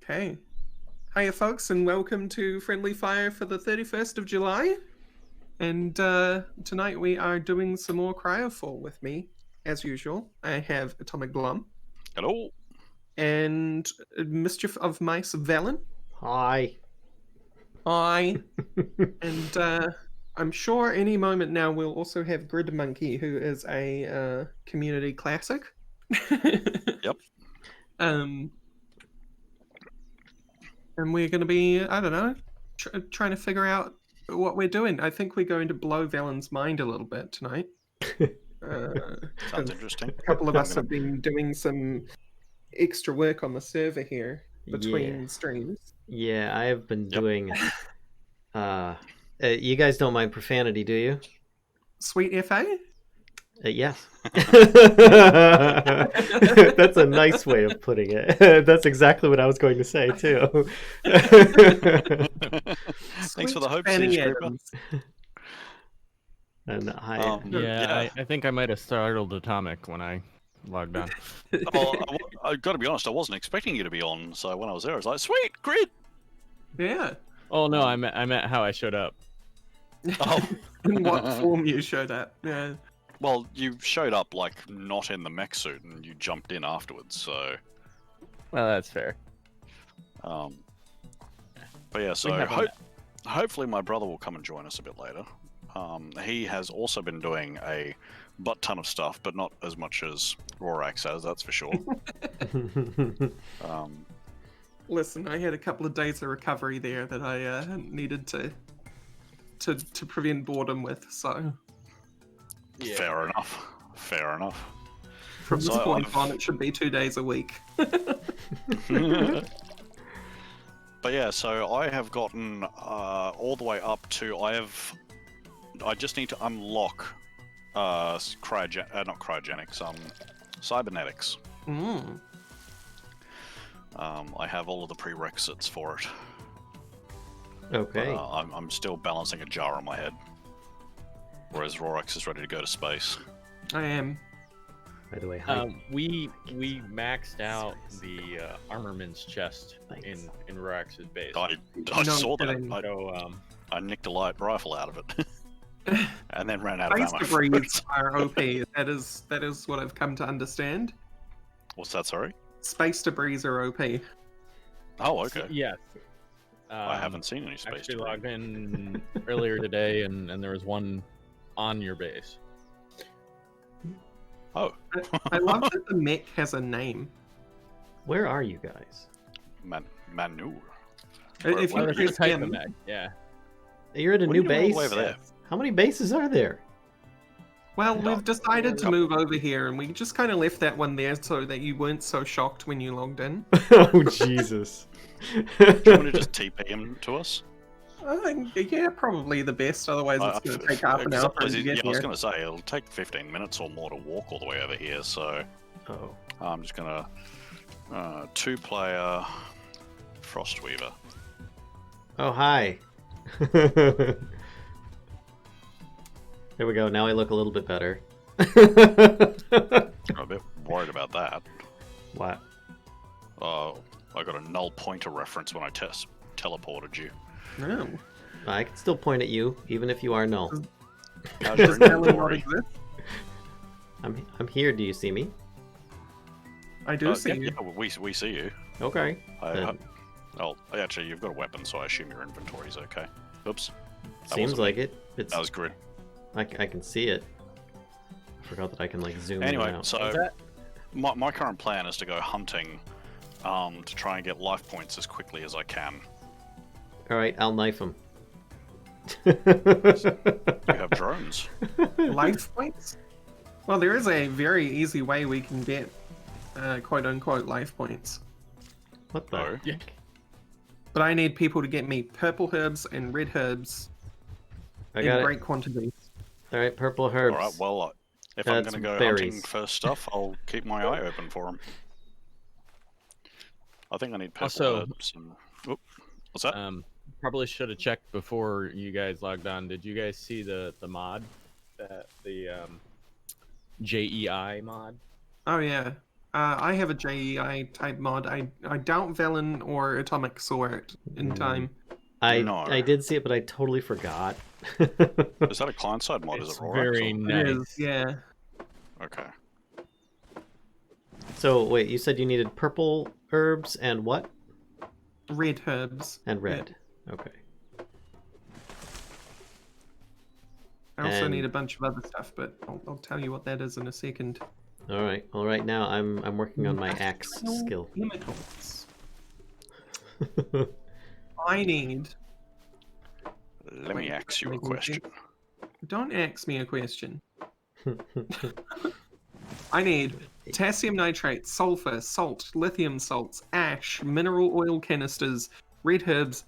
Okay. Hiya, folks, and welcome to Friendly Fire for the 31st of July. And tonight we are doing some more CryoFall with me, as usual. I have Atomic Glum Hello. and Mischief of Mice Valen. Hi. Hi. And I'm sure any moment now we'll also have Grid Monkey, who is a community classic. Yep. And we're going to be, I don't know, trying to figure out what we're doing. I think we're going to blow Valen's mind a little bit tonight. Sounds interesting. A couple of us have been doing some extra work on the server here between streams. Yeah, I have been doing... you guys don't mind profanity, do you? Sweet FA? Yes. That's a nice way of putting it. That's exactly what I was going to say, too. Thanks for the hope, Fanny Siege Creeper. Adams. And I... Yeah, I think I might have startled Atomic when I logged on. Well, I got to be honest, I wasn't expecting you to be on, so when I was there, I was like, sweet, Grid! Yeah. Oh no, I meant how I showed up. Oh. In what form you showed up. Yeah. Well, you showed up, like, not in the mech suit, and you jumped in afterwards, so... Well, that's fair. But yeah, so hopefully my brother will come and join us a bit later. He has also been doing a butt ton of stuff, but not as much as Rorax has, that's for sure. Listen, I had a couple of days of recovery there that I needed to prevent boredom with, so... Yeah. Fair enough. Fair enough. From this point on, it should be 2 days a week. But yeah, so I have gotten all the way up to I just need to unlock not cryogenics, cybernetics. Mm. I have all of the prerequisites for it. Okay. I'm still balancing a jar on my head. Whereas Rorax is ready to go to space. I am. By the way, hi. We maxed out the armorman's chest in Rorax's base. I saw that. I nicked a light rifle out of it. And then ran out of ammo. Space debris are OP. That is what I've come to understand. What's that, sorry? Space debris are OP. Oh, okay. Yes. I haven't seen any space actually debris. Logged in earlier today, and there was one on your base. Oh. I love that the mech has a name. Where are you guys? Manure. If you There's a press type M, of mech, yeah. You're at a What new are you doing all base? the way over there? How many bases are there? well, we've decided to move over here, and we just kind of left that one there so that you weren't so shocked when you logged in. Oh, Jesus. Do you want to just TP him to us? I think, yeah, probably the best. Otherwise, it's going to take half an hour for him to get I was here. going to say, it'll take 15 minutes or more to walk all the way over here, so Oh. I'm just going to... two-player Frostweaver. Oh, hi. There we go. Now I look a little bit better. I'm a bit worried about that. What? I got a null pointer reference when I teleported you. No. I can still point at you, even if you are null. How's your Does Helen not inventory? exist? I'm here. Do you see me? I do see you. Yeah, we see you. Okay. Actually, you've got a weapon, so I assume your inventory's okay. Oops. Seems wasn't like me. it. It's. That was Grid. I can see it. I forgot that I can like zoom in Anyway, and out. so my current plan is to go hunting to try and get life points as quickly as I can. All right, I'll knife him. You have drones. Life points? Well, there is a very easy way we can get quote-unquote life points. What the? Oh. heck? But I need people to get me purple herbs and red herbs I in got it. great quantities. All right, purple herbs. Alright, well, if I'm That's going to go berries. hunting for stuff, I'll keep my eye open for them. I think I need purple Also- herbs and... Oop, what's that? Probably should have checked before you guys logged on. Did you guys see the mod, the JEI mod? Oh yeah, I have a JEI type mod. I doubt Velen or Atomic saw it in time. No. I did see it, but I totally forgot. Is that a client-side mod? Is It's it Rorax? very or- It nice. is, yeah. Okay. So wait, you said you needed purple herbs and what? Red herbs. And red. Okay. I also And- need a bunch of other stuff, but I'll tell you what that is in a second. All right. All right. Now I'm working on my axe skill. Chemicals. I need. Let me ask you a question. Don't ask me a question. I need potassium nitrate, sulfur, salt, lithium salts, ash, mineral oil canisters, red herbs,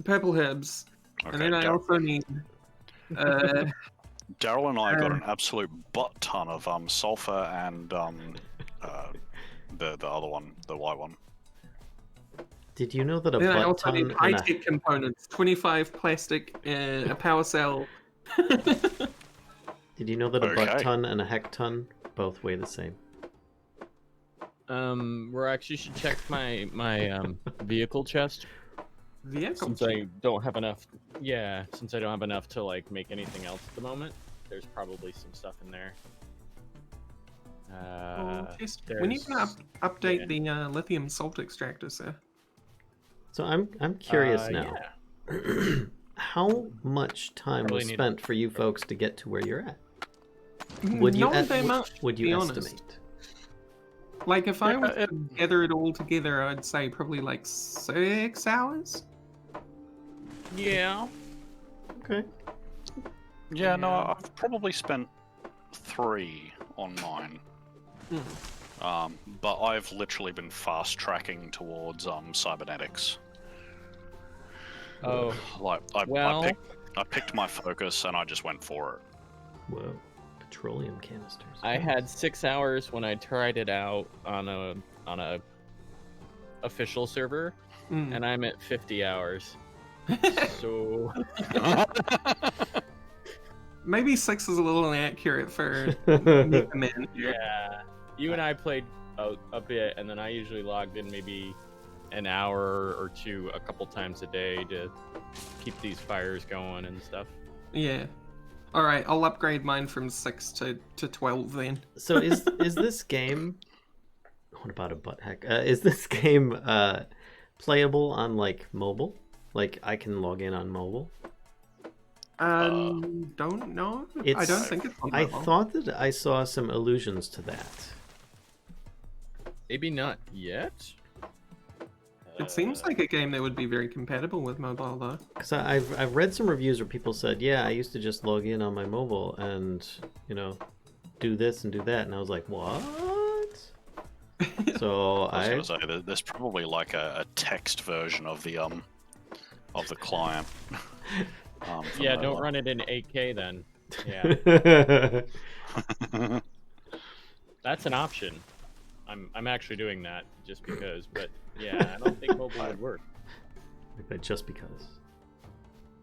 purple herbs, and then I also need. Daryl and I got an absolute butt ton of sulfur and the other one, the white one. Did you know that a Then I butt also ton need and a... high-tech components, 25 plastic, a power cell. Did you know that a butt Okay. ton and a hecton both weigh the same? Rorax, you should check my vehicle chest. Vehicle. Since I don't have enough, since I don't have enough to like make anything else at the moment, there's probably some stuff in there. We need to update yeah. the lithium salt extractor, sir. So I'm curious now. Yeah. How much time Probably was need- spent for you folks to get to where you're at? Would you Not that much, would to you be estimate? honest. Like, if I Yeah, was to gather it all together, I'd say probably like 6 hours. Yeah. Okay. Yeah, no, I've probably spent 3 on mine. But I've literally been fast tracking towards cybernetics. Oh. Like Well- I picked my focus and I just went for it. Whoa. Petroleum canisters. I had 6 hours when I tried it out on a official server, Mm. and I'm at 50 hours. So Maybe 6 is a little inaccurate for Mega Man here. yeah, you and I played a bit, and then I usually logged in maybe an hour or two a couple times a day to keep these fires going and stuff. Yeah. All right, I'll upgrade mine from 6 to 12 then. So is this game? What about a butt heck? Is this game playable on like mobile? Like I can log in on mobile? Don't know. I don't think it's on I mobile. thought that I saw some allusions to that. Maybe not yet. It seems like a game that would be very compatible with mobile, though. Because I've read some reviews where people said, yeah, I used to just log in on my mobile and do this and do that, and I was like, what? So I was gonna say there's probably like a text version of the client. Yeah, don't run it in 8K then. Yeah, that's an option. I'm actually doing that just because, but yeah, I don't think mobile would work. But just because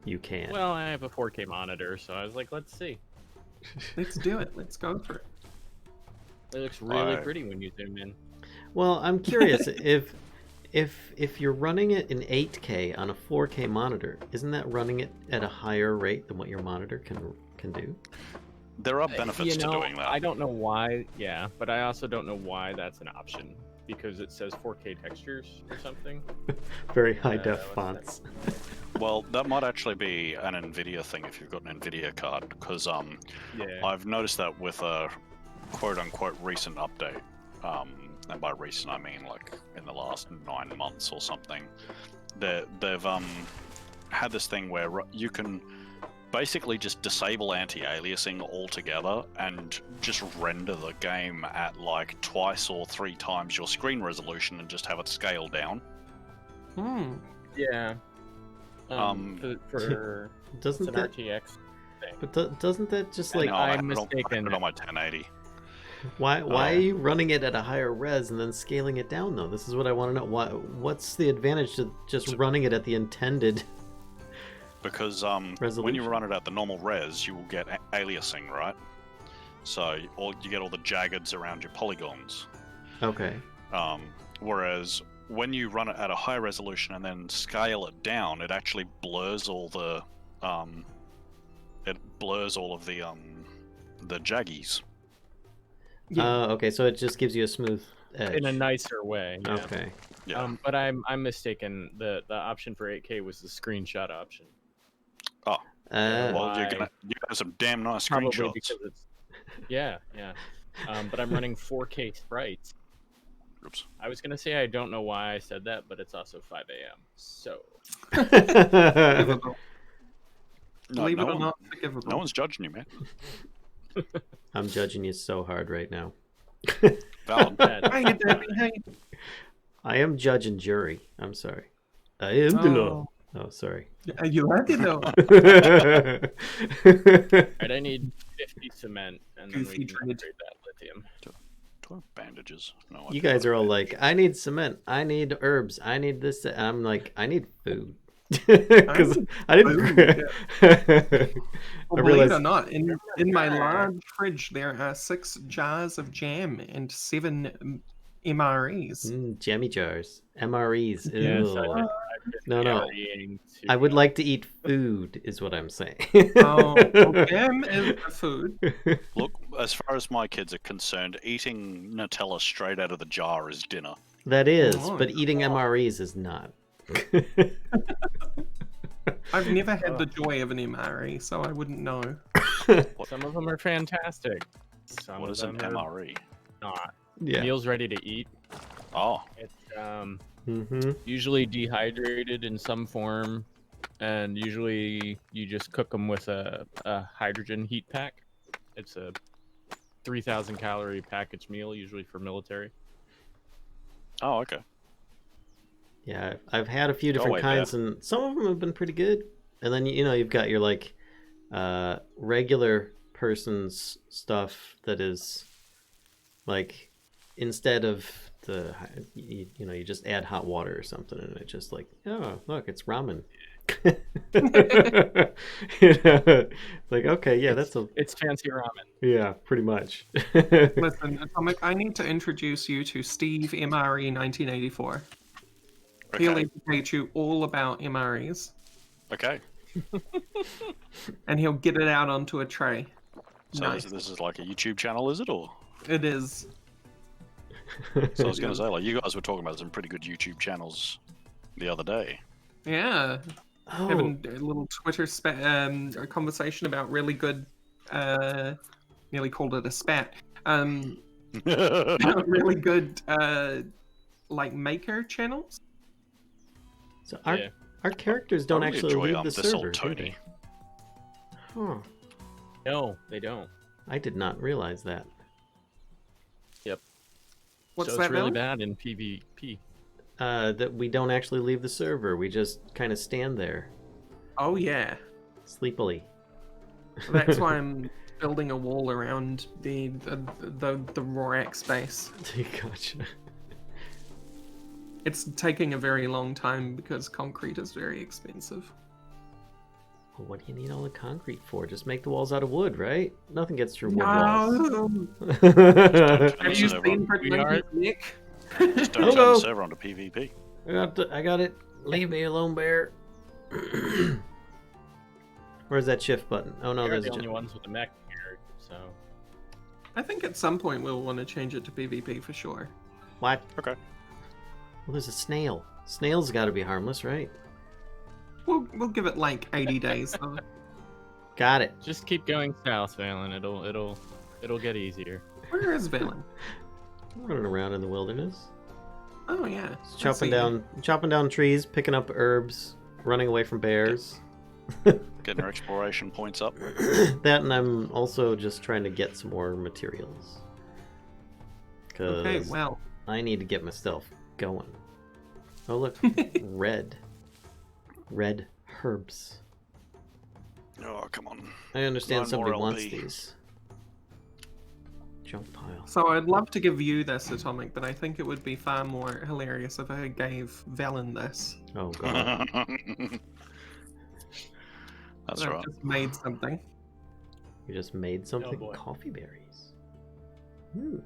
you can. Well, I have a 4K monitor, so I was like, let's see. Let's do it. Let's go for it. It looks really pretty when you zoom in. Well, I'm curious if you're running it in 8K on a 4K monitor, isn't that running it at a higher rate than what your monitor can do? There are benefits to doing that. I don't know why, but I also don't know why that's an option, because it says 4K textures or something. Very high def what's fonts. Well, that might actually be an NVIDIA thing if you've got an NVIDIA card, because I've noticed that with a quote-unquote recent update, and by recent I mean like in the last 9 months or something, they've had this thing where you can basically just disable anti-aliasing altogether and just render the game at like 2 or 3 times your screen resolution and just have it scaled down. Yeah. For Doesn't it's an that? RTX thing. But doesn't that just like No, I'm I mistaken. put it on my 1080. why are you running it at a higher res and then scaling it down though? This is what I want to know. What's the advantage to just running it at the intended? Because when you resolution? run it at the normal res, you will get aliasing, right? so you get all the jaggeds around your polygons. Okay. Whereas when you run it at a high resolution and then scale it down, it actually blurs all the of the jaggies. Yeah. Okay, so it just gives you a smooth edge. In a nicer way. Yeah. Okay. Yeah. But I'm mistaken. The option for 8K was the screenshot option. Oh. Uh, Well, why? you have some damn nice Probably screenshots. because it's. Yeah. But I'm running 4K sprites. Oops. I was gonna say I don't know why I said that, but it's also 5 a.m. So. Forgivable. No, Believe no it or one- not, forgivable. No one's judging you, man. I'm judging you so hard right now. Valid. Hey, Debbie, hey. I am judge and jury. I'm sorry. I am the law. Oh, Oh, sorry. you had it though. Alright, I need 50 cement, and then Goofy we can trade. upgrade that lithium. Do I have bandages? No. I You do not guys have are all bandages. like, I need cement. I need herbs. I need this. I'm like, I need food. Because I didn't. Food, I Well, believe it or realized. not, in my large fridge there are 6 jars of jam and 7 MREs. Jammy jars. MREs. Yes, Ew. I'm No, no. carrying I would to, like to eat food, is what I'm saying. Oh, well, jam is the food. Look, as far as my kids are concerned, eating Nutella straight out of the jar is dinner. That is, Oh, but eating MREs is not. I've never had the joy of an MRE, so I wouldn't know. some of them are fantastic. Some What of is an them are MRE? not. Yeah. Meals ready to eat. Oh, It's Mm-hmm. usually dehydrated in some form, and usually you just cook them with a hydrogen heat pack. It's a 3,000 calorie packaged meal, usually for military. oh, okay. Yeah, I've had a few Go different away, kinds, Beth. and some of them have been pretty good. And then you've got your like regular person's stuff that is like instead of the you just add hot water or something, and it's just like, oh look, it's ramen. Like, okay, yeah, It's fancy ramen. yeah, pretty much. Listen, Atomic, I need to introduce you to Steve MRE 1984. He'll Okay. educate you all about MREs, Okay. and he'll get it out onto a tray. So Nice. this is like a YouTube channel, is it? Or It is. so I was going to say, like, you guys were talking about some pretty good YouTube channels the other day. Yeah. Oh, Having a little Twitter a conversation about really good, nearly called it a spat. Really good, like maker channels. so Yeah. our characters don't I really actually enjoy, leave the this old server, do Tony. they? Huh. No, they don't. I did not realize that. What's Oh, so that, it's really Bill? bad in PvP. That we don't actually leave the server. We just kind of stand there, Oh yeah. sleepily. That's why I'm building a wall around the Rorax base. Gotcha. It's taking a very long time because concrete is very expensive. Well, what do you need all the concrete for? Just make the walls out of wood, right? Nothing gets through wood walls. No. Have you Turn the seen server- Brickman's Nick? Just don't Don't turn go. the server onto PvP. I got it. Leave me alone, bear. Where's that shift button? Oh no, We're there's the a only jump. ones with the mech here, so I think at some point we'll want to change it to PvP for sure. What? Okay. Well, there's a snail. Snails got to be harmless, right? We'll give it like 80 days though. Got it. just keep going south, Valen. It'll get easier. Where is Valen? Running around in the wilderness, Oh yeah. just I see. chopping down trees, picking up herbs, running away from bears. Getting our exploration points up. That, and I'm also just trying to get some more materials. Because Okay, well. I need to get myself going. Oh look, red herbs. Oh, come on. I understand 9 somebody more wants LP. these. Junk pile. So I'd love to give you this, Atomic, but I think it would be far more hilarious if I gave Valen this. Oh god. That's I've right. just made something. You just made something? boy. Coffee berries. Hmm.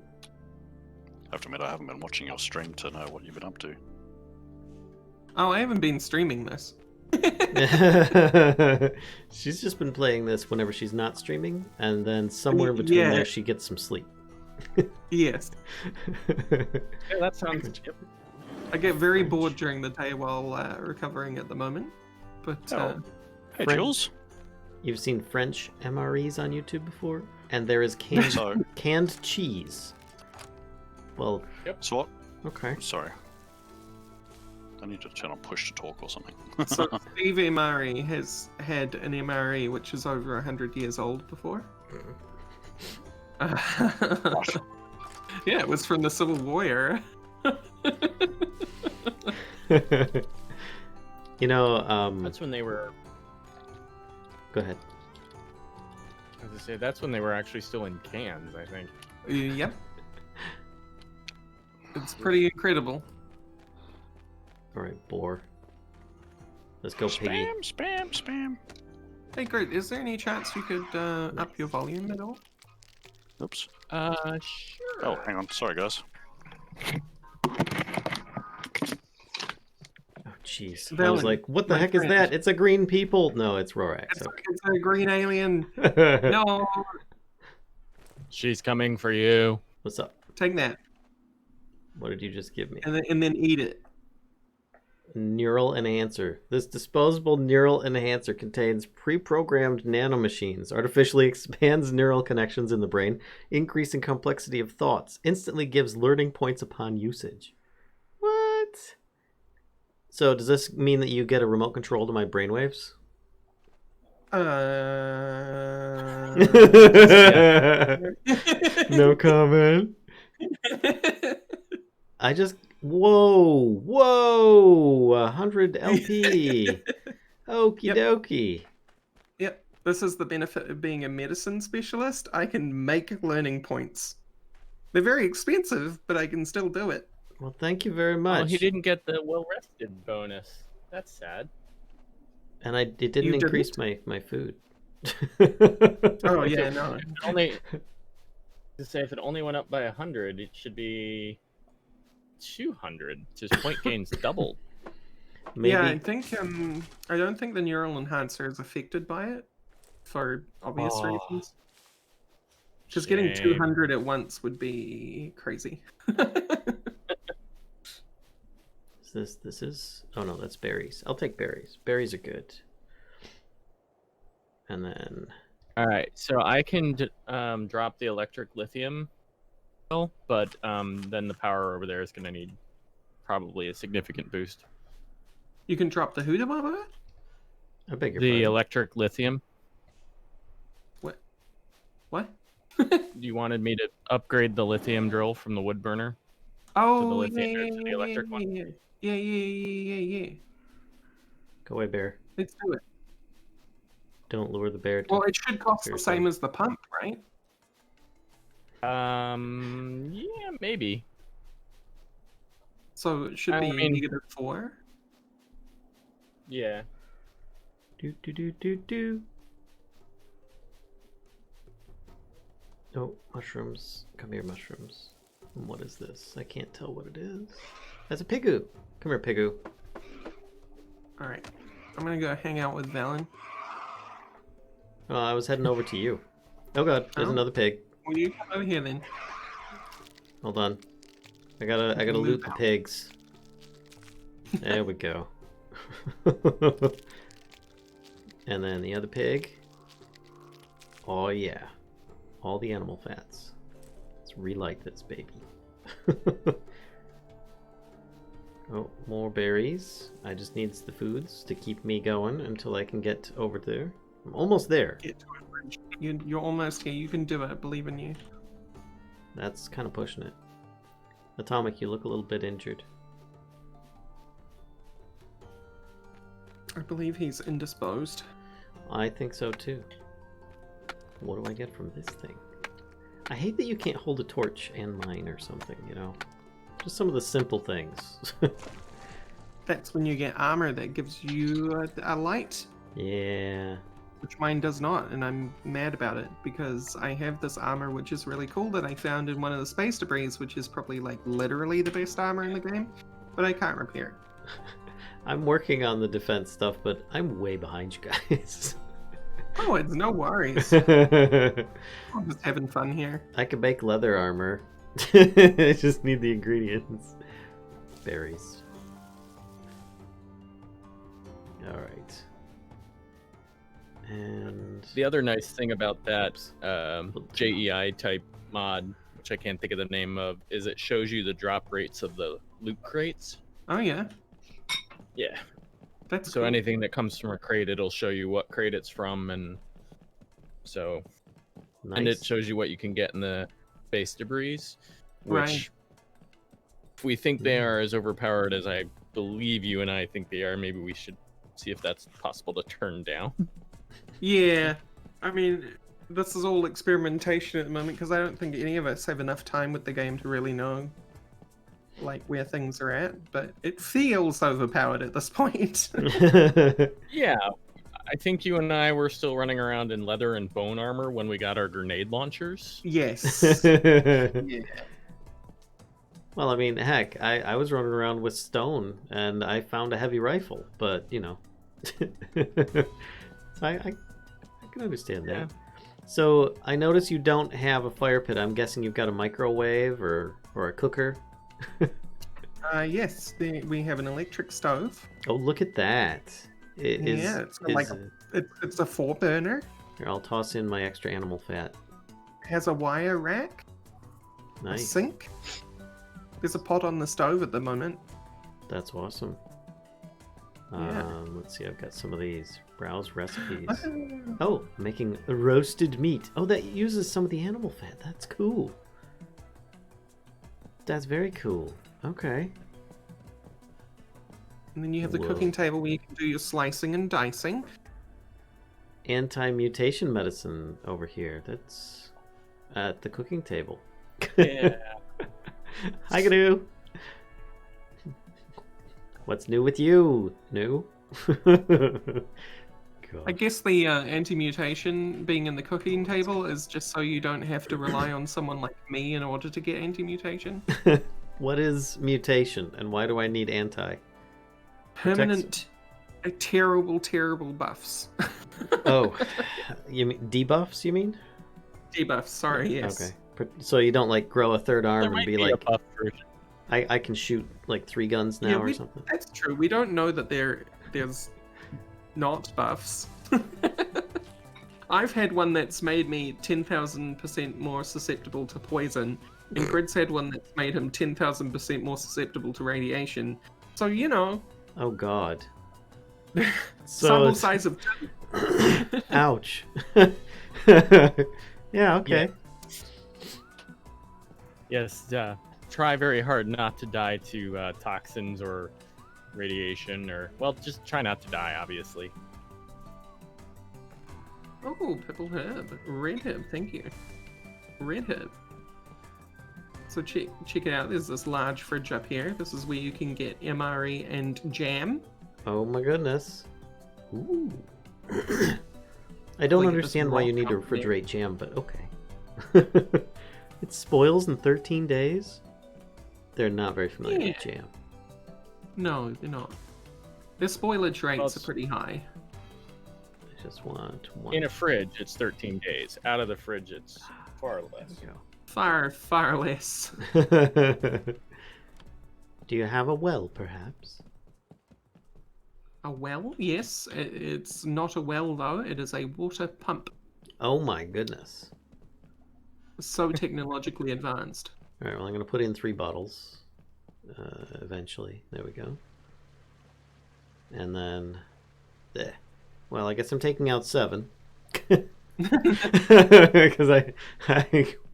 I have to admit, I haven't been watching your stream to know what you've been up to. Oh, I haven't been streaming this. She's just been playing this whenever she's not streaming, and then somewhere in between there she gets some sleep. Yes. Yeah, that sounds. Yep. I get very bored during the day while recovering at the moment. But Hey, French- Jules. You've seen French MREs on YouTube before, and there is So, canned cheese. Well, so what? okay. Sorry. I need to turn on push to talk or something. so Steve MRE has had an MRE which is over 100 years old before. Yeah, it was from the Civil War era. You know, That's when they were. go ahead. As I say, that's when they were actually still in cans. I think. Yep. It's pretty incredible. All right, boar. Let's go, piggy. Spam. Hey, Groot, is there any chance you could up your volume at all? Oops. Sure. Oh, hang on. Sorry, guys. Oh, jeez. I Valen, was like, what the my heck is friend. that? It's a green people. No, it's Rorax. It's a green alien. Okay. No, She's coming for you. What's up? take that What did you just give me? and then eat it. Neural enhancer. This disposable neural enhancer contains pre-programmed nanomachines, artificially expands neural connections in the brain, increasing complexity of thoughts, instantly gives learning points upon usage. What? So does this mean that you get a remote control to my brainwaves? No comment. I just... Whoa! 100 LP. Okie Yep. dokie. Yep, this is the benefit of being a medicine specialist. I can make learning points. They're very expensive, but I can still do it. Well, thank you very much. Oh, he didn't get the well-rested bonus. That's sad. And it didn't You increase didn't? my food. Oh yeah, no. Only to say, if it only went up by 100, it should be 200. His point gain's doubled. Maybe. Yeah, I think I don't think the neural enhancer is affected by it for obvious Oh, reasons. Because getting shame. 200 at once would be crazy. This is... Oh no, that's berries. I'll take berries. Berries are good. And then... All right, so I can drop the electric lithium, but then the power over there is going to need probably a significant boost. You can drop the Huda Baba? I beg your The pardon. electric lithium. What? You wanted me to upgrade the lithium drill from the wood burner? Oh, lithium yeah, or to the electric one? Yeah. Go away, bear. Let's do it. Don't lure the bear to... Well, it should cost the Seriously. same as the pump, right? Yeah, maybe. So it should I be mean- -4. Yeah. Do. Oh, mushrooms. Come here, mushrooms. What is this? I can't tell what it is. That's a pigu. Come here, pigu. All right, I'm gonna go hang out with Valen. Oh, I was heading over to you. Oh god, there's Oh. another pig. Will you come over here then? Hold on. I gotta Move loot the out. pigs. There we go. And then the other pig. Oh yeah. All the animal fats. Let's relight this baby. Oh, more berries. I just need the foods to keep me going until I can get over there. I'm almost there. Get to it, Bridge. You're almost here. You can do it. I believe in you. That's kind of pushing it. Atomic, you look a little bit injured. I believe he's indisposed. I think so too. What do I get from this thing? I hate that you can't hold a torch and mine or something, you know? Just some of the simple things. That's when you get armor that gives you a light. Yeah. which mine does not, and I'm mad about it because I have this armor which is really cool that I found in one of the space debris, which is probably like literally the best armor in the game, but I can't repair it. I'm working on the defense stuff, but I'm way behind you guys. Oh, it's no worries. I'm just having fun here. I can make leather armor. I just need the ingredients. Berries. Alright. And The other nice thing about that JEI type mod, which I can't think of the name of, is it shows you the drop rates of the loot crates. Oh yeah, Yeah. that's So cool. anything that comes from a crate, it'll show you what crate it's from, and so and it nice. shows you what you can get in the base debris, which Right. if we think they are as overpowered as I believe you and I think they are, maybe we should see if that's possible to turn down. Yeah, I mean, this is all experimentation at the moment because I don't think any of us have enough time with the game to really know like where things are at, but it feels overpowered at this point. Yeah, I think you and I were still running around in leather and bone armor when we got our grenade launchers. Yes. Yeah. Well, I mean, heck, I was running around with stone and I found a heavy rifle, but you know. So I can understand that. Yeah. So I notice you don't have a fire pit. I'm guessing you've got a microwave or a cooker. Yes, we have an electric stove. Oh, look at that. Yeah, it's got like it's a 4-burner. Here, I'll toss in my extra animal fat. Has a wire rack, a Nice. sink. There's a pot on the stove at the moment. That's awesome. Yeah. Let's see, I've got some of these. Browse recipes. Oh, making roasted meat. Oh, that uses some of the animal fat. That's cool. That's very cool. Okay. And then you have the Whoa. cooking table where you can do your slicing and dicing. Anti-mutation medicine over here. That's at the cooking table. Yeah. Hi, Gnu. What's new with you? New? I guess the anti-mutation being in the cooking table is just so you don't have to rely on someone like me in order to get anti-mutation. What is mutation and why do I need anti? Permanent, terrible, terrible buffs. Oh, you mean debuffs, you mean? Debuffs, sorry, yes. Okay. So you don't like grow a third There arm and might be be like, a buff version. I can shoot like 3 guns now Yeah, or something? That's true. We don't know that there's not buffs. I've had one that's made me 10,000% more susceptible to poison, and Grid's had one that's made him 10,000% more susceptible to radiation. So, you know, Oh god. sample it's- size of... Ouch. Yeah, okay. Yes, try very hard not to die to toxins or radiation, or well, just try not to die, obviously. Oh, purple herb. Red herb, thank you. Red herb. So check it out. There's this large fridge up here. This is where you can get MRE and jam. Oh my goodness. Ooh. I don't Like this understand why raw you need to company. refrigerate jam, but okay. It spoils in 13 days? They're not very familiar with jam. No, they're not. Their spoilage rates Well, are pretty high. I just want one. In a fridge, it's 13 days. Out of the fridge, it's far less. Far, far less. Do you have a well, perhaps? A well? Yes. It's not a well, though. It is a water pump. Oh my goodness. So technologically advanced. Alright, well, I'm going to put in 3 bottles. Eventually. There we go. And then... There. Well, I guess I'm taking out 7. Because I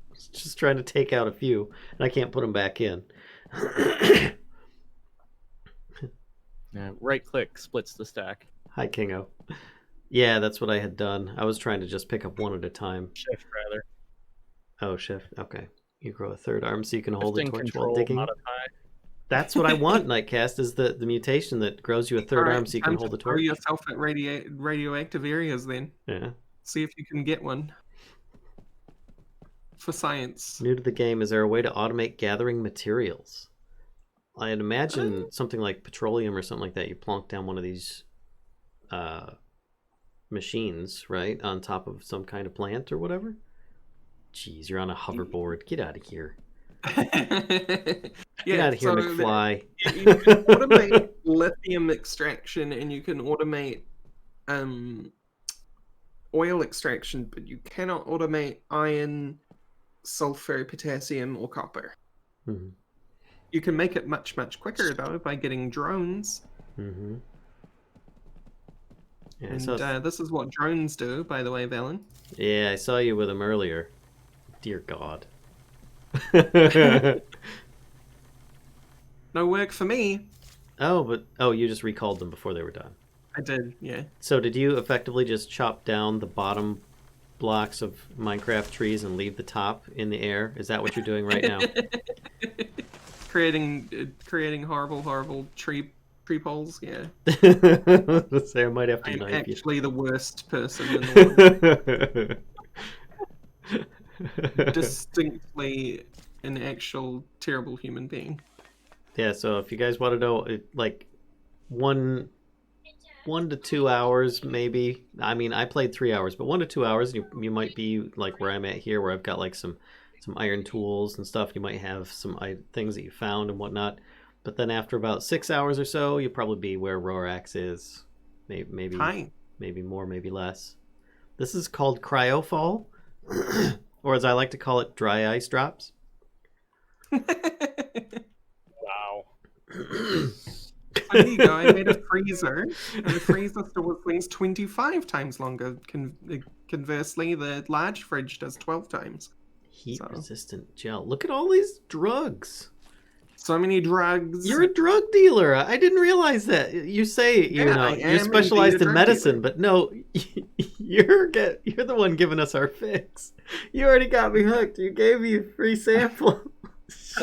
was just trying to take out a few, and I can't put them back in. Right click splits the stack. Hi, Kingo. Yeah, that's what I had done. I was trying to just pick up one at a time. Shift rather. Oh, shift. Okay. You grow a third arm so you can hold Shift the and torch while control digging. modify. That's what I want, Nightcast, is the mutation that grows you a third arm so you can hold the Throw torch. yourself at radioactive areas then. Yeah. See if you can get one. For science. New to the game, is there a way to automate gathering materials? I'd imagine something like petroleum or something like that. You plonk down one of these machines, right, on top of some kind of plant or whatever. Jeez, you're on a hoverboard. Get out of here. Get out of here, McFly. You can automate lithium extraction and you can automate oil extraction, but you cannot automate iron, sulfur, potassium, or copper. Mm-hmm. You can make it much, much quicker, though, by getting drones. Mm-hmm. Yeah, and this is what drones do, by the way, Valen. Yeah, I saw you with them earlier. Dear God. No work for me. Oh, you just recalled them before they were done. I did, yeah. So did you effectively just chop down the bottom blocks of Minecraft trees and leave the top in the air? Is that what you're doing right now? creating horrible tree poles, yeah. Let's say I might have to I'm knife you. actually the worst person in the world. Distinctly an actual terrible human being. Yeah, so if you guys want to know, like 1 to 2 hours maybe. I mean, I played 3 hours, but 1 to 2 hours, you might be like where I'm at here, where I've got like some iron tools and stuff. You might have some things that you found and whatnot. But then after about 6 hours or so, you'll probably be where Rorax is. Maybe more, maybe less. This is called CryoFall, or as I like to call it, dry ice drops. Wow. There you go. I made a freezer, and the freezer stores things 25 times longer. Conversely, the large fridge does 12 times. Heat-resistant gel. Look at all these drugs. So many drugs. You're a drug dealer. I didn't realize that. You say you're specialized in medicine, but no, you're the one giving us our fix. You already got me hooked. You gave me a free sample.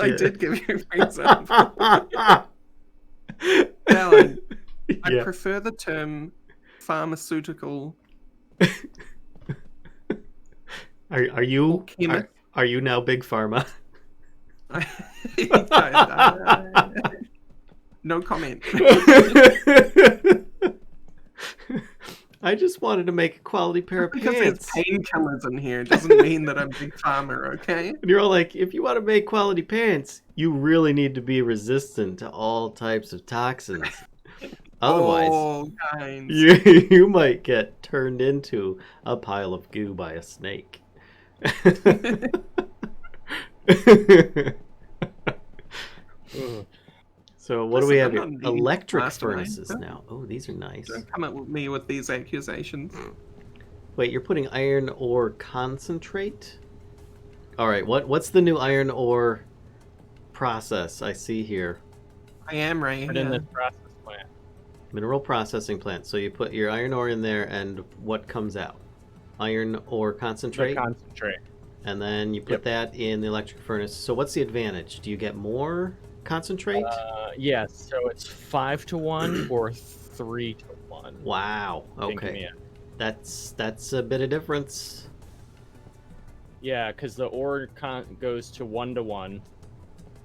I did give you a free sample. Alan, I prefer the term pharmaceutical. Are you now Big Pharma? No comment. I just wanted to make a quality pair of pants. Because there's painkillers in here doesn't mean that I'm Big Pharma, okay? And you're all like, if you want to make quality pants, you really need to be resistant to all types of toxins. Otherwise, you might get turned into a pile of goo by a snake. So what do we have here? Electric furnaces now. Oh, these are nice. Don't come at me with these accusations. Wait, you're putting iron ore concentrate? All right, what's the new iron ore process I see here? I am right in the process plant. Mineral processing plant. So you put your iron ore in there, and what comes out? Iron ore concentrate? The concentrate. And then you put that in the electric furnace. So what's the advantage? Do you get more concentrate? Yes, so it's 5 to 1 or 3 to 1. Wow. Okay. That's a bit of difference. Yeah, because the ore goes to 1 to 1.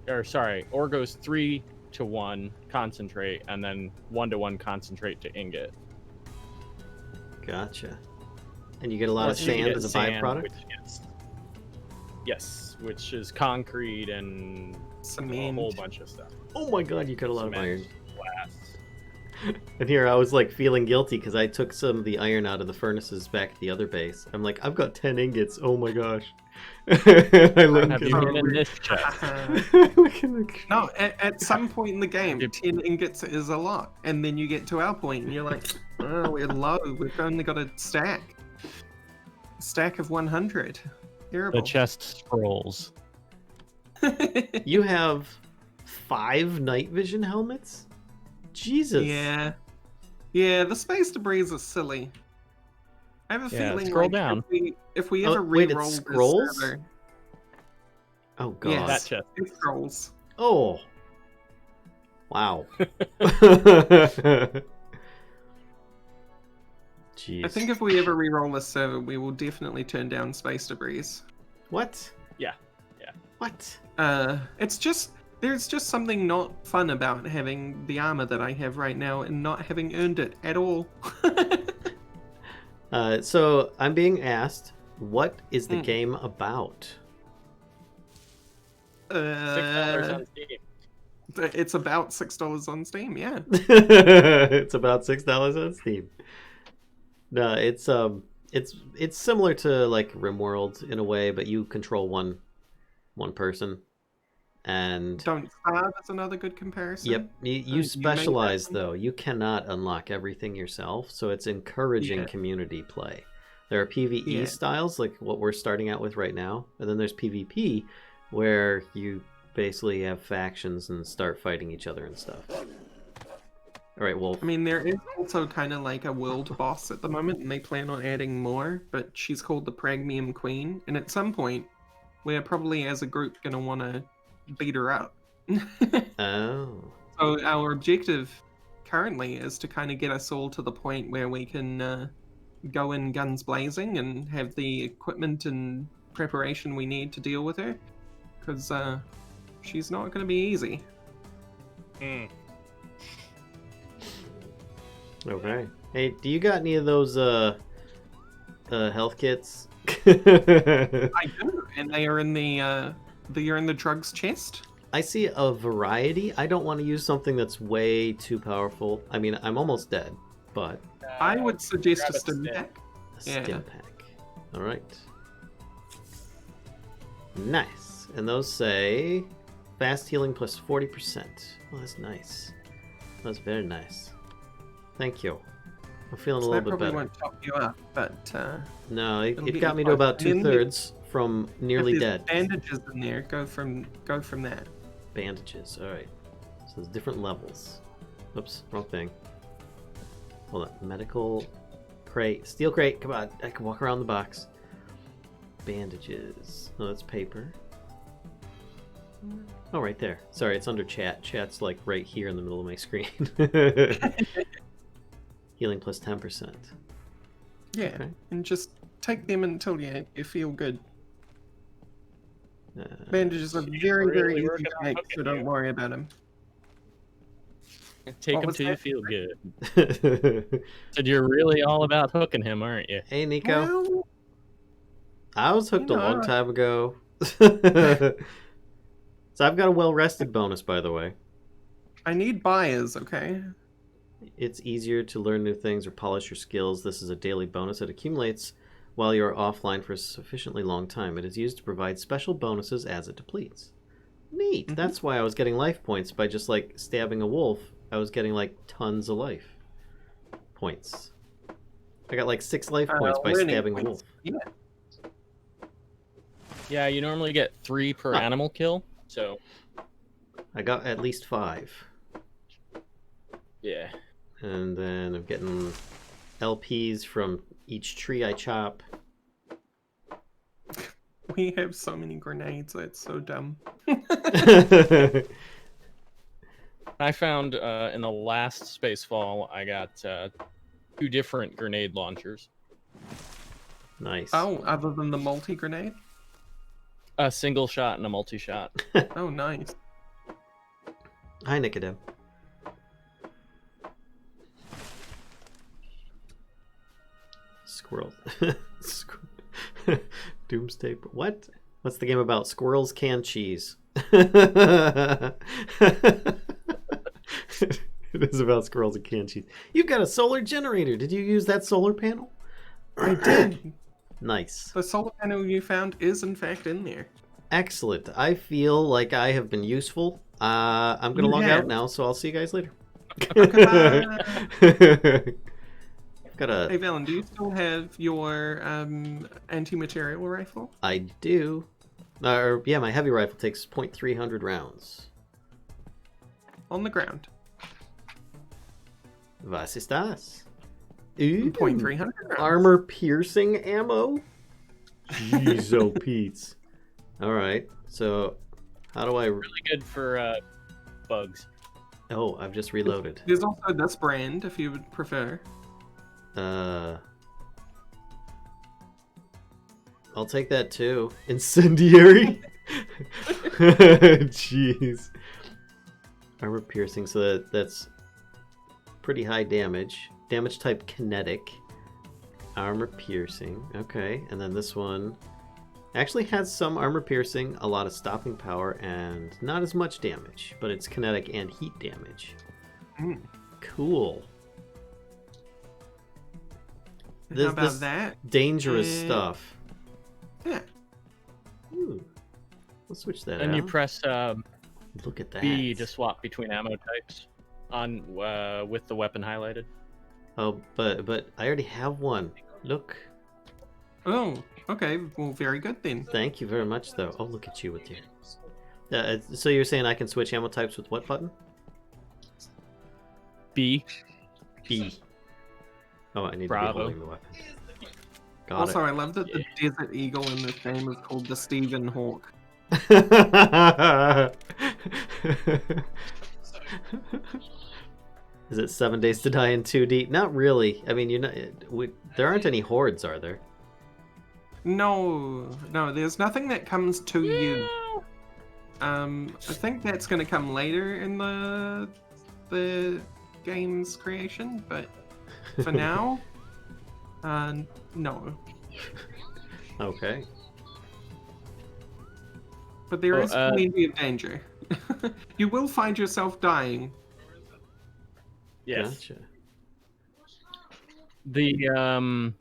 Or sorry, ore goes 3 to 1 concentrate, and then 1 to 1 concentrate to ingot. Gotcha. And you get a lot of sand as a byproduct? Yes, which is concrete and a whole bunch of stuff. Oh my god, you got a lot of iron. Glass. And here I was like feeling guilty because I took some of the iron out of the furnaces back at the other base. I'm like, I've got 10 ingots. Oh my gosh. Have you been in this chest? No, at some point in the game, 10 ingots is a lot. And then you get to our point and you're like, oh, we're low. We've only got a stack. A stack of 100. Terrible. The chest scrolls. You have 5 night vision helmets? Jesus. Yeah. Yeah, the space debris is silly. I have a feeling scroll down. If we ever re-roll this server... Oh god. Yes, that chest. It scrolls. Oh. Wow. Jeez. I think if we ever re-roll this server, we will definitely turn down Space Debris. What? Yeah. What? It's just there's just something not fun about having the armor that I have right now and not having earned it at all. So I'm being asked, what is the game about? $6 on Steam. It's about $6 on Steam, yeah. It's about $6 on Steam. No, it's similar to like RimWorld in a way, but you control one person, and Don't Starve is another good comparison. yep, you specialize though. You cannot unlock everything yourself, so it's encouraging community play. There are PvE styles like what we're starting out with right now, and then there's PvP where you basically have factions and start fighting each other and stuff. All right, Wolf. I mean, there is also kind of like a world boss at the moment, and they plan on adding more, but she's called the Pragmium Queen, and at some point, we're probably as a group going to want to beat her up. Oh. So our objective currently is to kind of get us all to the point where we can go in guns blazing and have the equipment and preparation we need to deal with her, because she's not going to be easy. Okay. Hey, do you got any of those health kits? I do, and they are in the drugs chest. I see a variety. I don't want to use something that's way too powerful. I mean, I'm almost dead, but I would suggest a grab a stim stim. pack. a stim pack. All right. Nice. And those say fast healing plus 40%. Well, that's nice. That's very nice. Thank you. I'm feeling So a that little bit probably better. won't chop you up, but No, it'll it get got you me to close. about And then 2/3 from nearly if there's dead. bandages in there. Go from that. Bandages. All right. So there's different levels. Oops, wrong thing. Hold on. Medical crate, steel crate. Come on, I can walk around the box. Bandages. Oh, that's paper. Oh, right there. Sorry, it's under chat. Chat's like right here in the middle of my screen. Healing plus 10%. Yeah, Okay. and just take them until you feel good. Uh, Bandages are She's very, very really easy working to on make, hooking so don't you. worry about them. Take What him was till you that? feel good. Said you're really all about hooking him, aren't you? Hey, Nico. Well, I was hooked You a know, long time ago. So I've got a well-rested bonus, by the way. I need buyers, okay? It's easier to learn new things or polish your skills. This is a daily bonus that accumulates while you are offline for a sufficiently long time. It is used to provide special bonuses as it depletes. Neat. Mhm. That's why I was getting life points by just like stabbing a wolf. I was getting like tons of life points. I got like 6 life points by learning stabbing a points. wolf. Yeah. Yeah, you normally get 3 per Huh. animal kill, so I got at least 5. yeah. And then I'm getting LPs from each tree I chop. We have so many grenades, it's so dumb. I found in the last Spacefall, I got 2 different grenade launchers. Nice. Oh, other than the multi-grenade? A single shot and a multi-shot. Oh, nice. Hi, Nicodem. Squirrel. Doomsday. What? What's the game about? Squirrels can cheese. It is about squirrels and canned cheese. You've got a solar generator. Did you use that solar panel? I did. Nice. The solar panel you found is in fact in there. Excellent. I feel like I have been useful. I'm going to You log have. out now, so I'll see you guys later. Goodbye. Got a... Hey, Valen, do you still have your anti-material rifle? I do. Yeah, my heavy rifle takes .300 rounds. On the ground. Was ist das? Ooh, .300 rounds. armor piercing ammo? Jeez, oh Pete's. Alright, so how do I... Really good for bugs. Oh, I've just reloaded. There's also this brand if you would prefer. I'll take that too. Incendiary. Jeez. Armor piercing, so that's pretty high damage. Damage type kinetic. Armor piercing. Okay, and then this one actually has some armor piercing, a lot of stopping power, and not as much damage, but it's kinetic and heat damage. Cool. How about that? Dangerous stuff. Yeah. Ooh. Let's switch that And out. you press Look at that. B to swap between ammo types on with the weapon highlighted. Oh, but I already have one. Look. Oh, okay. Well, very good then. Thank you very much, though. Oh, look at you with your... so you're saying I can switch ammo types with what button? B. B. Oh, I need Bravo. to be holding the weapon. Got Also, I love that the Desert Eagle in this game is called the Stephen Hawk. it. Is it 7 Days to Die in 2D? Not really. I mean, there aren't any hordes, are there? No, there's nothing that comes to you. I think that's going to come later in the game's creation, but for now, no. Okay. But there is plenty of danger. You will find yourself dying. Yes. Gotcha. The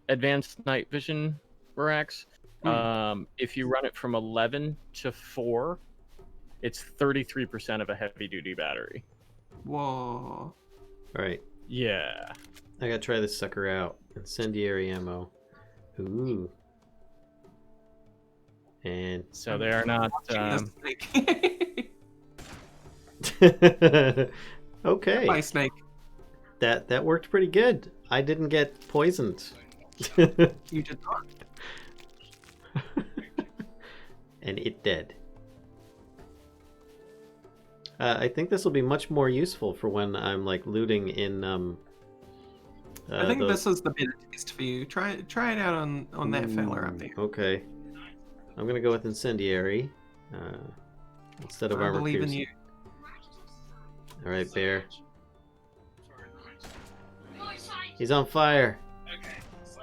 advanced night vision barracks, if you run it from 11 to 4, it's 33% of a heavy duty battery. Whoa. Alright. Yeah. I gotta try this sucker out. Incendiary ammo. Ooh. And... So they are not... okay. Bye, Snake. That worked pretty good. I didn't get poisoned. You did not. And it dead. I think this will be much more useful for when I'm like looting in I think this is the better test for you. Try it out on that fella up there. Okay. I'm gonna go with incendiary instead of I armor believe in piercing. you. All right, bear. He's on fire.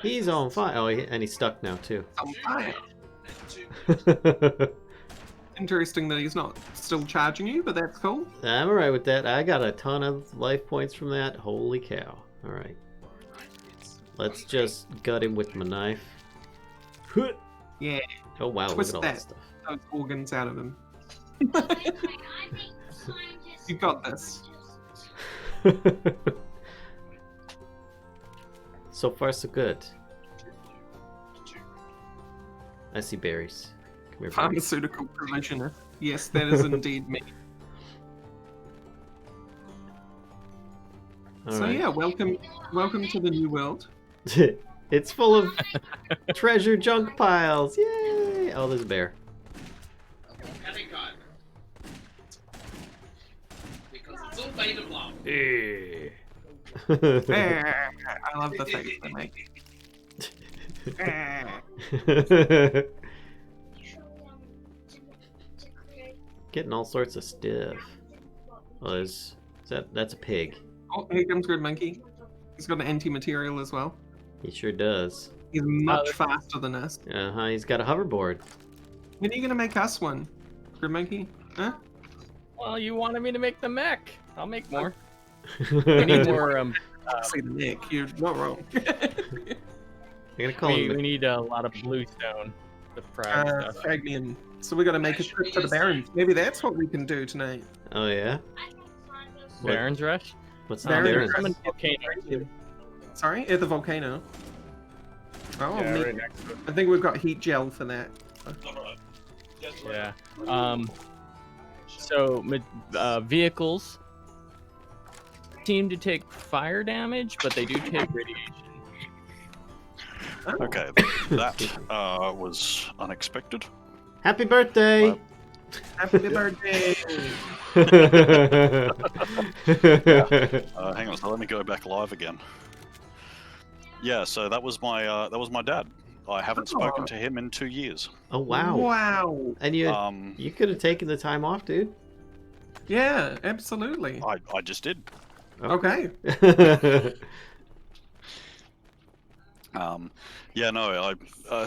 He's on fire. Oh, and he's stuck now too. On fire. Interesting that he's not still charging you, but that's cool. I'm alright with that. I got a ton of life points from that. Holy cow. Alright. Let's just gut him with my knife. Yeah. Oh wow, Twist look at all that. that stuff. Those organs out of him. You got this. So far, so good. I see berries. Come here, berries. Pharmaceutical provisioner. Yes, that is indeed me. So Alright. yeah, welcome to the new world. It's full of treasure junk piles. Yay! Oh, there's a bear. Because it's all made of love. I love the face they make. Getting all sorts of stuff. Oh, that's a pig. Oh, here comes Grid Monkey. He's got an anti-material as well. He sure does. He's much faster than us. He's got a hoverboard. When are you gonna make us one, Grid Monkey? Huh? Well, you wanted me to make the mech. I'll make more. We need more. See the neck. You're not wrong. I'm gonna call We him. need a lot of bluestone. The frag stuff. Fragmian. So we gotta make a trip to the Barrens. Maybe that's what we can do tonight. Oh yeah. What? Baron's Rush. What's the Baron's Baron's? Rush. Summon volcano too. Sorry, at the volcano. Oh, Yeah, neat. right next to it. I think we've got heat gel for that. Yeah. So vehicles seem to take fire damage, but they do take radiation. Oh. Okay, that was unexpected. Happy birthday! Well, Happy birthday! Hang on, so let me go back live again. Yeah, so that was my dad. I haven't spoken to him in 2 years. Oh wow! Wow. And you could have taken the time off, dude. Yeah, absolutely. I just did. Okay. Yeah, no,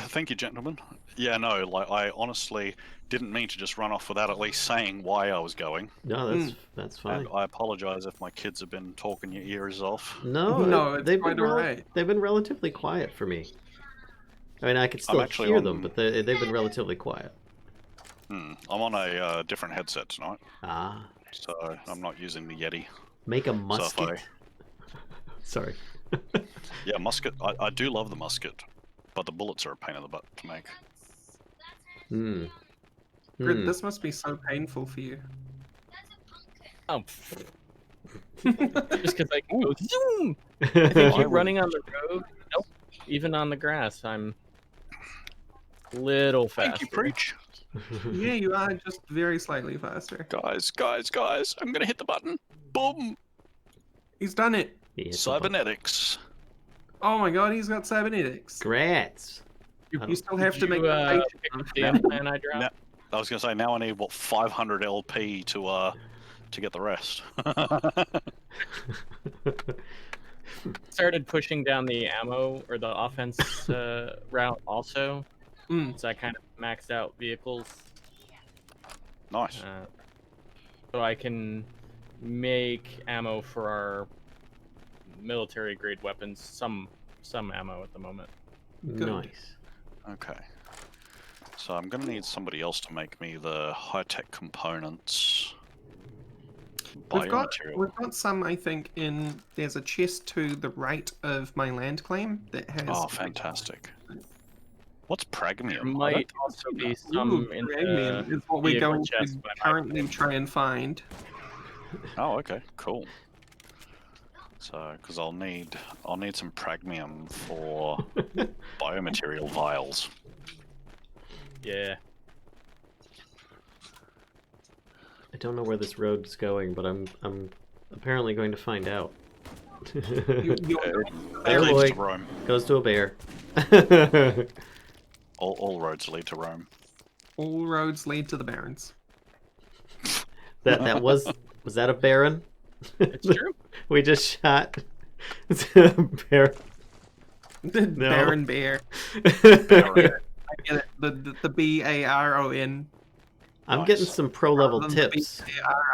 thank you, gentlemen. Yeah, no, like I honestly didn't mean to just run off without at least saying why I was going. No, that's fine. And I apologize if my kids have been talking your ears off. No, it's they've quite been alright. they've been relatively quiet for me. I mean, I could still actually hear on- them, but they've been relatively quiet. I'm on a different headset tonight, Ah, so I'm not using the Yeti. make a So if musket. Sorry. Yeah, musket. I do love the musket, but the bullets are a pain in the butt to make. Hmm. Grid, this must be so painful for you. Oh, just because I can go zoom. I I think I you would- running on the road. Nope. Even on the grass, I'm little faster. Thank you, preach. Yeah, you are just very slightly faster. Guys, I'm gonna hit the button. Boom! He's done it. He hit the button. Cybernetics. Oh my god, he's got cybernetics. Grats. You still have to Did make you, a pick the damn plan I dropped? Now, I was gonna say now I need what 500 LP to get the rest. Started pushing down the ammo or the offense route also. So I kind of maxed out vehicles. Nice. So I can make ammo for our military grade weapons. Some ammo at the moment. Good. Nice. Okay. So I'm gonna need somebody else to make me the high-tech components. We've got Biomaterial. some, I think, there's a chest to the right of my land claim that has. Oh, fantastic. What's There pragmium? I might don't- also be Ooh, some in Premium the is what we're vehicle going chest, to but I currently can- try and find. Oh, okay, cool. So, because I'll need some pragmium for biomaterial vials. Yeah. I don't know where this road's going, but I'm apparently going to find out. You're It Bear leads boy. to Rome. Goes to a bear. All roads lead to Rome. all roads lead to the Barrens. That was that a baron? It's true. We just shot a bear. The No. Baron Bear. Baron. I get it. The BARON. I'm Nice. getting some pro level rather than the tips.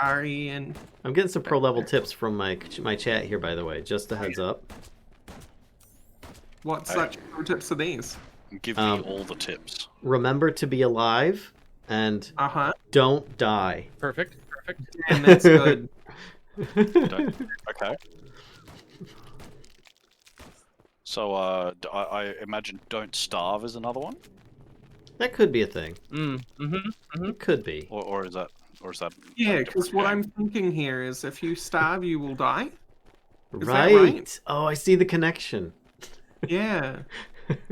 BARREN. I'm getting some pro level tips from my chat here, by the way. Just a heads up. What such pro tips are these? Give me all the tips. Remember to be alive and Uh-huh. don't die. Perfect. And that's good. Okay. So, I imagine don't starve is another one, That could be a thing. Mm-hmm. It could be. or is that Yeah, a because different what game? I'm thinking here is if you starve, you will die. Is that Right. right? Oh, I see the connection. Yeah.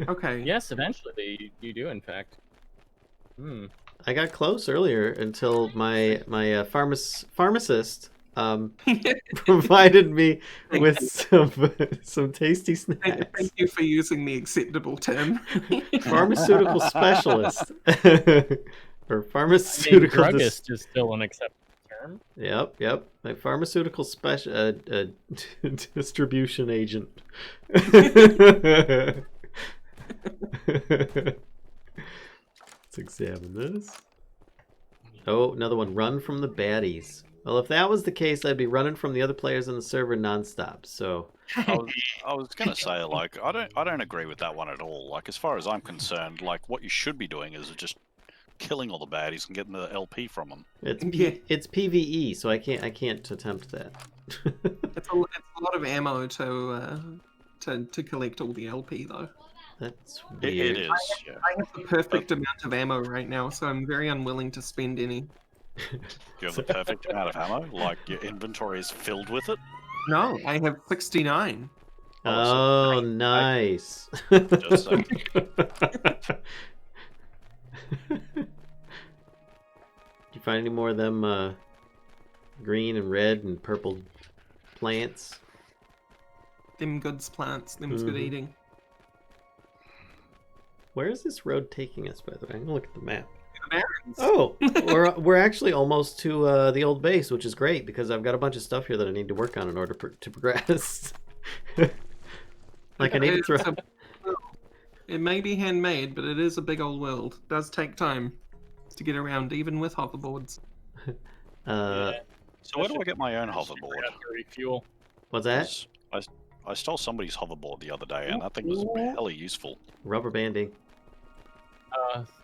Okay. Yes, eventually you do, in fact. Hmm. I got close earlier until my pharmacist provided me with some tasty snacks. Thank you for using the acceptable term. Pharmaceutical specialist or I mean, pharmaceutical. druggist is still an acceptable term. Yep. Like pharmaceutical special distribution agent. Let's examine this. Oh, another one. Run from the baddies. Well, if that was the case, I'd be running from the other players on the server nonstop. So I was gonna say, like, I don't agree with that one at all. Like, as far as I'm concerned, like, what you should be doing is just killing all the baddies and getting the LP from them. it's PVE, so I can't attempt that. It's a lot of ammo to collect all the LP though. That's It weird. is, yeah. I have the perfect amount of ammo right now, so I'm very unwilling to spend any. You have the perfect amount of ammo. Like, your inventory is filled with it. No, I have 69. Oh, nice. Just saying. You find any more of them green and red and purple plants. Them goods plants, them's good eating. Where is this road taking us, by the way? I'm gonna look at the map. The barrens. Oh, we're actually almost to the old base, which is great because I've got a bunch of stuff here that I need to work on in order to progress. Like I need to throw. It may be handmade, but it is a big old world. It does take time to get around, even with hoverboards. So where do I get my own hoverboard? Refuel. What's that? I stole somebody's hoverboard the other day, and that thing was hella useful. Rubber banding.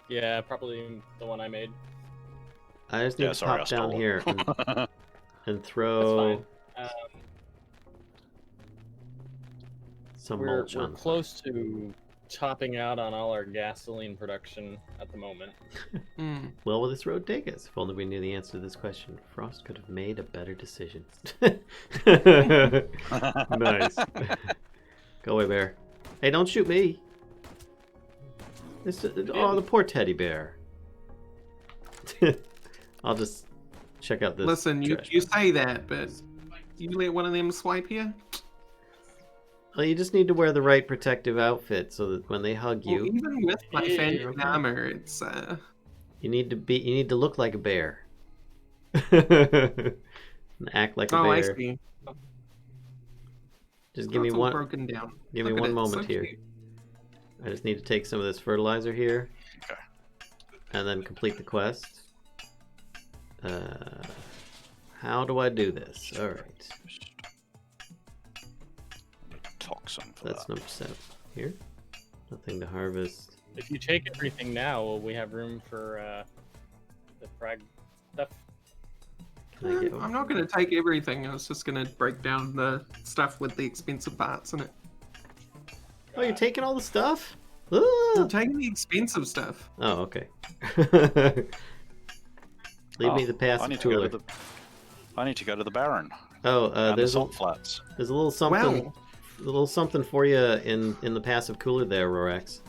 Yeah, probably the one I made. I just need to pop down here and throw some mulch We're on. close to topping out on all our gasoline production at the moment. Where will this road take us? If only we knew the answer to this question, Frost could have made a better decision. Nice. Go away, bear. Hey, don't shoot me. Oh, the poor teddy bear. I'll just check out this. Listen, you say that, but you let one of them swipe here? Well, you just need to wear the right protective outfit so that when they hug you, Well, even with my fancy okay. armor, it's you need to look like a bear. And act like a bear. I see. Just give me It's all one. broken down. Give me Look at one it, moment so here. cute. I just need to take some of this fertilizer here. Okay. And then complete the quest. How do I do this? All right. Toxin for That's that. number 7. Here. Nothing to harvest. If you take everything now, will we have room for the frag stuff? Can I get I'm not going to take everything. I was just going to break down the stuff with the expensive parts in it. Oh, you're taking all the stuff? I'm Ah! taking the expensive stuff. Oh, okay. Leave me the passive cooler. I need to go to the Baron. Oh, And the there's salt flats. a little something. Well, A little something for you in the passive cooler there, Rorax.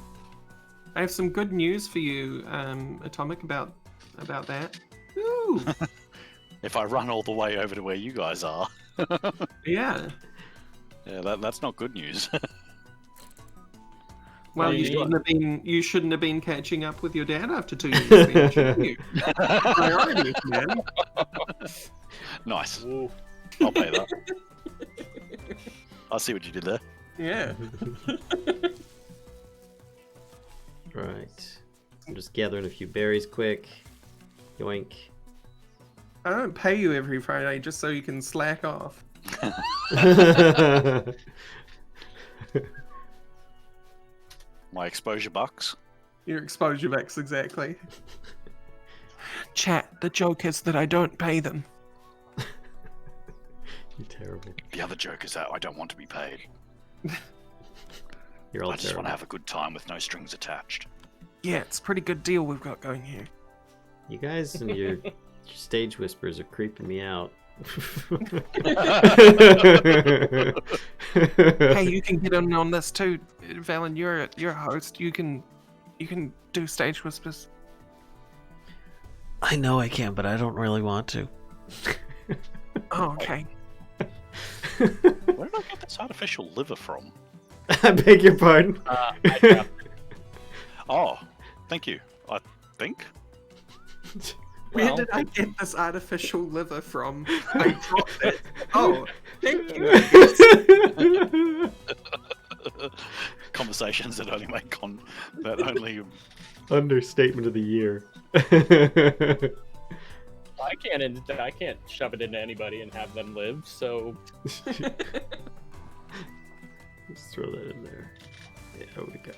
I have some good news for you, Atomic, about that. Ooh, If I run all the way over to where you guys are, yeah. yeah, that's not good news. Well, you you shouldn't have been catching up with your dad after 2 years, then, should you? Priorities, man. Nice. Ooh. I'll pay that. I see what you did there. Yeah. Right. I'm just gathering a few berries quick. Yoink. I don't pay you every Friday just so you can slack off. My exposure bucks. Your exposure backs, exactly. Chat, the joke is that I don't pay them. You're terrible. The other joke is that I don't want to be paid. You're all I just terrible. want to have a good time with no strings attached. Yeah, it's a pretty good deal we've got going here. You guys and your stage whispers are creeping me out. Hey, you can get in on this too, Valen. You're a host. You can do stage whispers. I know I can, but I don't really want to. Oh, okay. Where did I get this artificial liver from? I beg your pardon. I dropped it. Oh, thank you. I think. Where Well- did I get this artificial liver from? I dropped it. Oh, thank you. Conversations that only make that only. Understatement of the year. I can't shove it into anybody and have them live. So Just throw that in there. Yeah, there we go.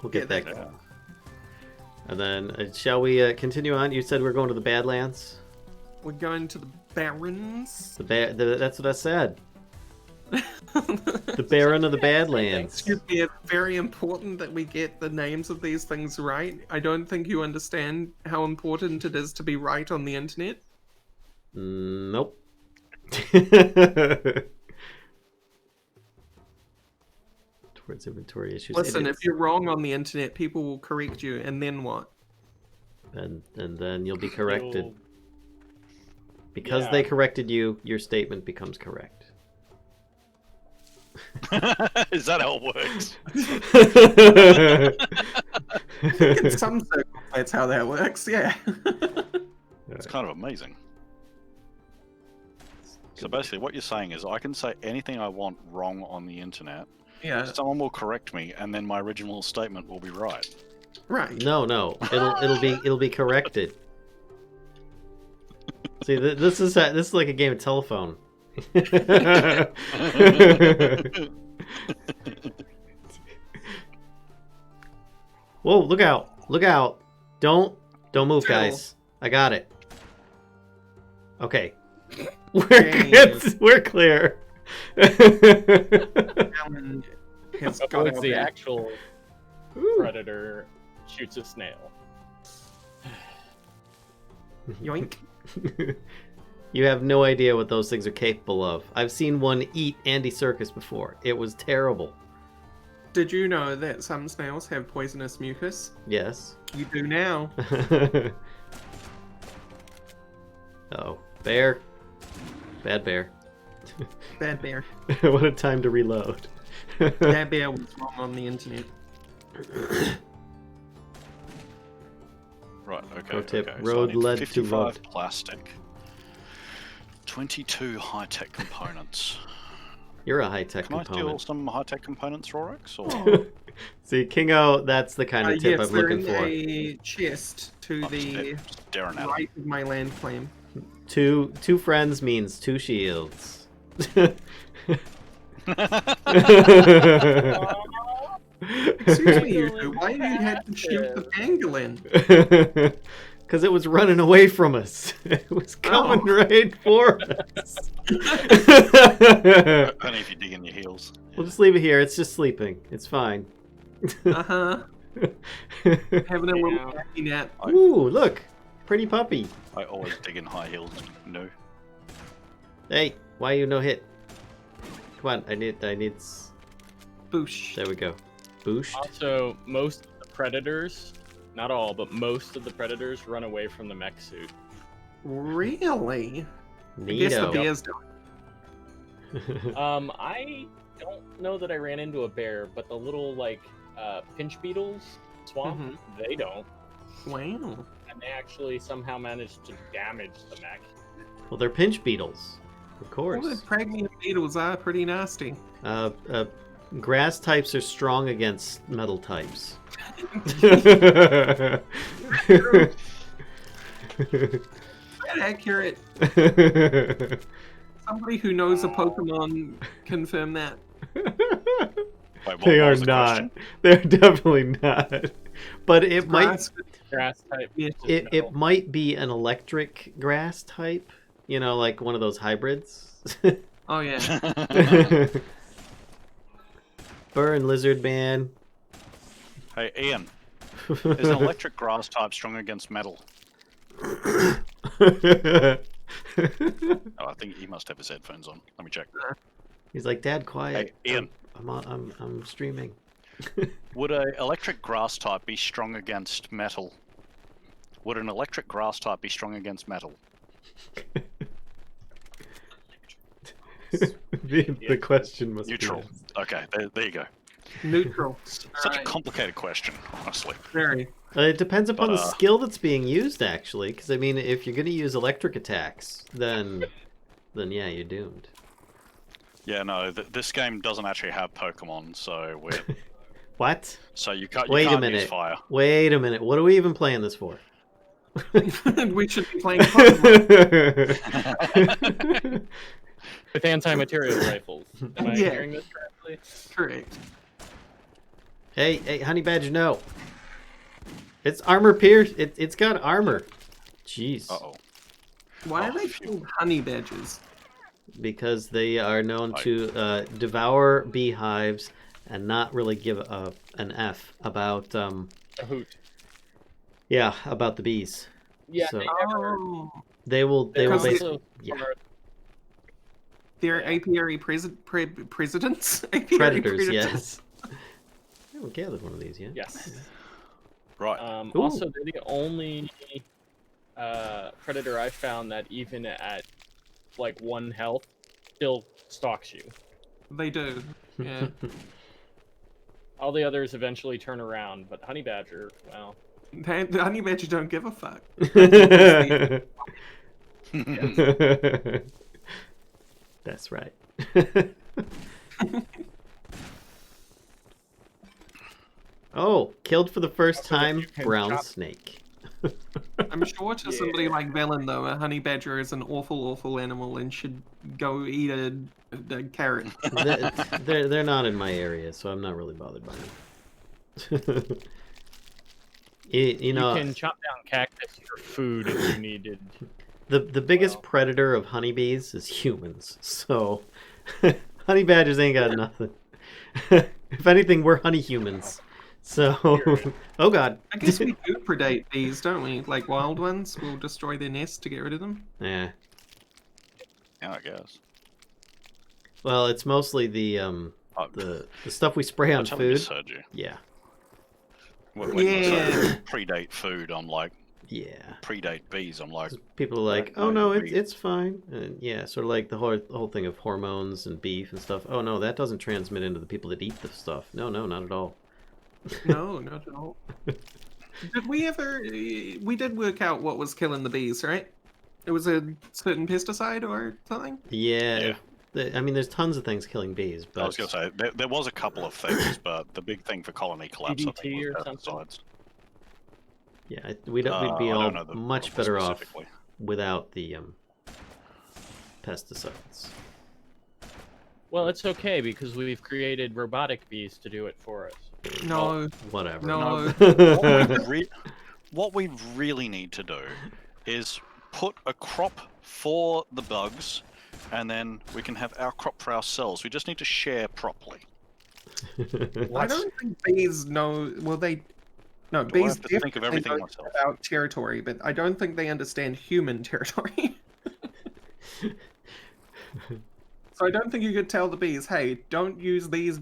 We'll get that Yeah, going. And then, shall we continue on? You said we're going to the Badlands. We're going to the Barrens. That's what I said. The Baron of the Badlands. Excuse me, it's very important that we get the names of these things right. I don't think you understand how important it is to be right on the internet. Nope. Towards inventory issues. Listen, idiots. if you're wrong on the internet, people will correct you, and then what? And then you'll be corrected. Because Yeah. they corrected you, your statement becomes correct. Is that how it works? In some circles, that's how that works. Yeah. It's kind of amazing. So basically, what you're saying is I can say anything I want wrong on the internet. Yeah. Someone will correct me, and then my original statement will be right. Right. No, it'll be corrected. See, this is like a game of telephone. Whoa! Look out! Look out! Don't move, guys. I got it. Okay, we're good. We're clear. Alan has got Towards out the there. actual Ooh. predator shoots a snail. Yoink. You have no idea what those things are capable of. I've seen one eat Andy Serkis before. It was terrible. Did you know that some snails have poisonous mucus? Yes. You do now. Oh, bear. Bad bear. Bad bear. What a time to reload. That bear was wrong on the internet. Right, okay. Pro tip, okay. road so I need led to 55 road. plastic. 22 high-tech components. You're a high-tech Can I steal component. some high-tech components, Rorix? Or... Oh. See, Kingo, that's the kind of tip Yes, I'm they're looking in for. a chest to Oh, the just staring at right of my land claim. Two friends means two shields. Excuse me, you two. Why have you had to shoot the pangolin? Because it was running away from us. It was coming right for us. Only if you dig in your heels. We'll just leave it here. It's just sleeping. It's fine. Uh-huh. Having a little Yeah. happy nap. Ooh, look. Pretty puppy. I always dig in high heels. No. Hey, why you no hit? Come on, I need Boosh. there we go. Boost. Also, most of the predators, not all, but most of the predators run away from the mech suit. Really? I guess the Neato. bears don't. I don't know that I ran into a bear, but the little pinch beetles swamp, they don't, Wow. and they actually somehow managed to damage the mech. Well, they're pinch beetles. Of Well, the course. pregnant beetles are pretty nasty. Grass types are strong against metal types. Accurate. Somebody who knows a Pokemon confirm that. Wait, what They are was the not. question? They're definitely not. But it might Grass- Grass type. Yeah. it might be an electric grass type. You know, like one of those hybrids. Oh yeah. Burn, lizard man. Hey, Ian. Is an electric grass type strong against metal? Oh, I think he must have his headphones on. Let me check. He's like, Dad, quiet. Hey, Ian. I'm streaming. Would an electric grass type be strong against metal? Would an electric grass type be strong against metal? The question must Neutral. be. Okay, there you go. Neutral. Such a Alright. complicated question, honestly. Very. It depends upon the But, skill that's being used, actually. Because I mean, if you're going to use electric attacks, then yeah, you're doomed. Yeah, no, this game doesn't actually have Pokemon, so we're What? so you can't Wait a use minute. fire. Wait a minute. What are we even playing this for? We should be playing Pokemon. With anti-material rifles. Am I Yeah. hearing this correctly? Correct. Hey, Honey Badger, no. It's armor pierce. It's got armor. Jeez. Uh-oh. Why are Oh, they phew. called honey badgers? Because they are known to devour beehives and not really give an F about A hoot. about the bees. Yeah, So- they never. Oh, They will Because basically also yeah. they're apiary presidents. Apiary predators. Yes. I haven't gathered one of these yet. Yes. Right. Ooh. Also, they're the only predator I found that even at like 1 health, still stalks you. They do. Yeah. All the others eventually turn around, but honey badger, well, The honey badger don't give a fuck. That's right. Oh, killed for the first Also, time, you can brown chop- snake. I'm sure to somebody like Velen, though, a honey badger is an awful, awful animal and should go eat a carrot. They're not in my area, so I'm not really bothered by them. you know, you can chop down cactus for food if you needed. the biggest predator of honeybees is humans, so honey badgers ain't got nothing. If anything, we're honey humans. So, oh god. I guess we do predate bees, don't we? Like wild ones, we'll destroy their nest to get rid of them. Yeah. Yeah, I guess. Well, it's mostly the stuff we spray on I food. misheard you. Yeah. When you Yeah. say predate food, I'm like, Yeah. predate bees. I'm like, People are like, No, "Oh no, you beef." it's fine." And yeah, sort of like the whole thing of hormones and beef and stuff. Oh no, that doesn't transmit into the people that eat the stuff. No, not at all. No, not at all. Did we ever? We did work out what was killing the bees, right? It was a certain pesticide or something. Yeah. I mean, there's tons of things killing bees, but I was going to say, there was a couple of things, but the big thing for colony collapse, I think, DDT was or something? pesticides. yeah, we'd be I all don't know the much one better off specifically. without the pesticides. Well, it's okay because we've created robotic bees to do it for us. No, Whatever. no. What we really need to do is put a crop for the bugs, and then we can have our crop for ourselves. We just need to share properly. I don't think bees know. Well, they. No, Do I bees have to think of definitely everything know myself? about territory, but I don't think they understand human territory. So I don't think you could tell the bees, "Hey, don't use these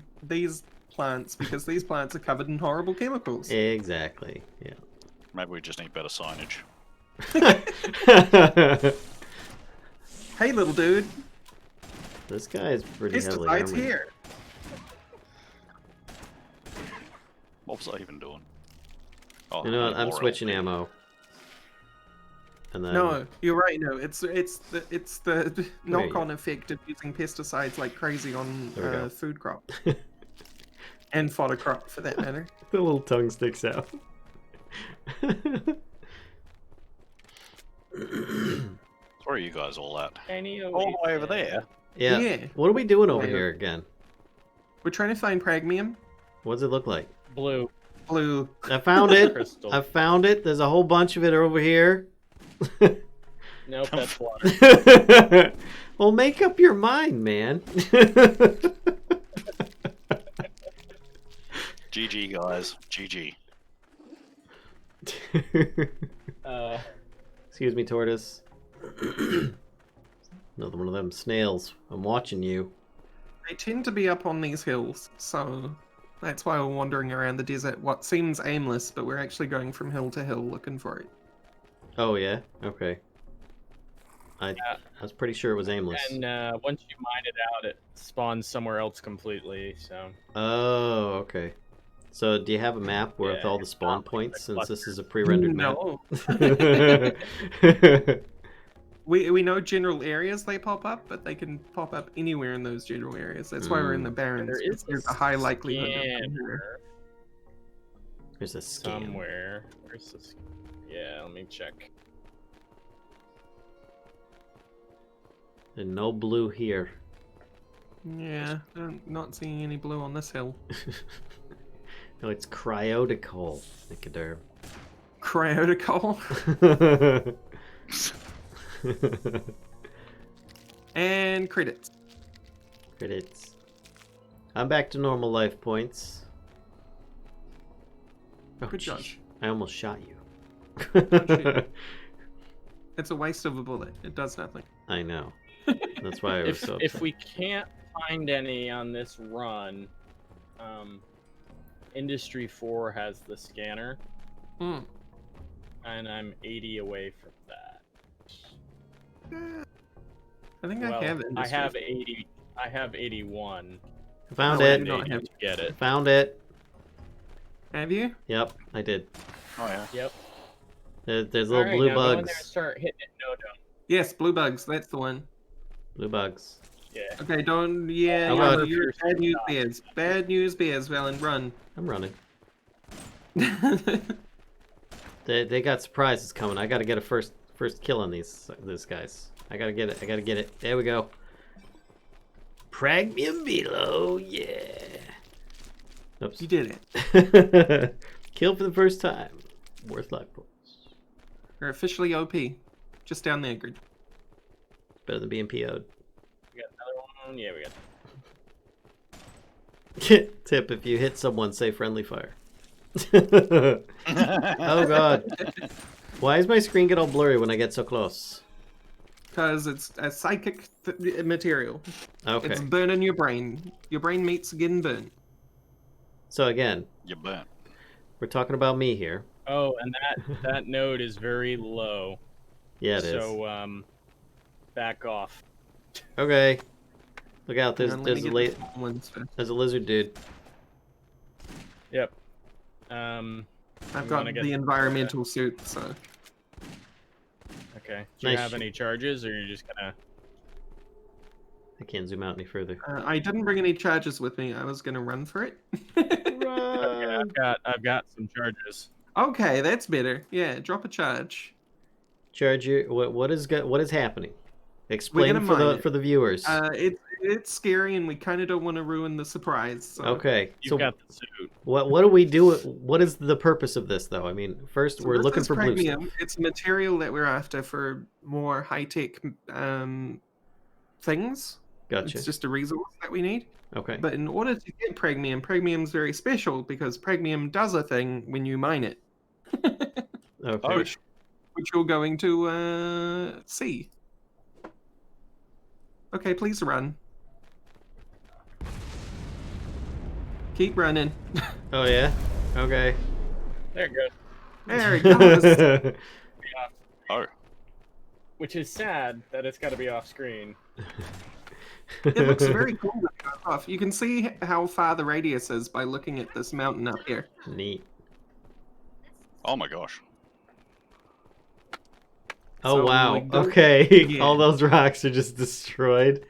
plants because these plants are covered in horrible chemicals." Exactly. Yeah. Maybe we just need better signage. Hey, little dude, This guy is pretty heavily pesticides armored. here. What was I even doing? Oh, You know what? I'm more switching LP. ammo. And then No, you're right. No, it's the There you knock-on effect of using pesticides like crazy on There we go. food crop and fodder crop, for that matter. the little tongue sticks out. Where are you guys all at? Any All the way over there. Yeah. Yeah. What are we doing over Yeah. here again? We're trying to find pragmium. What does it look like? Blue Blue. I found it. crystal. I found it. There's a whole bunch of it over here. Nope, that's water. Well, make up your mind, man. GG, guys. GG. Excuse me, tortoise. Another one of them snails. I'm watching you. They tend to be up on these hills, so that's why we're wandering around the desert. What seems aimless, but we're actually going from hill to hill looking for it. Oh yeah. Okay. I was pretty sure it was aimless. And once you mine it out, it spawns somewhere else completely. So Oh, okay. So do you have a map with Yeah, all the it's spawn not like points the since this is a pre-rendered No. map? We know general areas they pop up, but they can pop up anywhere in those general areas. That's why we're in the Barrens. there is There's a high likelihood of them here. scanner There's a scan. somewhere. Where's this? Yeah, let me check. And no blue here. Yeah, I'm not seeing any blue on this hill. No, it's cryotical, Nicoderm. Cryotical. And credits. Credits. I'm back to normal life points. Oh, Good job. jeez. I almost shot you. shoot. It's a waste of a bullet. It does nothing. I know. That's why I was so If upset. we can't find any on this run, Industry 4 has the scanner, Hmm. and I'm 80 away from that. I think Well, I have industry. I have 80. I have 81. Found No, I it. do not have. To get it. Found it. Have you? Yep, I did. Oh yeah. Yep. There's All little right, blue now go in there and bugs. start hitting it. No, don't. Yes, blue bugs. That's the one. Blue bugs. Yeah. Okay, don't. Yeah, Oh, yeah, God. you're bad news bears. Bad news bears, Valen, run. I'm running. They got surprises coming. I gotta get a first kill on these guys. I gotta get it. I gotta get it. There we go. Pragmium Velo, yeah. Oops. You did it. Kill for the first time. Worth luck points. You're officially OP. Just down there, Grid. Better than being PO'd. We got another one. Yeah, we got. Tip: if you hit someone, say friendly fire. Oh god. Why does my screen get all blurry when I get so close? Because it's a psychic material. Okay. It's burning your brain. Your brain meets getting burnt. So again, You burnt. we're talking about me here. Oh, and that node is very low. Yeah, it is. So back off. Okay. Look out! Hang on, let me get the small ones first. There's a lizard dude. Yep. I've You got wanna get the environmental suit, so. Okay. Do you Nice. have any charges, or you're just gonna? I can't zoom out any further. I didn't bring any charges with me. I was gonna run for it. Okay, I've got some charges. Okay, that's better. Yeah, drop a charge. Charger, what is happening? Explain gonna for mine the it. for the viewers. It's scary, and we kind of don't want to ruin the surprise. So. Okay, You've so got the suit. what do we do? What is the purpose of this, though? I mean, first So we're this looking is for blue Pragmium. stuff. It's a material that we're after for more high-tech things. Gotcha. It's just a resource that we need. Okay. But in order to get Pragmium's very special because Pragmium does a thing when you mine it. Okay. Oh, which you're going to see. Okay, please run. Keep running. Oh yeah. Okay. There it goes. There it goes. Oh. Which is sad that it's got to be off screen. It looks very cool when it goes off. You can see how far the radius is by looking at this mountain up here. Neat. Oh my gosh. Oh So, wow. like, don't- Okay. yeah. All those rocks are just destroyed.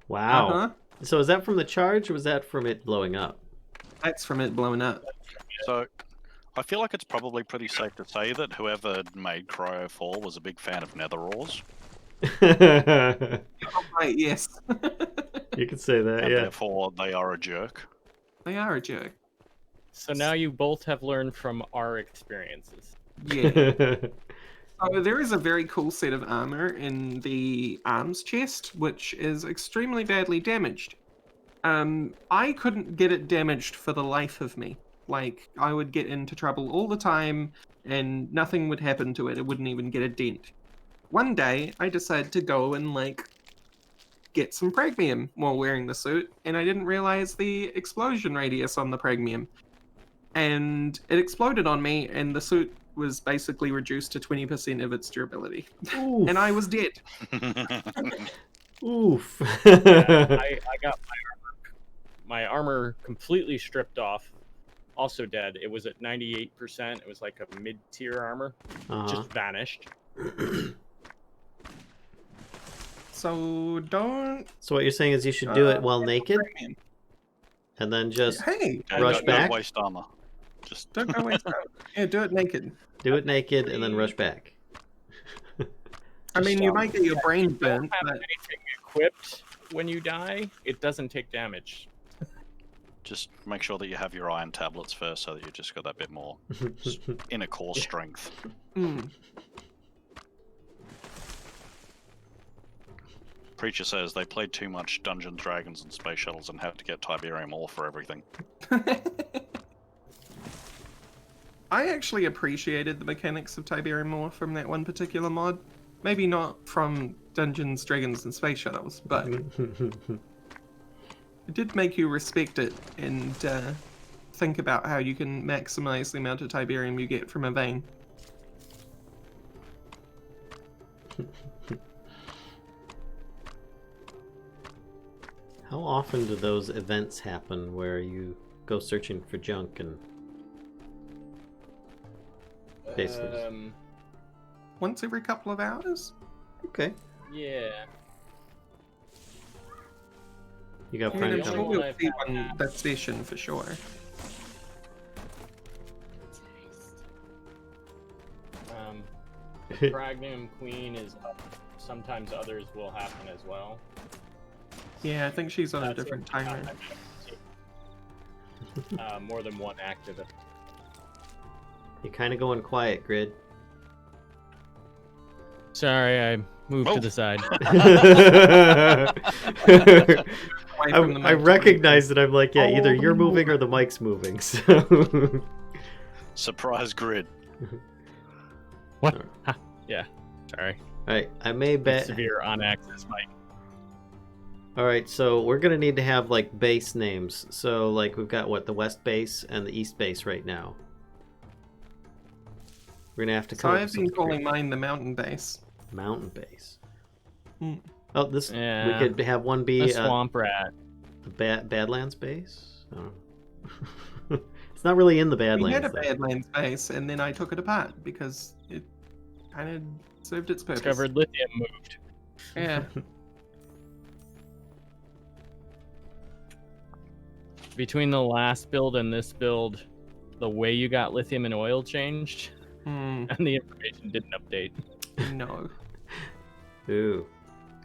Wow. Uh-huh. So is that from the charge, or was that from it blowing up? That's from it blowing up. So, I feel like it's probably pretty safe to say that whoever made CryoFall was a big fan of nether ores, Oh, right, yes. You could say that, and yeah. therefore they are a jerk. They are a jerk. So now you both have learned from our experiences. Yeah. So there is a very cool set of armor in the arms chest, which is extremely badly damaged. I couldn't get it damaged for the life of me. Like, I would get into trouble all the time, and nothing would happen to it. It wouldn't even get a dent. One day, I decided to go and, like, get some Pragmium while wearing the suit, and I didn't realize the explosion radius on the Pragmium. And it exploded on me, and the suit was basically reduced to 20% of its durability. Oof. And I was dead. Oof. I got my armor completely stripped off. Also dead. It was at 98%. It was like a mid-tier armor. Uh-huh. Just vanished. So don't... So what you're saying is you should do it while get naked, Pragmium. and then just Hey, And Rush don't back? waste armor. Just don't go waste time. Yeah, do it naked. do it naked and then rush back. I mean, you might get your brain If you don't burnt, have but anything equipped when you die, it doesn't take damage. just make sure that you have your iron tablets first, so that you just got that bit more inner core strength. Preacher says they played too much Dungeons, Dragons, and Space Shuttles and had to get Tiberium ore for everything. I actually appreciated the mechanics of Tiberium ore from that one particular mod. Maybe not from Dungeons, Dragons, and Space Shuttles, but it did make you respect it and think about how you can maximize the amount of Tiberium you get from a vein. How often do those events happen where you go searching for junk and basically? Once every couple of hours. Okay. Yeah. You got I mean, plenty I'm of sure time. we'll see on that session for sure. Pragnum Queen is up. Sometimes others will happen as well. Yeah, I think she's on a That's different the only timer. time I've seen, more than one active. You're kind of going quiet, Grid. Sorry, I moved to the side. Away from the I mic. recognize that I'm like, yeah, either Oh, you're moving or the mic's moving. So. Surprise grid. What? Ha, yeah. Sorry. Alright, I may bet. Severe on access mic. Alright, so we're gonna need to have like base names. So like we've got what, the west base and the east base right now. We're gonna have to So come up I've with been something calling creative. mine the mountain base. Mountain base. Hmm. Oh, this Yeah. we could have one be A swamp rat. the Badlands base. Oh. It's not really in the We Badlands. had a though. Badlands base, and then I took it apart because it kind of served its purpose. Discovered lithium moved. Yeah. Between the last build and this build, the way you got lithium and oil changed, Hmm. and the information didn't update. No. Ooh.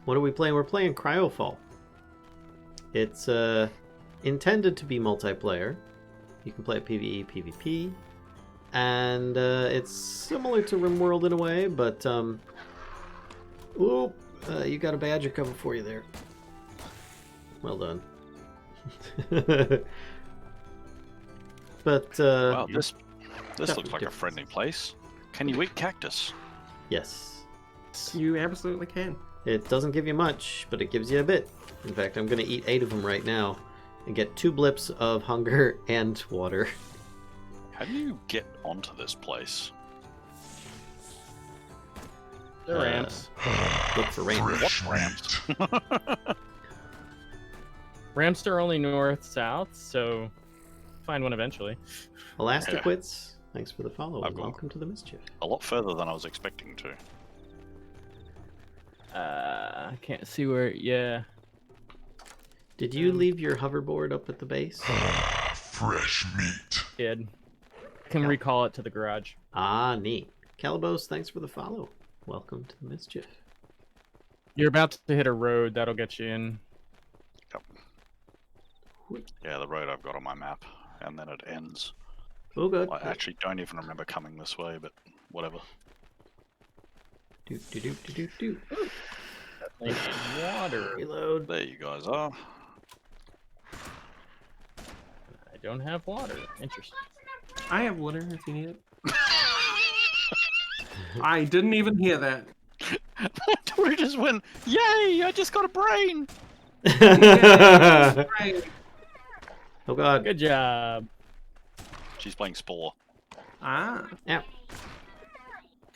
What are we playing? We're playing CryoFall. It's intended to be multiplayer. You can play PvE, PvP, and it's similar to RimWorld in a way, but you got a badger coming for you there. Well done. But Wow, this looks definitely like a different. friendly place. Can you eat cactus? yes, You absolutely can. it doesn't give you much, but it gives you a bit. In fact, I'm gonna eat 8 of them right now and get 2 blips of hunger and water. How do you get onto this place? The ramps. Look for rain. What ramps? Ramps are only north-south, so find one eventually. Elastiquits, thanks for the follow. I've And got- welcome to the Mischief. A lot further than I was expecting to. I can't see where. Yeah. Did you leave your hoverboard up at the base? Fresh meat. Kid. Can recall it to the garage. Ah, neat. Calibos, thanks for the follow. Welcome to the Mischief. You're about to hit a road that'll get you in. Yeah, the road I've got on my map, and then it ends. Oh, good. I actually don't even remember coming this way, but whatever. Do, do, do, do, do, do. Definitely need water. Reload. There you guys are. I don't have water. Interesting. I have water if you need it. I didn't even hear that. We just went, yay! I just got a brain. Right. Oh god. Good job. She's playing Spore. Ah. Yeah.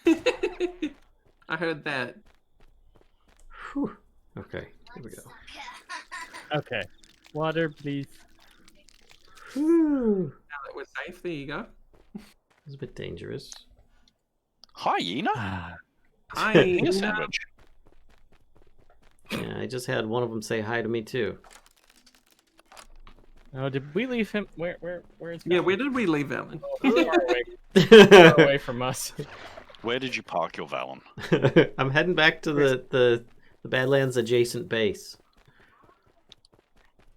I heard that. Whew. Okay, here we go. Okay. Water, please. Whew. Now that we're safe, there you go. It's a bit dangerous. Hyena? Hi. Eating a sandwich. Yeah, I just had one of them say hi to me too. Oh, did we leave him? Where is? Yeah, where did we leave Ellen? Far away from us. Where did you park your Valen? I'm heading back to the Badlands adjacent base.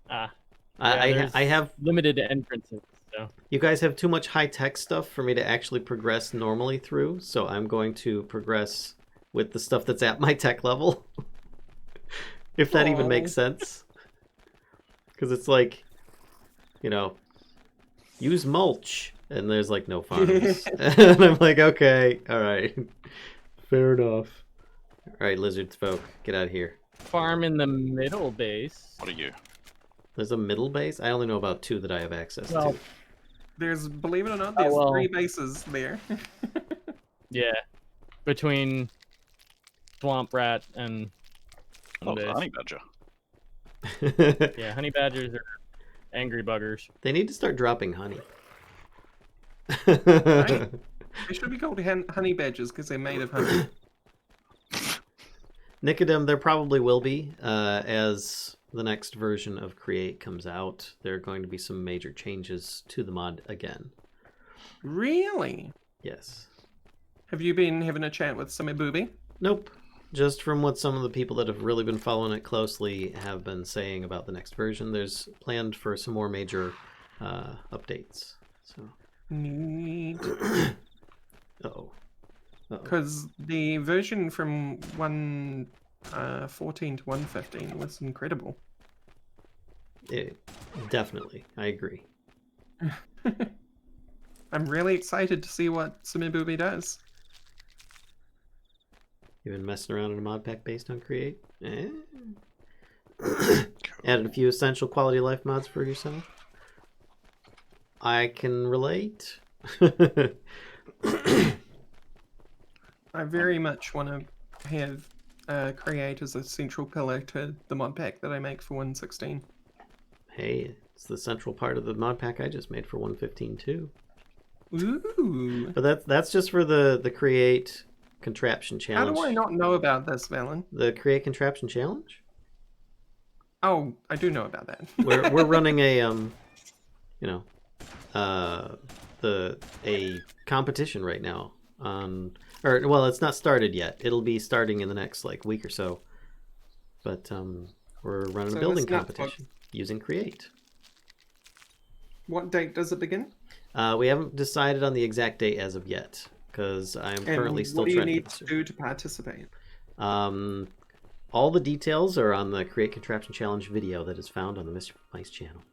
Ah, I there's have. limited entrances. So You guys have too much high tech stuff for me to actually progress normally through, so I'm going to progress with the stuff that's at my tech level. If that even makes sense. Because it's like, you know, use mulch, and there's like no farms. And I'm like, okay, alright. Fair enough. Alright, lizard folk, get out of here. farm in the middle base. What are you? There's a middle base? I only know about 2 that I have access Well, to. There's, believe it or not, there's well. 3 bases there. Yeah, between swamp rat and Oh, base. the honey badger. Yeah, honey badgers are angry buggers. They need to start dropping honey. Right? They should be called honey badgers because they're made of honey. Nicodem, there probably will be, as the next version of Create comes out. There are going to be some major changes to the mod again. Really? Yes. Have you been having a chat with Summer Booby? Nope. Just from what some of the people that have really been following it closely have been saying about the next version, there's planned for some more major updates. So. Neat. Uh-oh. Because the version from 1.14 to 1.15 was incredible. Definitely. I agree. I'm really excited to see what Summer Booby does. You've been messing around in a mod pack based on Create? Added a few essential quality of life mods for yourself? I can relate. I very much want to have Create as a central pillar to the mod pack that I make for 1.16. Hey, it's the central part of the mod pack I just made for 1.15 too. Ooh. But that's just for the Create Contraption Challenge. How do I not know about this, Valen? The Create Contraption Challenge? Oh, I do know about that. We're running a a competition right now well, it's not started yet. It'll be starting in the next week or so. But we're running a building competition using Create. What date does it begin? We haven't decided on the exact date as of yet because I'm currently still trying to. What do you need to do to participate? All the details are on the Create Contraption Challenge video that is found on the Mischief channel.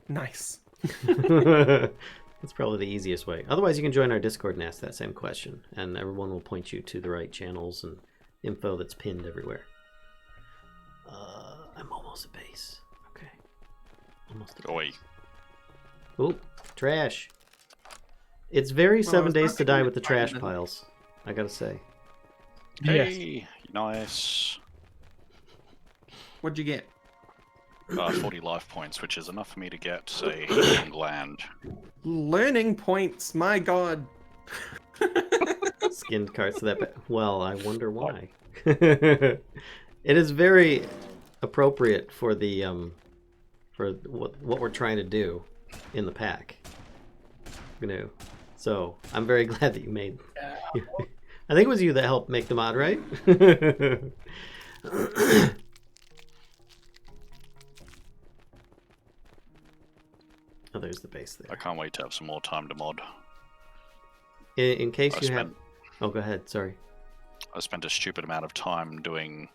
Nice. That's probably the easiest way. Otherwise, you can join our Discord and ask that same question, and everyone will point you to the right channels and info that's pinned everywhere. I'm almost at base. Okay. Almost at base. Oop, trash. It's very 7 days to die with the trash piles, I gotta say. Hey, nice. What'd you get? 40 life points, which is enough for me to get a healing gland. Learning points, my god. Skinned carts to that. Well, I wonder why. It is very appropriate for the for what we're trying to do in the pack. So I'm very glad that you made. I think it was you that helped make the mod, right? Oh, there's the base there. I can't wait to have some more time to mod. In case you have... Oh, go ahead. Sorry. I spent a stupid amount of time doing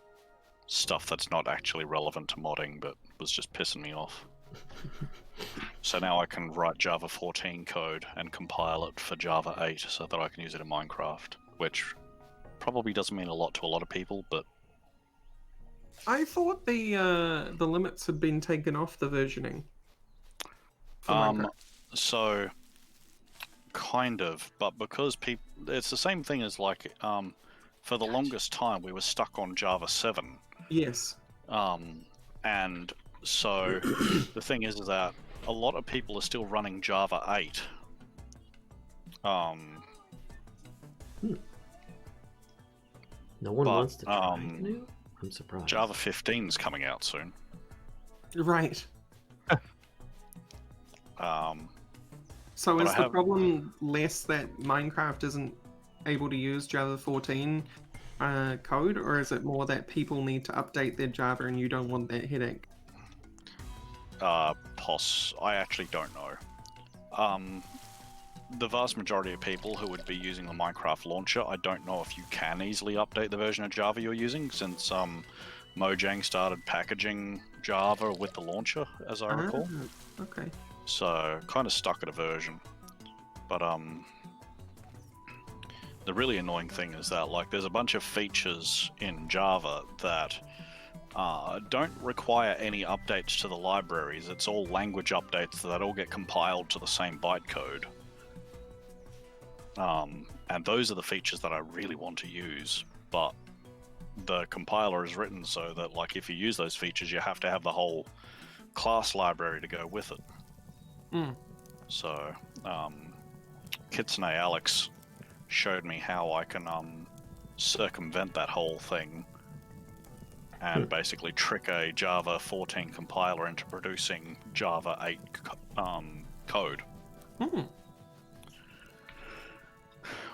stuff that's not actually relevant to modding, but was just pissing me off. So now I can write Java 14 code and compile it for Java 8 so that I can use it in Minecraft, which probably doesn't mean a lot to a lot of people, but... I thought the limits had been taken off the versioning. So kind of, but because people, it's the same thing as for the longest time we were stuck on Java 7. Yes. And so the thing is that a lot of people are still running Java 8. No one wants to try new? I'm surprised. Java 15 is coming out soon. Right. So is the problem less that Minecraft isn't able to use Java 14 code, or is it more that people need to update their Java and you don't want that headache? I actually don't know. The vast majority of people who would be using the Minecraft launcher, I don't know if you can easily update the version of Java you're using, since Mojang started packaging Java with the launcher, as I recall. Okay. So, kind of stuck at a version. But, the really annoying thing is that, there's a bunch of features in Java that don't require any updates to the libraries. It's all language updates that all get compiled to the same bytecode. And those are the features that I really want to use, but the compiler is written so that, like, if you use those features, you have to have the whole class library to go with it. Mm. So, Kitsune Alex showed me how I can circumvent that whole thing and basically trick a Java 14 compiler into producing Java 8 code,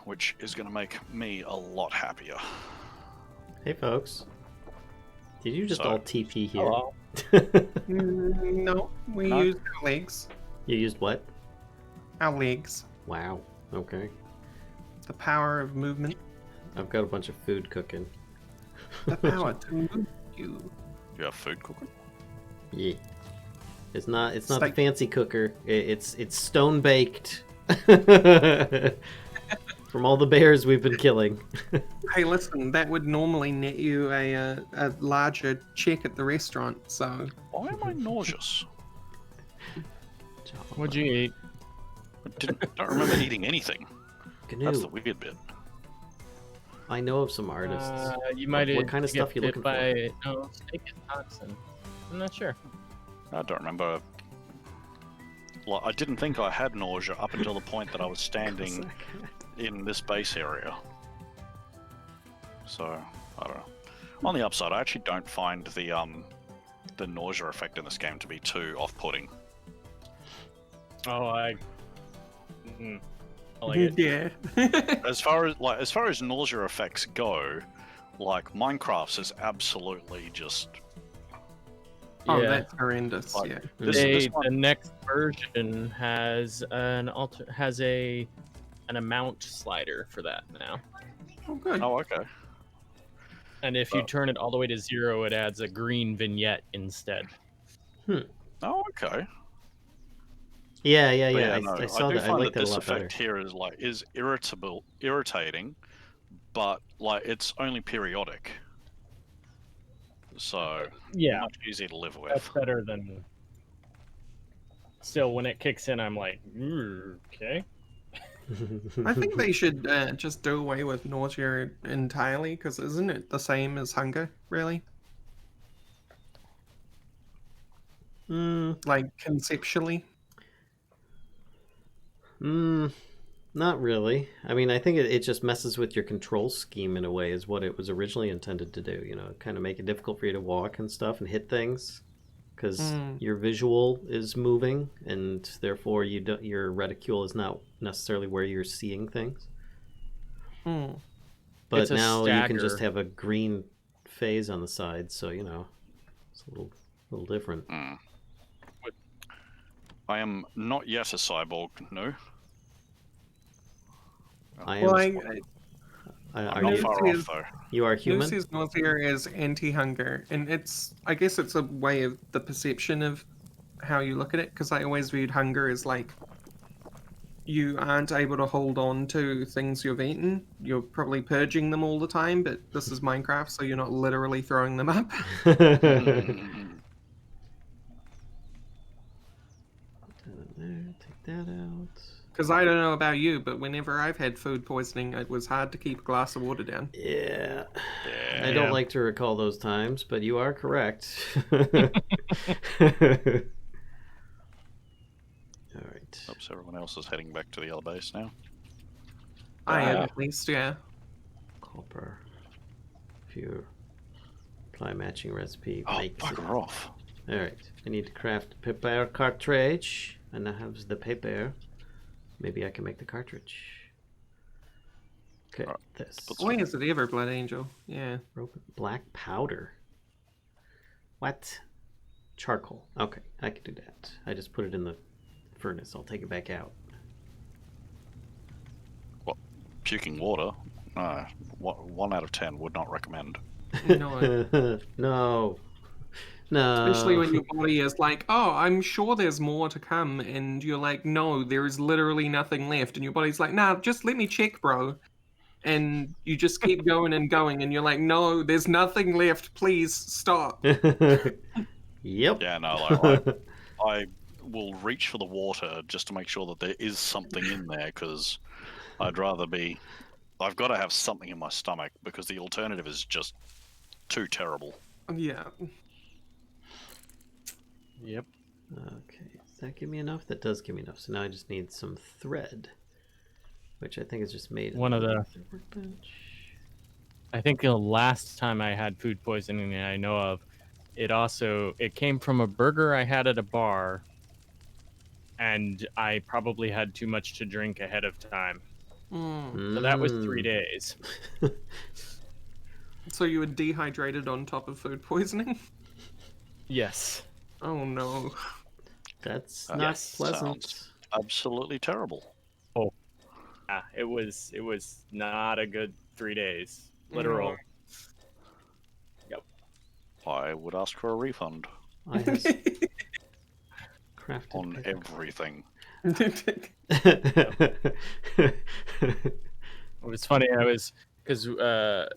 which is going to make me a lot happier. Hey, folks. Did you just all TP here? Hello. No, we No. used our legs. You used what? Our legs. Wow. Okay. The power of movement. I've got a bunch of food cooking. The power to move you. You have food cooking? Yeah. It's not the Steak. fancy cooker. It's stone baked. From all the bears we've been killing. Hey, listen, that would normally net you a larger check at the restaurant, so... Why am I nauseous? What'd you eat? I don't remember eating anything. Canoe. That's the weird bit. I know of some artists. You might What have kind of get stuff you bit looking by, no, snake is toxin. I'm not sure. I don't remember. Well, I didn't think I had nausea up until the point that I was standing in this base area. So, I don't know. On the upside, I actually don't find the nausea effect in this game to be too off-putting. Oh, I like it. Yeah. As far as nausea effects go, like Minecraft's is absolutely just Oh, Yeah. that's horrendous, Like, yeah. this The one. next version has an amount slider for that now. Oh, good. Oh, okay. And if you Oh. turn it all the way to 0, it adds a green vignette instead. Oh, okay. Yeah. But yeah, I no, saw do that. I find like that a this lot better. effect here is irritating, but like it's only periodic, so Yeah, much easier to live that's with. better than. Still, when it kicks in, I'm like, okay. I think they should just do away with nausea entirely, because isn't it the same as hunger, really? Like, conceptually? Not really. I mean, I think it just messes with your control scheme in a way, is what it was originally intended to do. You know, kind of make it difficult for you to walk and stuff and hit things, because your visual is moving, and therefore your reticule is not necessarily where you're seeing things. But It's a now you can just stagger. have a green phase on the side, so you know it's a little different. I am not yet a cyborg, no. I Well, am. I'm Are not you? far off though. You are Who human. says nausea is anti-hunger? And I guess it's a way of the perception of how you look at it, because I always viewed hunger as like, you aren't able to hold on to things you've eaten. You're probably purging them all the time, but this is Minecraft, so you're not literally throwing them up. Take that out. Because I don't know about you, but whenever I've had food poisoning, it was hard to keep a glass of water down. Yeah. Yeah. I don't like to recall those times, but you are correct. All right. Oops, everyone else is heading back to the other base now. I am, Yeah. at least, yeah. Copper. If you apply matching recipe, Oh, makes it. bugger off. All right. I need to craft a paper cartridge, and I have the paper. Maybe I can make the cartridge. Okay, this. Why is it ever Blood Angel? Yeah. Black powder. What? Charcoal. Okay, I can do that. I just put it in the furnace. I'll take it back out. What? Puking water? No. 1 out of 10 would not recommend. No. No. No. Especially when your body is like, oh, I'm sure there's more to come, and you're like, no, there is literally nothing left, and your body's like, nah, just let me check, bro. And you just keep going and going, and you're like, no, there's nothing left, please stop. Yep. Yeah, no, like I will reach for the water just to make sure that there is something in there, because I've got to have something in my stomach, because the alternative is just too terrible. Yeah. Yep. Okay, does that give me enough? That does give me enough. So now I just need some thread, which I think is just made One of the- on workbench. I think the last time I had food poisoning that I know of, it came from a burger I had at a bar, and I probably had too much to drink ahead of time. So that was 3 days. So you were dehydrated on top of food poisoning? Yes. Oh no. That's That not Yes. pleasant. sounds absolutely terrible. Yeah, it was not a good 3 days. Literal. I would ask for a refund I have crafted on paper. everything. It was funny. Because an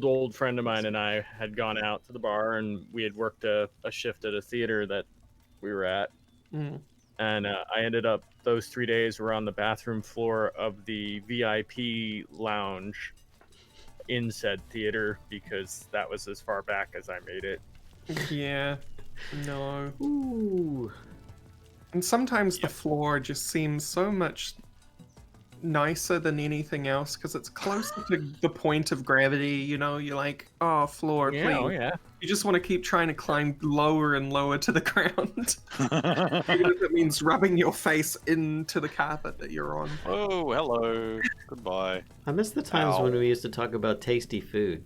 old friend of mine and I had gone out to the bar, and we had worked a shift at a theater that we were at. Mm. And I ended up, those 3 days were on the bathroom floor of the VIP lounge in said theater, because that was as far back as I made it. Yeah. No. Ooh. And sometimes the floor just seems so much nicer than anything else because it's closer to the point of gravity, you know? You're like, oh, floor, Yeah, please. oh yeah. You just want to keep trying to climb lower and lower to the ground. Even if it means rubbing your face into the carpet that you're on. Oh, hello. Goodbye. I miss the times when Ow. we used to talk about tasty food.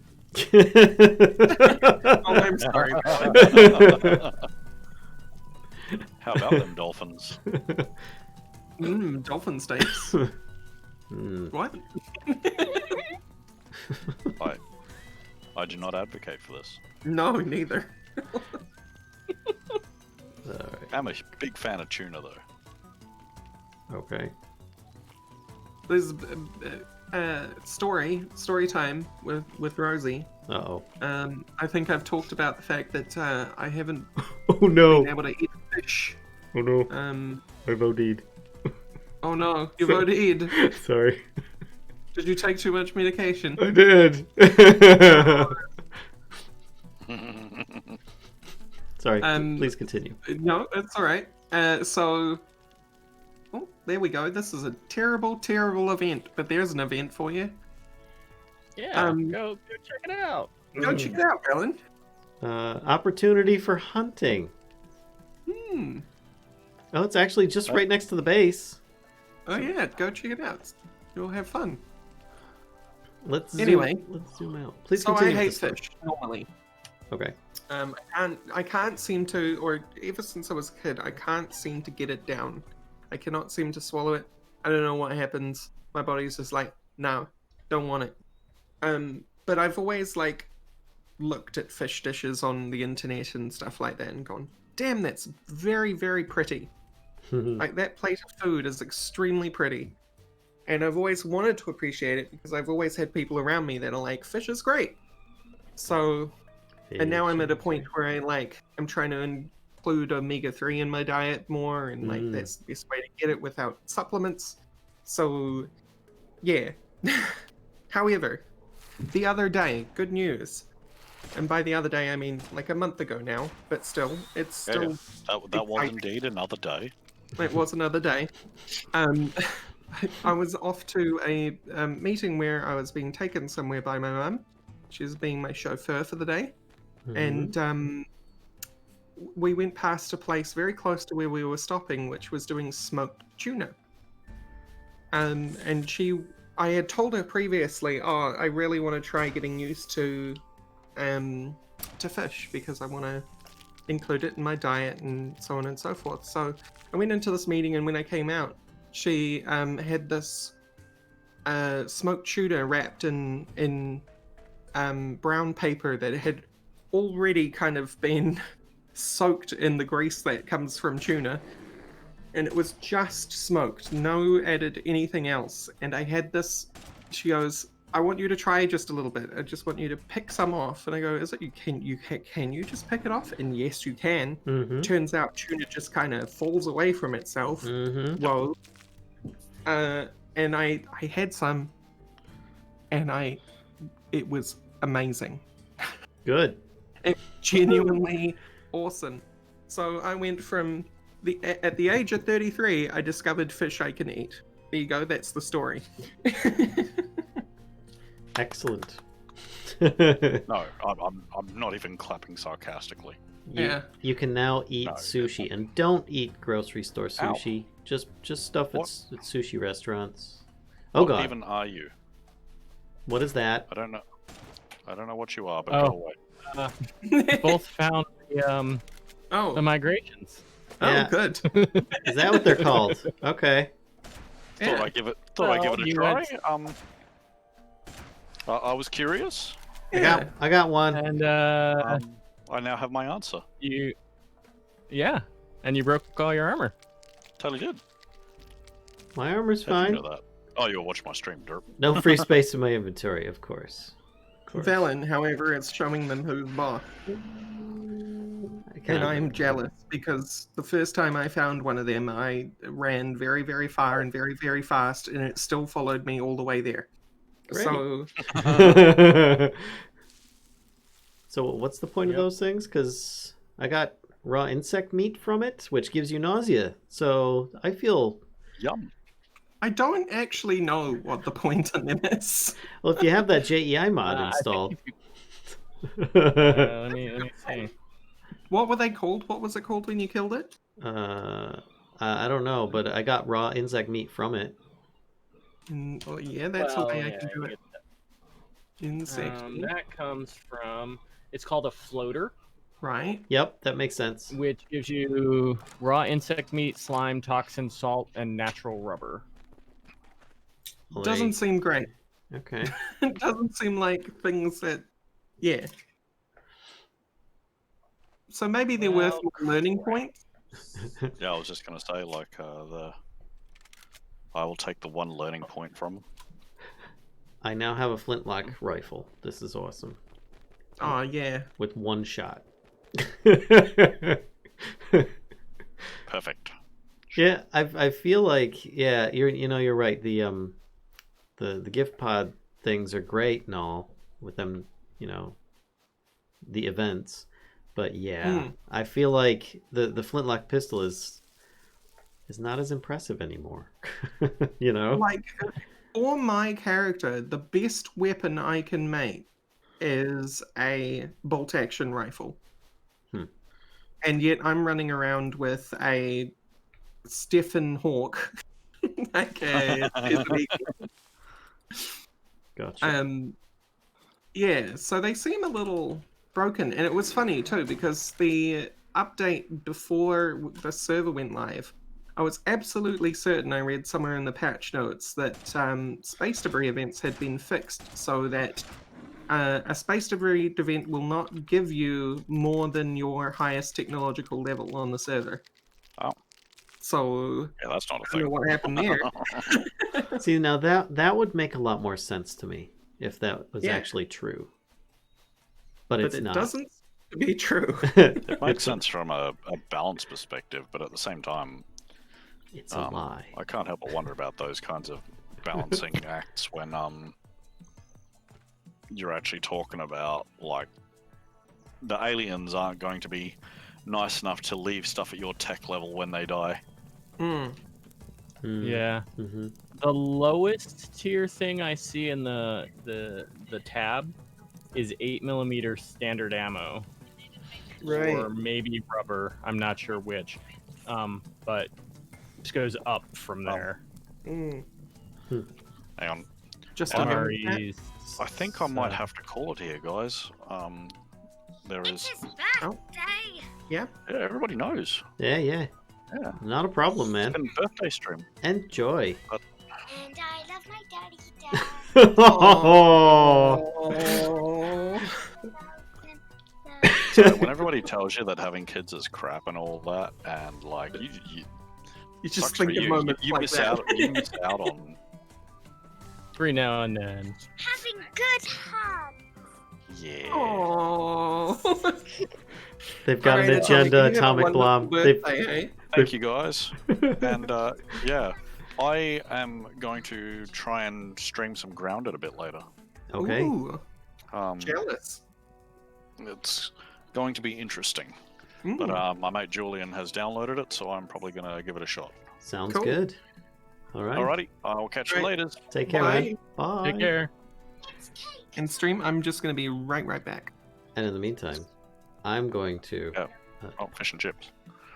Oh, I'm sorry. How about them dolphins? Dolphin steaks. What? I do not advocate for this. No, neither. Alright. I'm a big fan of tuna, though. Okay. There's story time with Rosie. Uh-oh. I think I've talked about the fact that I haven't Oh no. been able to eat fish. Oh no. I've OD'd. Oh no, you've OD'd. Sorry. Did you take too much medication? I did. Sorry, please continue. No, it's alright. So, oh, there we go. This is a terrible, terrible event, but there's an event for you. Yeah, go check it out. Go check it out, Alan. Opportunity for hunting. Oh, it's actually just right next to the base. Oh yeah, go check it out. You'll have fun. Let's Anyway. let's zoom out. Please So I continue. with hate the story. fish normally. Okay. I can't seem to, or ever since I was a kid, I can't seem to get it down. I cannot seem to swallow it. I don't know what happens. My body's just like, no, don't want it. But I've always like looked at fish dishes on the internet and stuff like that and gone, damn, that's very, very pretty. Like that plate of food is extremely pretty. And I've always wanted to appreciate it because I've always had people around me that are like, fish is great. So, and now I'm at a point where I'm trying to include omega-3 in my diet more, and like that's the best way to get it without supplements. So, yeah. However, the other day, good news. And by the other day, I mean like a month ago now, but still, it's still. That was indeed another day. It was another day. I was off to a meeting where I was being taken somewhere by my mum. She's being my chauffeur for the day. And we went past a place very close to where we were stopping, which was doing smoked tuna. And I had told her previously, oh, I really want to try getting used to fish because I want to include it in my diet and so on and so forth. So I went into this meeting, and when I came out, she had this smoked tuna wrapped in brown paper that had already kind of been soaked in the grease that comes from tuna, and it was just smoked, no added anything else. And I had this, she goes, I want you to try just a little bit. I just want you to pick some off. And I go, is it can you just pick it off? And yes, you can. Turns out tuna just kind of falls away from itself. Whoa. And I had some, and it was amazing. Good. It's genuinely awesome. So I went from at the age of 33, I discovered fish I can eat. There you go. That's the story. Excellent. No, I'm not even clapping sarcastically. Yeah. You can now eat No. sushi, and don't eat grocery store sushi. Just stuff at What? sushi restaurants. Oh What god. even are you? What is that? I don't know what you are, but Oh. go away. Both found the Oh, migrations. Yeah. good. Is that what they're called? Okay. Thought Yeah. I'd give it a you try. went- I was curious. Yeah. I got one. And I now have my answer. and you broke all your armor. Totally did. My armor's How'd you fine. know that? Oh, you were watching my stream, derp. No free space in my inventory, of course. Velen, however, is showing them who's boss. And I'm jealous because the first time I found one of them, I ran very, very far and very, very fast, and it still followed me all the way there. Great. So, So what's the point of those things? Because I got raw insect meat from it, which gives you nausea. So I feel... Yum. I don't actually know what the point of them is. Well, if you have that JEI mod I think installed... let me see. What were they called? What was it called when you killed it? I don't know, but I got raw insect meat from it. Well, yeah, that's the way I can do it. Insect meat, That comes from. It's called a floater, right? Yep, that makes sense. which gives you raw insect meat, slime, toxin, salt, and natural rubber. Well, Doesn't seem great. Okay. It doesn't seem like things that, yeah. So maybe they're worth Well, more learning crap. points. Yeah, I was just gonna say I will take the one learning point from 'em. I now have a flintlock rifle. This is awesome. Oh yeah, With one shot. Perfect. Yeah, I feel like you're right. The gift pod things are great and all with them, the events. But yeah, I feel like the flintlock pistol is not as impressive anymore. like for my character, the best weapon I can make is a bolt action rifle. And yet I'm running around with a Stephen Hawk. Okay. Gotcha. Yeah, so they seem a little broken, and it was funny too because the update before the server went live, I was absolutely certain I read somewhere in the patch notes that space debris events had been fixed so that a space debris event will not give you more than your highest technological level on the server. Oh. So Yeah, that's not a I don't know thing. what happened there. See, now that would make a lot more sense to me if that was Yeah. actually true. But But it's it not. doesn't be true. It makes sense from a balance perspective, but at the same time, It's a lie. I can't help but wonder about those kinds of balancing acts when you're actually talking about like the aliens aren't going to be nice enough to leave stuff at your tech level when they die. Yeah. Mm-hmm. The lowest tier thing I see in the tab is 8mm standard ammo, Right. or maybe rubber. I'm not sure which, but it just goes up from there. Mm. Hang on, Just a minute. MREs. I think I might have to call it here, guys. There is. Birthday. Yeah, everybody knows. Yeah. Yeah. Not a problem, man. It's been birthday stream. Enjoy. And I love my daddy, Dad. Oh. So when everybody tells you that having kids is crap and all that, and like you You sucks just for think of you. moments You like miss that. out. You miss out on. Every now and then. Having good hugs. Yeah. Aww. They've got an Alright, agenda, you have a Atomic wonderful Blom. birthday, hey? Thank you guys. And yeah, I am going to try and stream some Grounded a bit later. Okay. Ooh. Jealous. It's going to be interesting. Mm. But my mate Julian has downloaded it, so I'm probably going to give it a shot. Sounds Cool. good. All right. Alrighty, I'll catch you Right. later. Take care, Bye. man. Bye. Take care. In stream, I'm just going to be right back. And in the meantime, I'm going to. Yeah. Oh, fish and chips.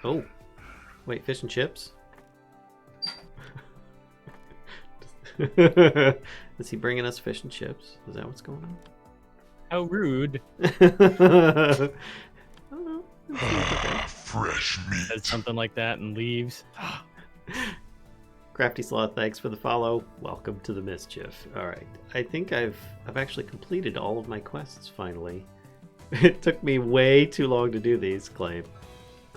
Oh, wait, fish and chips? Is he bringing us fish and chips? Is that what's going on? How rude. I don't know. It seems okay. Fresh Says meat. something like that and leaves. Crafty Sloth, thanks for the follow. Welcome to the Mischief. All right, I think I've actually completed all of my quests finally. It took me way too long to do these. Claim.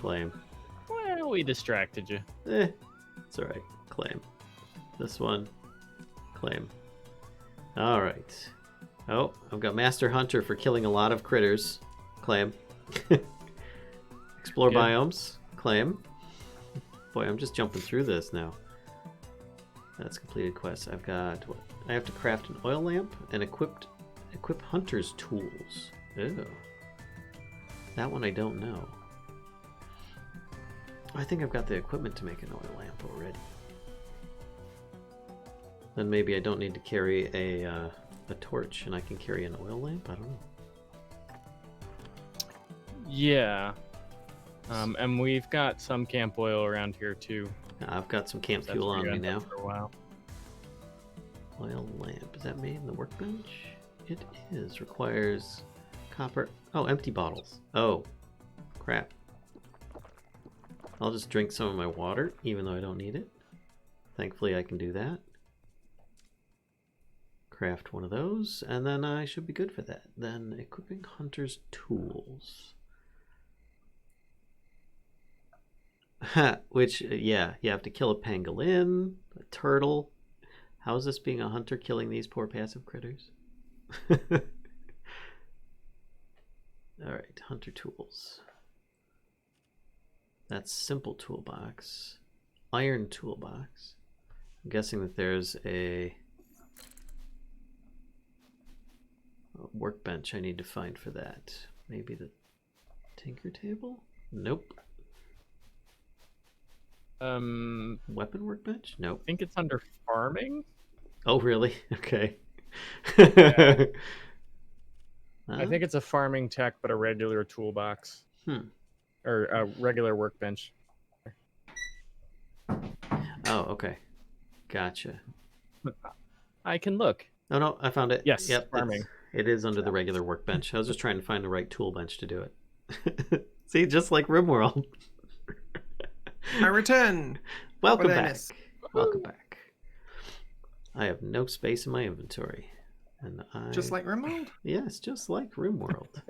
Well, we distracted you. It's all right. Claim. This one. Claim. All right. Oh, I've got Master Hunter for killing a lot of critters. Claim. Explore Good. biomes. Claim. Boy, I'm just jumping through this now. That's completed quests. I've got what? I have to craft an oil lamp and equip hunter's tools. Ew. That one I don't know. I think I've got the equipment to make an oil lamp already. Then maybe I don't need to carry a torch and I can carry an oil lamp? I don't know. Yeah. And we've got some camp oil around here too. I've got some camp That's fuel where on you me end now. up for a while. Oil lamp. Is that made in the workbench? It is. Requires copper. Oh, empty bottles. Oh, crap. I'll just drink some of my water, even though I don't need it. Thankfully, I can do that. Craft one of those, and then I should be good for that. Then equipping hunter's tools. Which, yeah, you have to kill a pangolin, a turtle. How is this being a hunter killing these poor passive critters? Alright, hunter tools. That's simple toolbox. Iron toolbox. I'm guessing that there's a workbench I need to find for that. Maybe the tinker table? Nope. Weapon workbench? Nope. I think it's under farming. Oh, really? Okay. Yeah. I think it's a farming tech, but a regular toolbox. Or a regular workbench. Oh, okay. Gotcha. I can look. Oh, no, I found it. Yes, Yep, farming. it is under the regular workbench. I was just trying to find the right tool bench to do it. See, just like RimWorld. I return. Welcome What did I back. miss? Welcome back. I have no space in my inventory. And Just like Rimworld? Yes, just like RimWorld.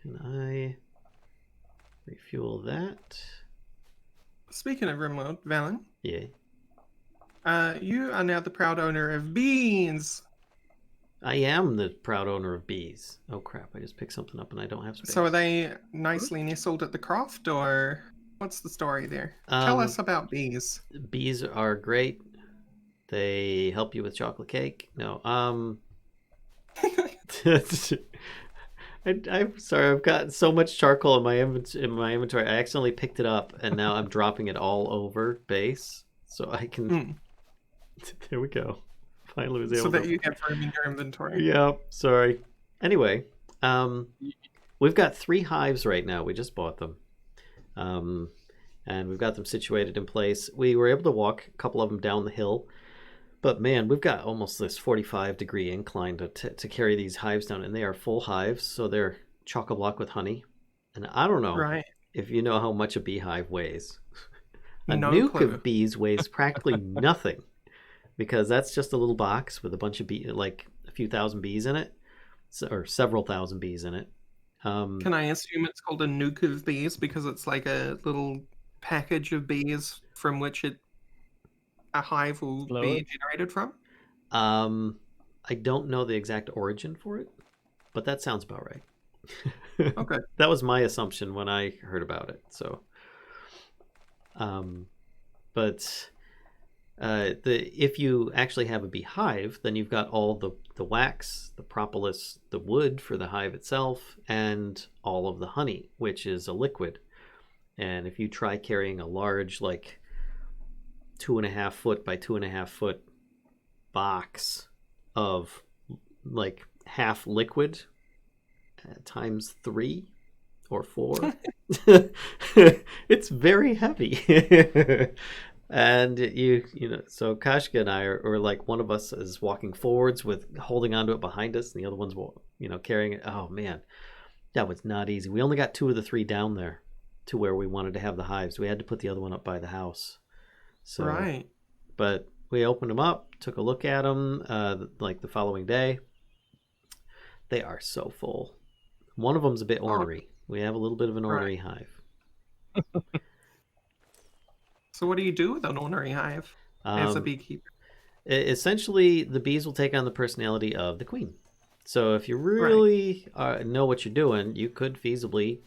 Can I refuel that? Speaking of Rimworld, Valen, Yeah. you are now the proud owner of beans. I am the proud owner of bees. Oh crap, I just picked something up and I don't have space. So are they nicely nestled at the croft, or what's the story there? Tell us about bees. Bees are great. They help you with chocolate cake. No, I'm sorry. I've got so much charcoal in my inventory. I accidentally picked it up, and now I'm dropping it all over base, so I can. There we go. Finally was able So that to. you have room in your inventory. Yeah. Sorry. Anyway, we've got 3 hives right now. We just bought them, and we've got them situated in place. We were able to walk a couple of them down the hill. But man, we've got almost this 45-degree incline to carry these hives down, and they are full hives, so they're chock-a-block with honey. And I don't know if you know how much a beehive weighs. A nuke of bees weighs practically nothing, because that's just a little box with a bunch of bees, like a few thousand bees in it, or several thousand bees in it. Can I assume it's called a nuke of bees because it's like a little package of bees from which a hive will be generated from? I don't know the exact origin for it, but that sounds about right. Okay. That was my assumption when I heard about it. So, but If you actually have a beehive, then you've got all the wax, the propolis, the wood for the hive itself, and all of the honey, which is a liquid. And if you try carrying a large, like 2.5 foot by 2.5 foot box of like half liquid times 3 or 4, it's very heavy. And so Kashka and I are like, one of us is walking forwards with holding onto it behind us, and the other one's carrying it. Oh man, that was not easy. We only got 2 of the 3 down there to where we wanted to have the hives. We had to put the other one up by the house. So, right. But we opened them up, took a look at them like the following day. They are so full. One of them's a bit ornery. We have a little bit of an ornery hive. So what do you do with an ornery hive as a beekeeper? Essentially, the bees will take on the personality of the queen. So if you really know what you're doing, you could feasibly,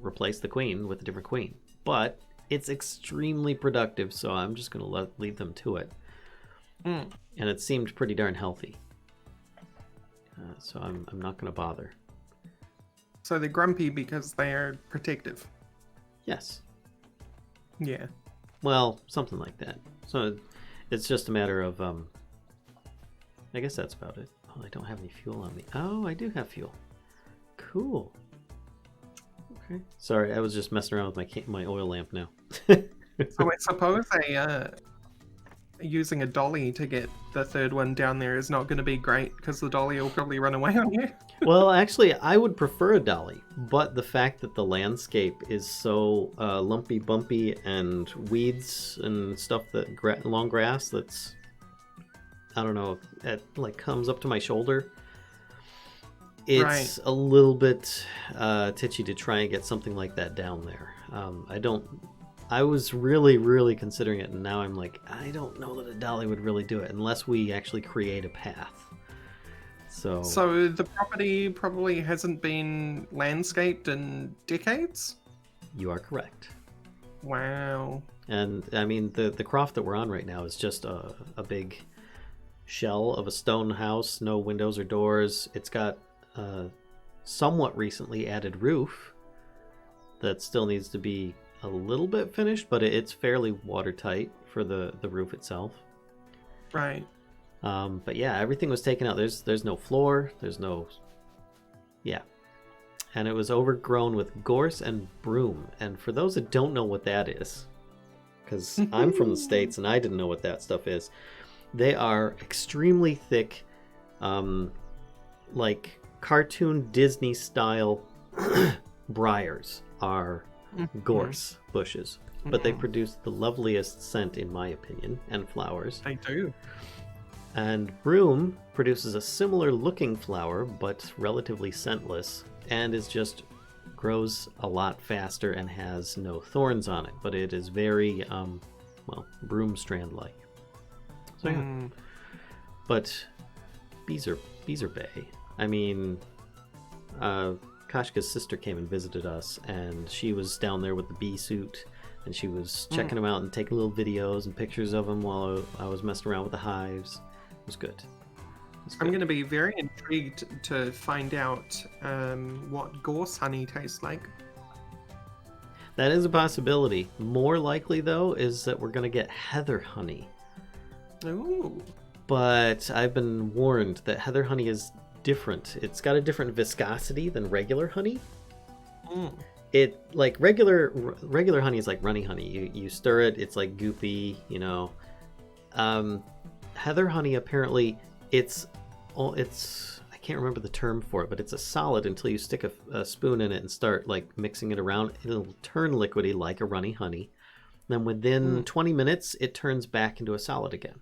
replace the queen with a different queen. But it's extremely productive, so I'm just going to leave them to it. And it seemed pretty darn healthy. So I'm not going to bother. So they're grumpy because they're protective. Yes. Yeah. Well, something like that. So it's just a matter of, I guess that's about it. Oh, I don't have any fuel on me. Oh, I do have fuel. Cool. Okay. Sorry, I was just messing around with my oil lamp now. So I suppose using a dolly to get the third one down there is not going to be great because the dolly will probably run away on you. Well, actually, I would prefer a dolly, but the fact that the landscape is so lumpy, bumpy, and weeds and stuff long grass that's, I don't know, it like comes up to my shoulder. It's a little bit titchy to try and get something like that down there. I was really, really considering it, and now I'm like, I don't know that a dolly would really do it unless we actually create a path. So the property probably hasn't been landscaped in decades? You are correct. Wow. And I mean, the croft that we're on right now is just a big shell of a stone house, no windows or doors. It's got a somewhat recently added roof that still needs to be a little bit finished, but it's fairly watertight for the roof itself. Right. But yeah, everything was taken out. There's no floor. There's no... Yeah. And it was overgrown with gorse and broom. And for those that don't know what that is, because I'm from the States and I didn't know what that stuff is, they are extremely thick, like cartoon Disney style briars are gorse bushes. But they produce the loveliest scent, in my opinion, and flowers. They do. And broom produces a similar looking flower, but relatively scentless, and grows a lot faster and has no thorns on it. But it is very, broom strand-like. So yeah. But bees are bae. I mean, Kashka's sister came and visited us, and she was down there with the bee suit, and she was checking them out and taking little videos and pictures of them while I was messing around with the hives. It was good. I'm going to be very intrigued to find out what gorse honey tastes like. That is a possibility. More likely, though, is that we're going to get heather honey. Ooh. But I've been warned that heather honey is different. It's got a different viscosity than regular honey. It like regular honey is like runny honey. You stir it, it's like goopy, Heather honey, apparently it's I can't remember the term for it, but it's a solid until you stick a spoon in it and start like mixing it around. It'll turn liquidy like a runny honey. Then within 20 minutes it turns back into a solid again.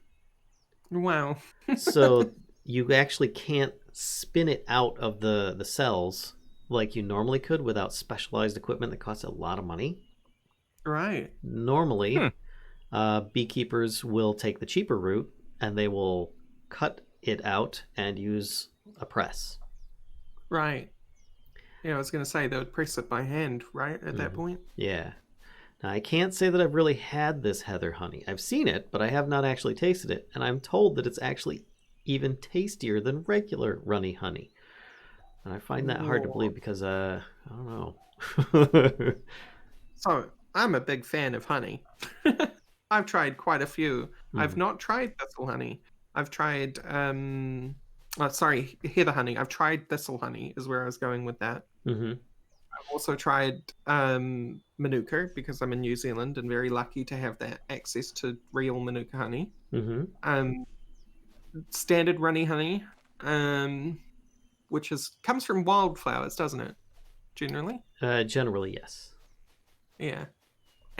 Wow. So you actually can't spin it out of the cells like you normally could without specialized equipment that costs a lot of money. Right. Normally, beekeepers will take the cheaper route and they will cut it out and use a press. Right. Yeah, I was going to say they would press it by hand, right, at that point? Yeah. Now, I can't say that I've really had this heather honey. I've seen it, but I have not actually tasted it, and I'm told that it's actually even tastier than regular runny honey. And I find that hard to believe because, I don't know. So, I'm a big fan of honey. I've tried quite a few. I've not tried thistle honey. I've tried, heather honey. I've tried thistle honey, is where I was going with that. Mm-hmm. I've also tried Manuka because I'm in New Zealand and very lucky to have that access to real Manuka honey. Mm-hmm. Standard runny honey, which comes from wildflowers, doesn't it? Generally. Generally, yes. Yeah,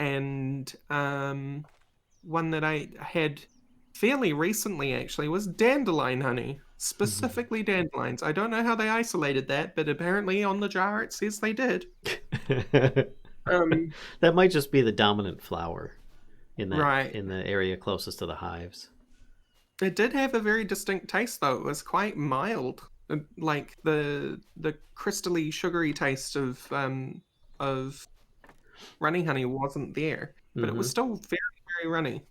and one that I had fairly recently actually was dandelion honey, specifically dandelions. I don't know how they isolated that, but apparently on the jar it says they did. That might just be the dominant flower in that Right. in the area closest to the hives. It did have a very distinct taste, though. It was quite mild, like the crystally, sugary taste of runny honey wasn't there, but it was still very, very runny.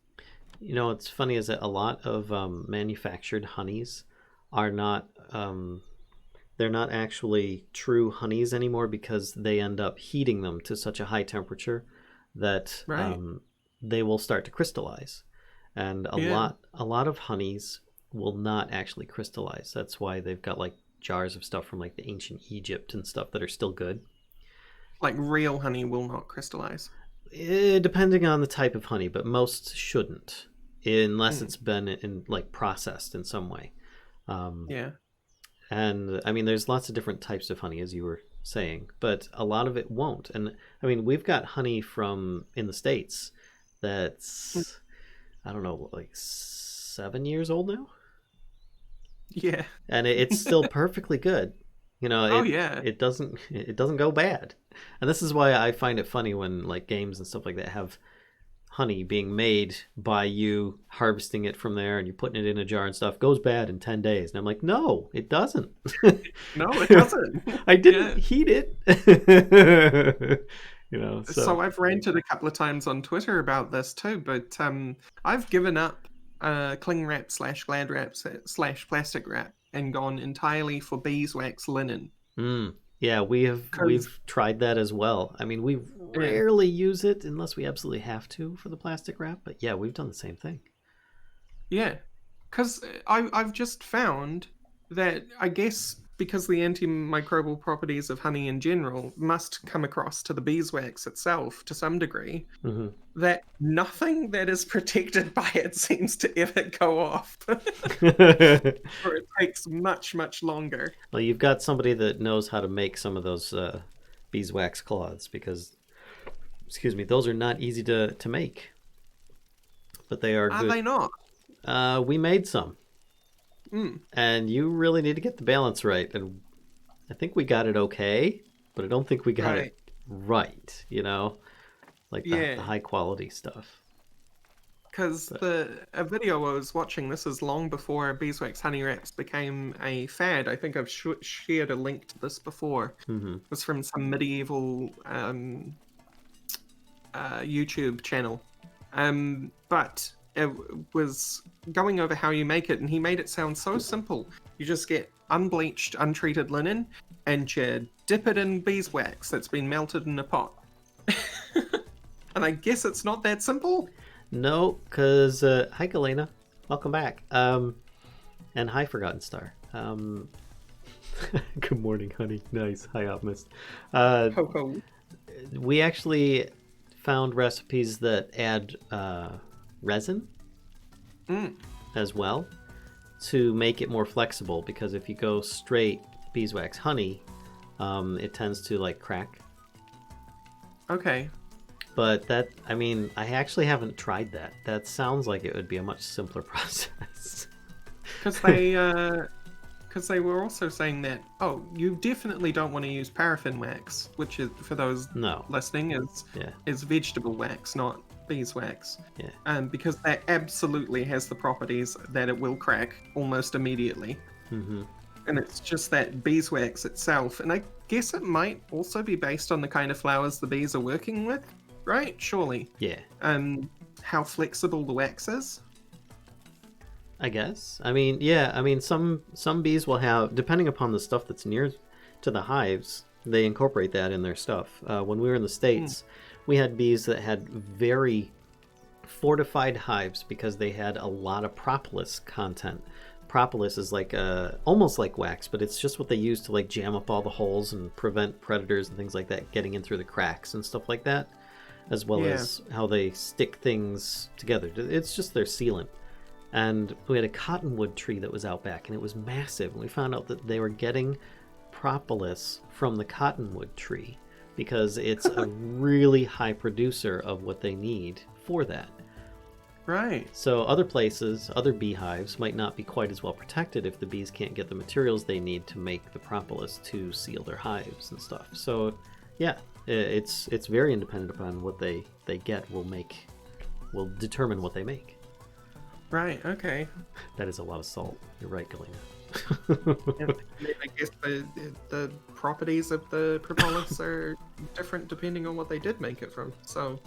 You know, what's funny is that a lot of manufactured honeys are not they're not actually true honeys anymore because they end up heating them to such a high temperature that they will start to crystallize. And a lot of honeys will not actually crystallize. That's why they've got like jars of stuff from like the ancient Egypt and stuff that are still good. Like real honey will not crystallize. Depending on the type of honey, but most shouldn't, unless it's been processed in some way. And I mean, there's lots of different types of honey, as you were saying, but a lot of it won't. And I mean, we've got honey from in the States that's I don't know, like 7 years old now. Yeah, and it's still perfectly good. You know, it doesn't go bad. And this is why I find it funny when like games and stuff like that have honey being made by you harvesting it from there and you're putting it in a jar and stuff goes bad in 10 days. And I'm like, no, it doesn't. No, it doesn't. I didn't heat it. You know, so I've ranted a couple of times on Twitter about this too, but I've given up cling wrap / glad wrap / plastic wrap and gone entirely for beeswax linen. Yeah, we've tried that as well. I mean, we rarely use it unless we absolutely have to for the plastic wrap, but yeah, we've done the same thing. Yeah, because I've just found that, I guess because the antimicrobial properties of honey in general must come across to the beeswax itself to some degree, that nothing that is protected by it seems to ever go off. Or it takes much, much longer. Well, you've got somebody that knows how to make some of those beeswax cloths because, those are not easy to make. But they are good. Are they not? We made some. And you really need to get the balance right. And I think we got it okay, but I don't think we got it right, you know? Like the high quality stuff. Because a video I was watching, this is long before beeswax honey wraps became a fad. I think I've shared a link to this before. It was from some medieval YouTube channel. But it was going over how you make it, and he made it sound so simple. You just get unbleached, untreated linen, and you dip it in beeswax that's been melted in a pot. And I guess it's not that simple? No, because... hi, Galena. Welcome back. And hi, Forgotten Star. Good morning, honey. Nice. Hi, Optimist. Ho-ho. We actually found recipes that add... resin as well to make it more flexible, because if you go straight beeswax honey, it tends to like crack. Okay. But that, I mean, I actually haven't tried that. That sounds like it would be a much simpler process. Because they were also saying that, you definitely don't want to use paraffin wax, which is, for those listening, is vegetable wax, not beeswax. Because that absolutely has the properties that it will crack almost immediately. And it's just that beeswax itself. And I guess it might also be based on the kind of flowers the bees are working with. right? Surely. Yeah, How flexible the wax is? I guess. I mean, yeah. I mean, some bees will have, depending upon the stuff that's near to the hives, they incorporate that in their stuff. When we were in the States, we had bees that had very fortified hives because they had a lot of propolis content. Propolis is like almost like wax, but it's just what they use to like jam up all the holes and prevent predators and things like that getting in through the cracks and stuff like that, as well as how they stick things together. It's just their sealant. And we had a cottonwood tree that was out back, and it was massive. And we found out that they were getting propolis from the cottonwood tree because it's a really high producer of what they need for that. Right. So other places, other beehives might not be quite as well protected if the bees can't get the materials they need to make the propolis to seal their hives and stuff. So yeah, it's very independent upon what they get will determine what they make. Right, okay. That is a lot of salt. You're right, Galena. I guess the properties of the propolis are different depending on what they did make it from. So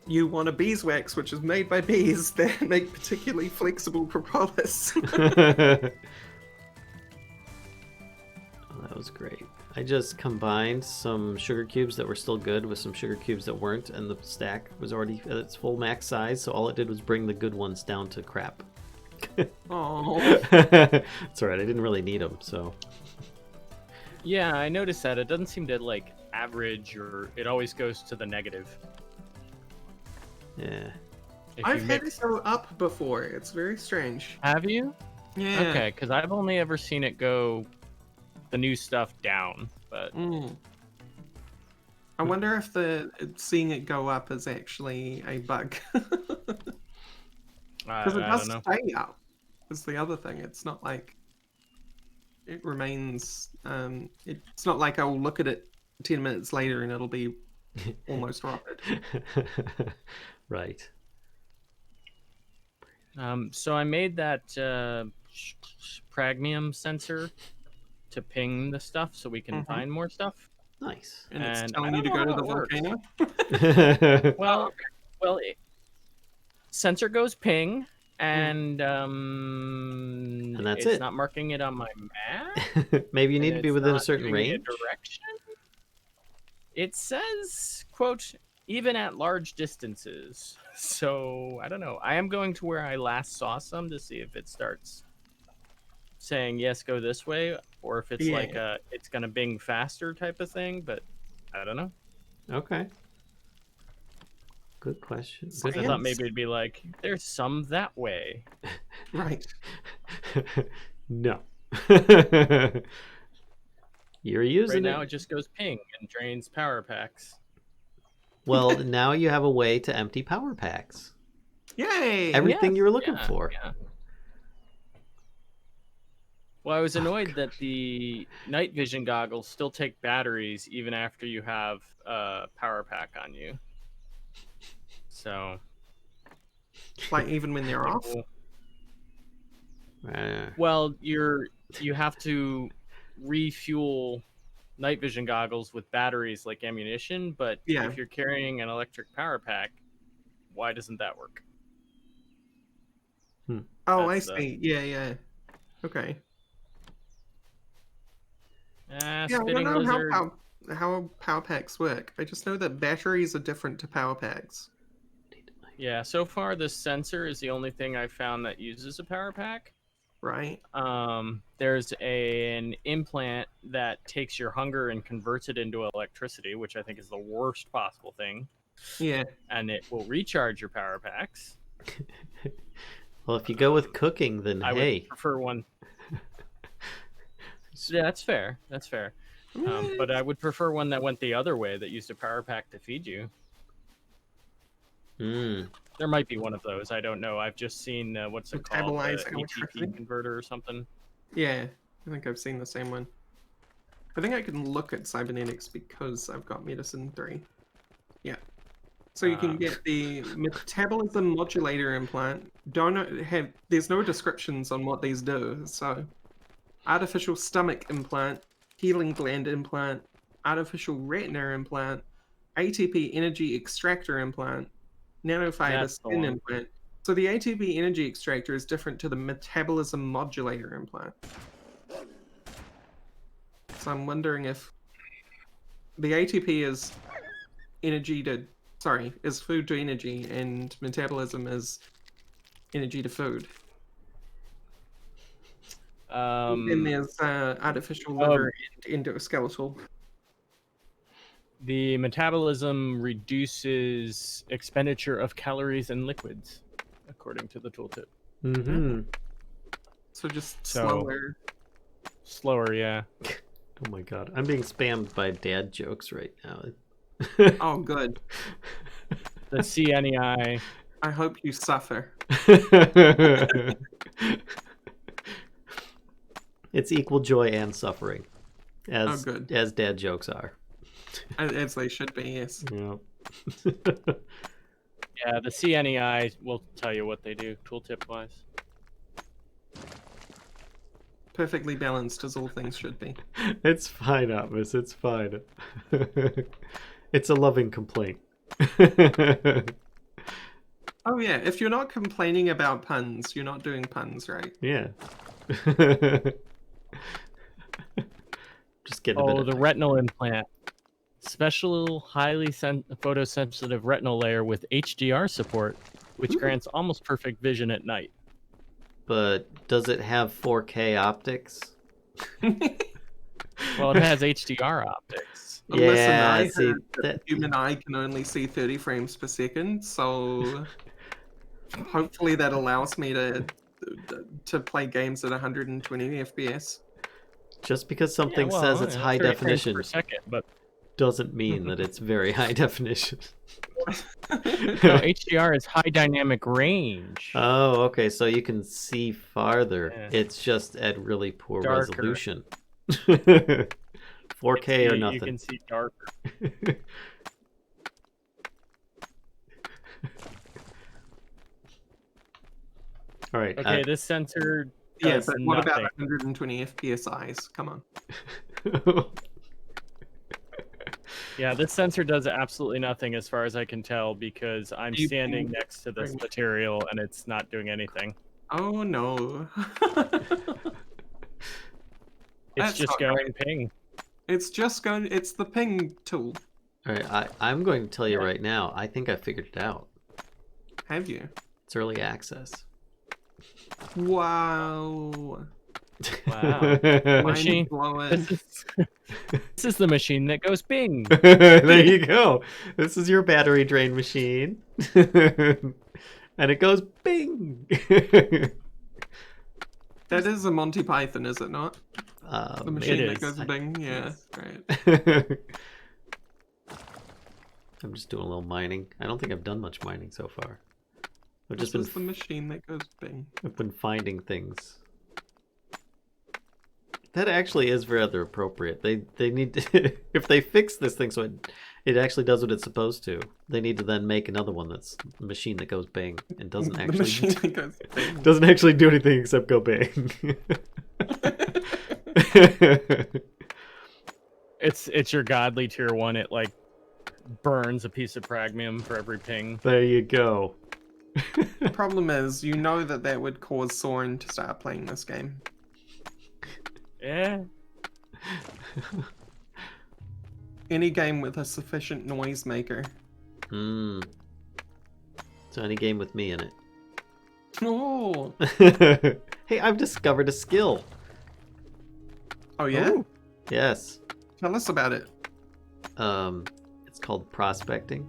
you want a beeswax, which is made by bees that make particularly flexible propolis. That was great. I just combined some sugar cubes that were still good with some sugar cubes that weren't, and the stack was already at its full max size, so all it did was bring the good ones down to crap. Oh. It's alright, I didn't really need them, so... Yeah, I noticed that. It doesn't seem to, like, average, or it always goes to the negative. Yeah. I've had it go up before. It's very strange. Have you? Yeah. Okay, because I've only ever seen it go the new stuff down, but... I wonder if seeing it go up is actually a bug. Because it does stay up. Is the other thing. It's not like it remains. It's not like I'll look at it 10 minutes later and it'll be almost rotted. Right. So I made that pragmium sensor to ping the stuff so we can find more stuff. Nice. And it's telling you to go to the volcano? Well, sensor goes ping, and that's it's it. not marking it on my map. Maybe you need to be within a certain giving me range. direction. It says, quote, even at large distances. So, I don't know. I am going to where I last saw some to see if it starts saying, yes, go this way, or if it's like it's going to bing faster type of thing, but I don't know. Okay. Good question. I thought maybe it'd be like, there's some that way. Right. No. You're using right now, it just goes ping and drains power packs. Well, now you have a way to empty power packs. Yay! Everything you were looking for. Yeah. Well, I was annoyed that the night vision goggles still take batteries even after you have a power pack on you. So, like even when they're off. Well, you have to refuel night vision goggles with batteries like ammunition, but if you're carrying an electric power pack, why doesn't that work? Oh, I see. Yeah. Okay. I don't know how power packs work. I just know that batteries are different to power packs. Yeah, so far the sensor is the only thing I've found that uses a power pack. Right. There's an implant that takes your hunger and converts it into electricity, which I think is the worst possible thing. Yeah. And it will recharge your power packs. Well, if you go with cooking, then I would prefer one. Yeah, that's fair. That's fair. But I would prefer one that went the other way, that used a power pack to feed you. There might be one of those. I don't know. I've just seen what's it called? ETP converter or something. Yeah, I think I've seen the same one. I think I can look at cybernetics because I've got medicine 3. Yeah. So you can get the metabolism modulator implant. There's no descriptions on what these do. So, artificial stomach implant, healing gland implant, artificial retina implant, ATP energy extractor implant, nanofiber That's the skin one. implant. So the ATP energy extractor is different to the metabolism modulator implant. So I'm wondering if the ATP is is food to energy, and metabolism is energy to food. Then there's artificial liver and endoskeletal. The metabolism reduces expenditure of calories and liquids, according to the tooltip. Mm-hmm. So just So- Slower, yeah. Oh my god, I'm being spammed by dad jokes right now. Oh, good. The CNEI. I hope you suffer. It's equal joy and suffering, as good. as dad jokes are. As they should be, yes. Yeah. Yeah, the CNEI will tell you what they do, tooltip wise. Perfectly balanced as all things should be. It's fine, Atmos. It's fine. It's a loving complaint. Oh yeah, if you're not complaining about puns, you're not doing puns right. Yeah. Just getting a Oh, bit the of retinal implant. Special, highly photosensitive retinal layer with HDR support, which Ooh. grants almost perfect vision at night. But does it have 4K optics? Well, it has HDR optics. Listen, I Yeah, see, heard that the human eye can only see 30 frames per second, so hopefully that allows me to play games at 120 FPS. just because something says it's high 30 frames definition per second, but doesn't mean that it's very high definition. no, HDR is high dynamic range. Oh, okay, so you can see farther. Yeah. It's just at really poor Darker. resolution. 4K or You nothing. can see darker. All right. Okay, this sensor Yeah, does but what about nothing. 120 FPS eyes? Come on. Yeah, this sensor does absolutely nothing as far as I can tell because I'm You standing can- next to this Right. material and it's not doing anything. Oh no. It's That's just not going ping. It's the ping tool. All right, I'm going to tell you right now, I think I figured it out. Have you? It's early access. Wow. Wow. Machine. Mind blowing. This is the machine that goes ping. There you go. This is your battery drain machine. And it goes bing. That is a Monty Python, is it not? The machine it that is. goes bing. Yeah, right. I'm just doing a little mining. I don't think I've done much mining so far. I've This just been is the machine that goes bing. I've been finding things. That actually is rather appropriate. They need to, if they fix this thing so it actually does what it's supposed to, they need to then make another one that's a machine that goes bang and doesn't The actually machine that goes bing. doesn't actually do anything except go bang. It's your godly tier 1. It like burns a piece of pragmium for every ping. There you go. The problem is, you know that would cause Soren to start playing this game. Yeah. Any game with a sufficient noise maker. Hmm. So any game with me in it. Oh, Hey, I've discovered a skill. oh yeah? Ooh. Yes. Tell us about it. It's called prospecting.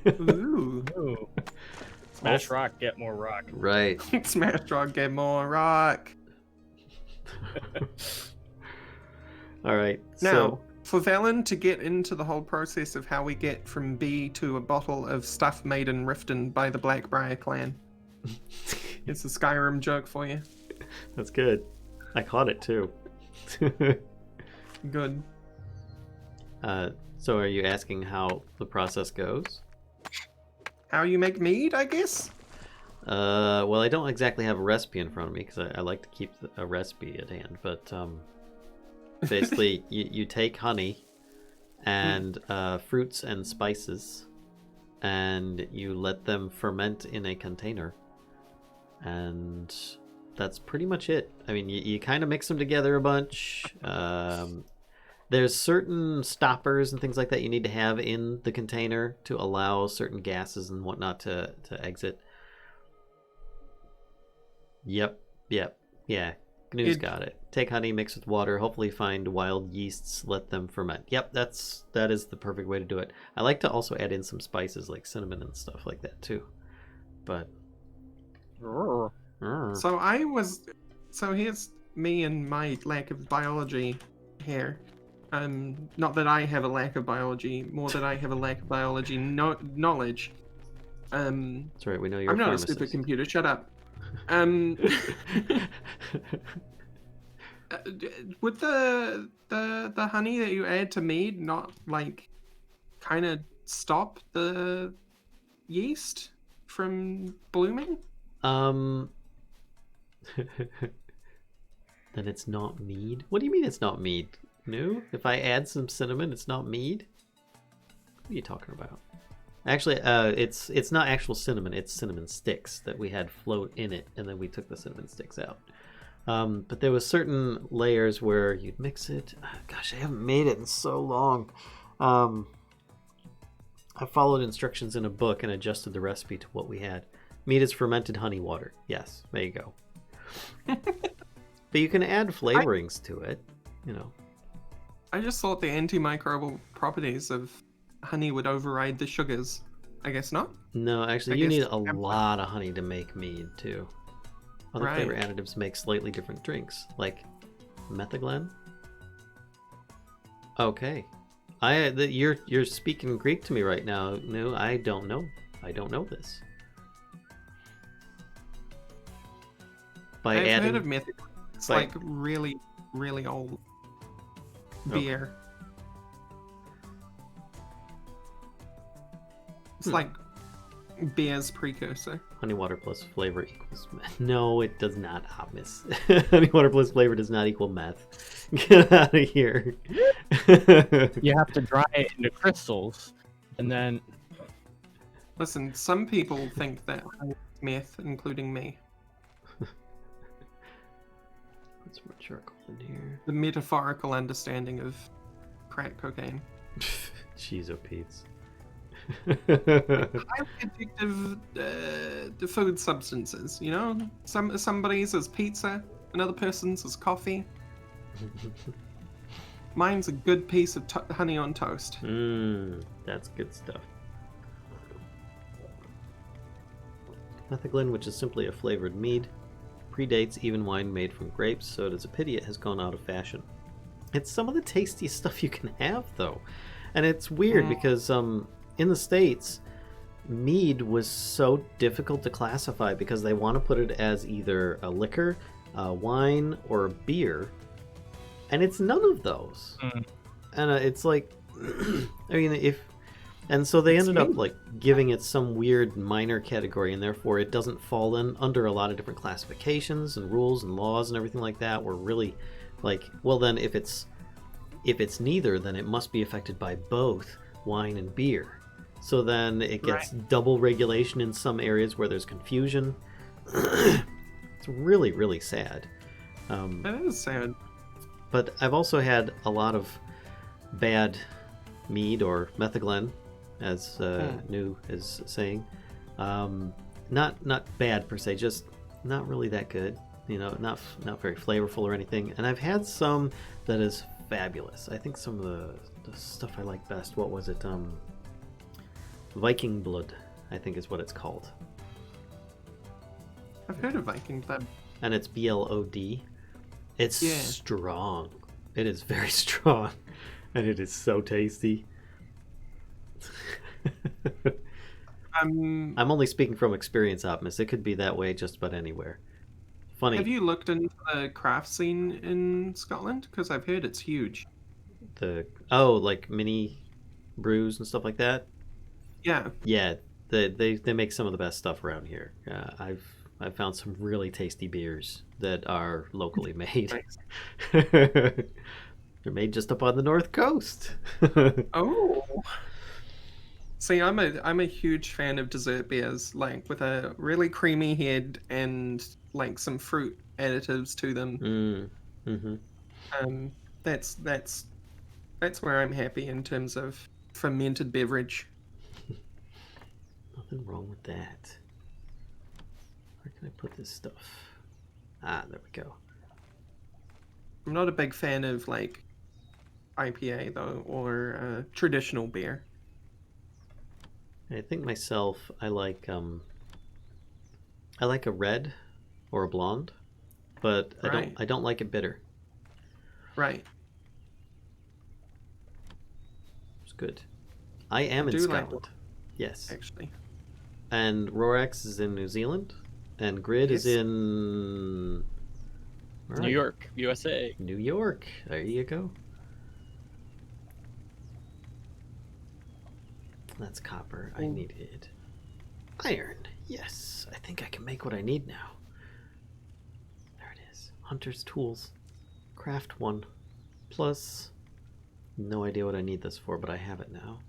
Ooh. Ooh. Smash rock, get more rock. Right. Smash Rock, get more rock. All right. Now, So for Valen to get into the whole process of how we get from B to a bottle of stuff made in Riften by the Blackbriar clan. It's a Skyrim joke for you. that's good. I caught it too. Good. So are you asking how the process goes? How you make mead, I guess? Well, I don't exactly have a recipe in front of me because I like to keep a recipe at hand. But basically, you take honey and fruits and spices, and you let them ferment in a container, and that's pretty much it. I mean, you kind of mix them together a bunch. There's certain stoppers and things like that you need to have in the container to allow certain gases and whatnot to exit. Yep. Yeah. GNU's got it. Take honey, mix with water, hopefully find wild yeasts, let them ferment. Yep, that is the perfect way to do it. I like to also add in some spices like cinnamon and stuff like that too. But So here's me and my lack of biology here. Not that I have a lack of biology, more that I have a lack of biology knowledge. That's right, we know you're I'm a not a pharmacist. supercomputer. Shut up. Would the honey that you add to mead not like kind of stop the yeast from blooming? Then it's not mead? What do you mean it's not mead? No? If I add some cinnamon, it's not mead? What are you talking about? Actually, it's not actual cinnamon, it's cinnamon sticks that we had float in it, and then we took the cinnamon sticks out. But there was certain layers where you'd mix it. Gosh, I haven't made it in so long. I followed instructions in a book and adjusted the recipe to what we had. Mead is fermented honey water. Yes, there you go. But you can add flavorings to it, you know. I just thought the antimicrobial properties of honey would override the sugars. I guess not. No, actually, you need a lot of honey to make mead, too. Other flavor additives make slightly different drinks, like methaglen. Okay. You're speaking Greek to me right now. No, I don't know. I don't know this. I've heard of methaglen. It's like really, really old beer. It's like beer's precursor. Honey water plus flavor equals meth. No, it does not, Optimus. Honey water plus flavor does not equal meth. Get out of here. You have to dry it into crystals, and then... Listen, some people think that honey is meth, including me. Put some more charcoal in here. The metaphorical understanding of crack cocaine. Jeez, oh Pete's. Highly addictive food substances, you know? Somebody's is pizza, another person's is coffee. Mine's a good piece of honey on toast. That's good stuff. Methaglen, which is simply a flavored mead, predates even wine made from grapes, so it is a pity it has gone out of fashion. It's some of the tastiest stuff you can have, though. And it's weird because in the States, mead was so difficult to classify because they want to put it as either a liquor, a wine, or a beer. And it's none of those. And it's like, I mean, and so they ended up like giving it some weird minor category, and therefore it doesn't fall in under a lot of different classifications and rules and laws and everything like that. We're really like, well then if it's neither, then it must be affected by both wine and beer. So then it gets double regulation in some areas where there's confusion. It's really, really sad. That is sad. But I've also had a lot of bad mead or methaglen, as New is saying. Not bad per se, just not really that good. You know, not very flavorful or anything. And I've had some that is fabulous. I think some of the stuff I like best. What was it? Viking Blood, I think is what it's called. I've heard of Viking Blood. And it's BLOD. It's strong. It is very strong. And it is so tasty. I'm only speaking from experience, Optimus. It could be that way just about anywhere. Funny. Have you looked into the craft scene in Scotland? Because I've heard it's huge. Like mini brews and stuff like that? Yeah. Yeah, they make some of the best stuff around here. I've found some really tasty beers that are locally made. They're made just up on the North Coast. Oh. See, I'm a huge fan of dessert beers, like with a really creamy head and like some fruit additives to them. Mm-hmm. Um, that's where I'm happy in terms of fermented beverage. Nothing wrong with that. Where can I put this stuff? Ah, there we go. I'm not a big fan of like IPA though, or traditional beer. I think myself, I like a red or a blonde, but Right. I don't like it bitter. Right. It's good. I am I in do like Scotland. Yes. Actually. And Rorax is in New Zealand, and Grid is Yes. in where are New you? York, USA. New York. There you go. That's copper. I needed iron. Yes, I think I can make what I need now. There it is. Hunter's tools. Craft one. Plus, no idea what I need this for, but I have it now.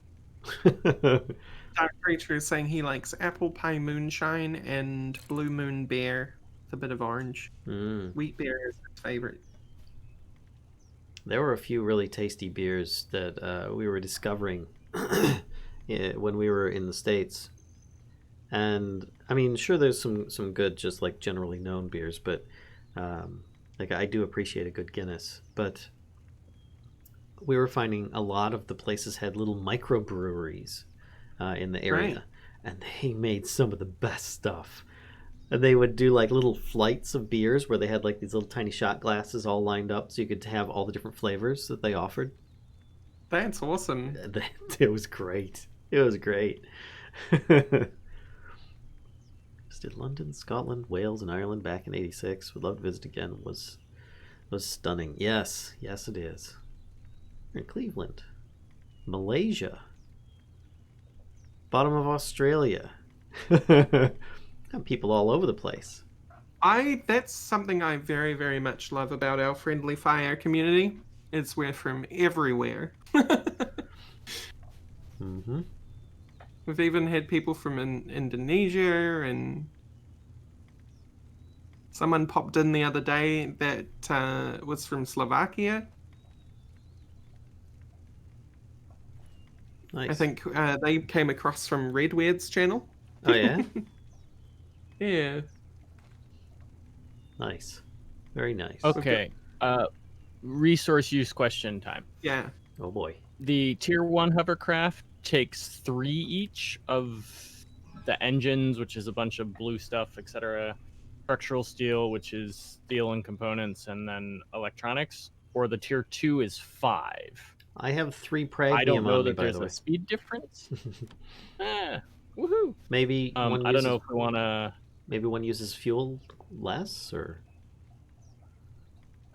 Dark Creature is saying he likes apple pie moonshine and blue moon beer with a bit of orange. Wheat beer is his favorite. There were a few really tasty beers that we were discovering when we were in the States. And I mean, sure, there's some good, just like generally known beers, but like I do appreciate a good Guinness. But we were finding a lot of the places had little microbreweries in the area, Right. and they made some of the best stuff. And they would do like little flights of beers where they had like these little tiny shot glasses all lined up so you could have all the different flavors that they offered. That's awesome. It was great. It was great. Just did London, Scotland, Wales, and Ireland back in '86. Would love to visit again. Was stunning. Yes, yes, it is. We're in Cleveland, Malaysia, bottom of Australia. And people all over the place. That's something I very, very much love about our friendly fire community. It's we're from everywhere. Mm-hmm. We've even had people from Indonesia, and someone popped in the other day that was from Slovakia. Nice. I think they came across from Redwaird's channel. Oh yeah. Yeah. Nice. Very nice. Okay. Resource use question time. Yeah. Oh boy. The tier 1 hovercraft takes 3 each of the engines, which is a bunch of blue stuff, etc. Structural steel, which is steel and components, and then electronics. Or the tier 2 is 5. I have 3 pragmium I don't know on me, that by there's the way. a speed difference. Woohoo! Maybe one I don't uses, know if we want to. maybe one uses fuel less, or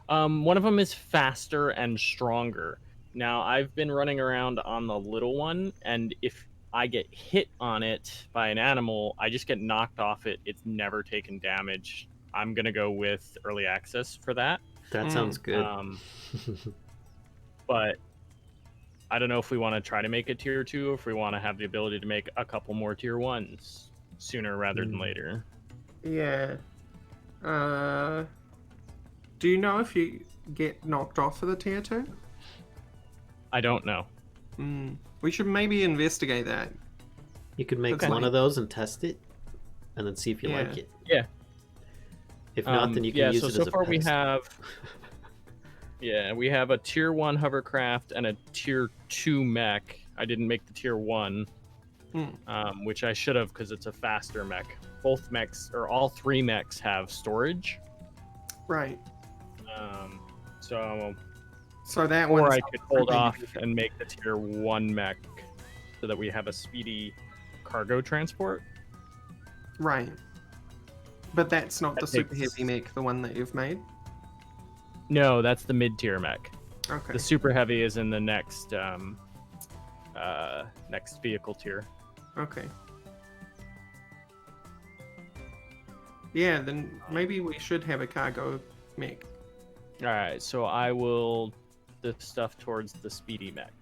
One of them is faster and stronger. Now, I've been running around on the little one, and if I get hit on it by an animal, I just get knocked off it. It's never taken damage. I'm going to go with early access for that. that sounds good. But I don't know if we want to try to make a tier 2, or if we want to have the ability to make a couple more tier 1s sooner rather than later. Yeah. Do you know if you get knocked off for the tier 2? I don't know. We should maybe investigate that. You could make Okay. one of those and test it, and then see if you like it. Yeah. If not, then you can use it as so a far we pedestal. have we have a tier 1 hovercraft and a tier 2 mech. I didn't make the tier 1, which I should have because it's a faster mech. Both mechs, or all 3 mechs, have storage. Right. So that or one's I not could hold really off good. and make the tier 1 mech so that we have a speedy cargo transport. Right. But that's not the That super takes- heavy mech, the one that you've made. No, that's the mid-tier mech. Okay. The super heavy is in the next next vehicle tier. Okay. Yeah, then maybe we should have a cargo mech. All right, so I will this stuff towards the speedy mech.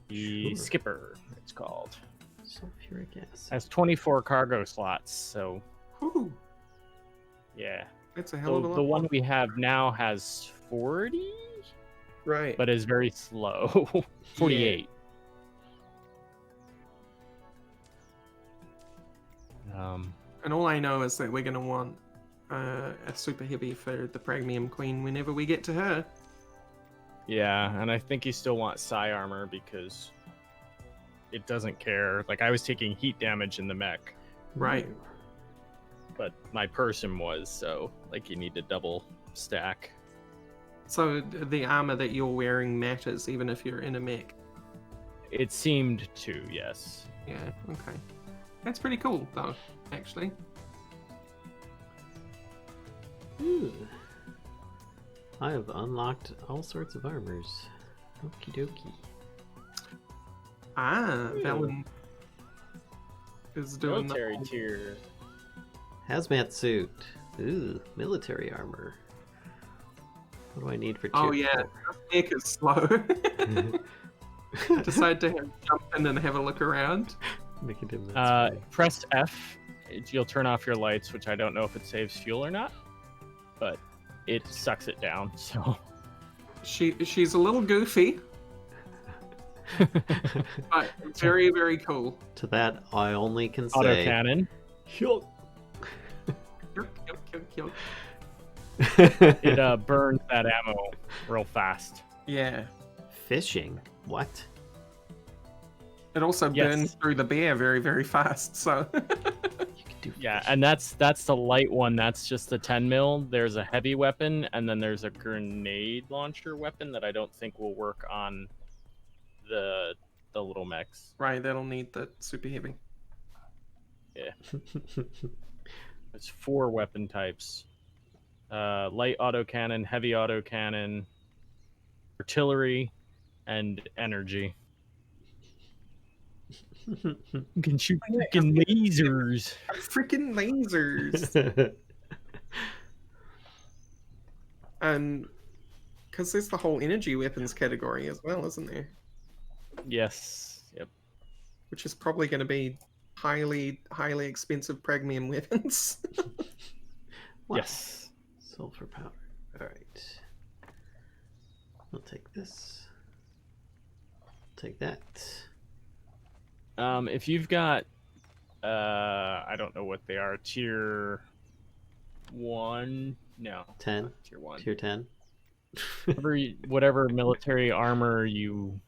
The Sure. Skipper, it's called. Sulfuric acid. Has 24 cargo slots, so Whew, yeah. that's a hell of a lot. The one we have now has 40, Right. but is very slow. 48. And all I know is that we're going to want a super heavy for the Pragmium Queen whenever we get to her. Yeah, and I think you still want psi armor because it doesn't care. Like, I was taking heat damage in the mech, Right. but my person was, so like you need to double stack. So the armor that you're wearing matters even if you're in a mech. It seemed to, yes. Yeah, okay. That's pretty cool, though, actually. Ooh. I have unlocked all sorts of armors. Okie dokie. Ah, Valen is doing Military the... tier. Hazmat suit. Ooh, military armor. What do I need for tier Oh, yeah. 4? This mech is slow. I decided to jump in and have a look around. Making him that spray. Press F. You'll turn off your lights, which I don't know if it saves fuel or not, but it sucks it down. So She's a little goofy, but very, very cool. To that, I only can say... autocannon. Yuck. Yuck. It burns that ammo real fast. Yeah. Fishing? What? It also burns through the bear very, very fast, so... You can do Yeah, fishing. and that's the light one. That's just the 10 mil. There's a heavy weapon, and then there's a grenade launcher weapon that I don't think will work on the little mechs. Right, that'll need the super heavy. It's 4 weapon types: light autocannon, heavy autocannon, artillery, and energy. You can shoot freaking lasers. Freaking lasers! Because there's the whole energy weapons category as well, isn't there? Yes. Yep. Which is probably going to be highly, highly expensive Pragmium weapons. Wow. Yes. Sulfur powder. Alright. I'll take this. Take that. If you've got, I don't know what they are, tier 1. No. 10. not tier 1. Tier 10. Whatever military armor you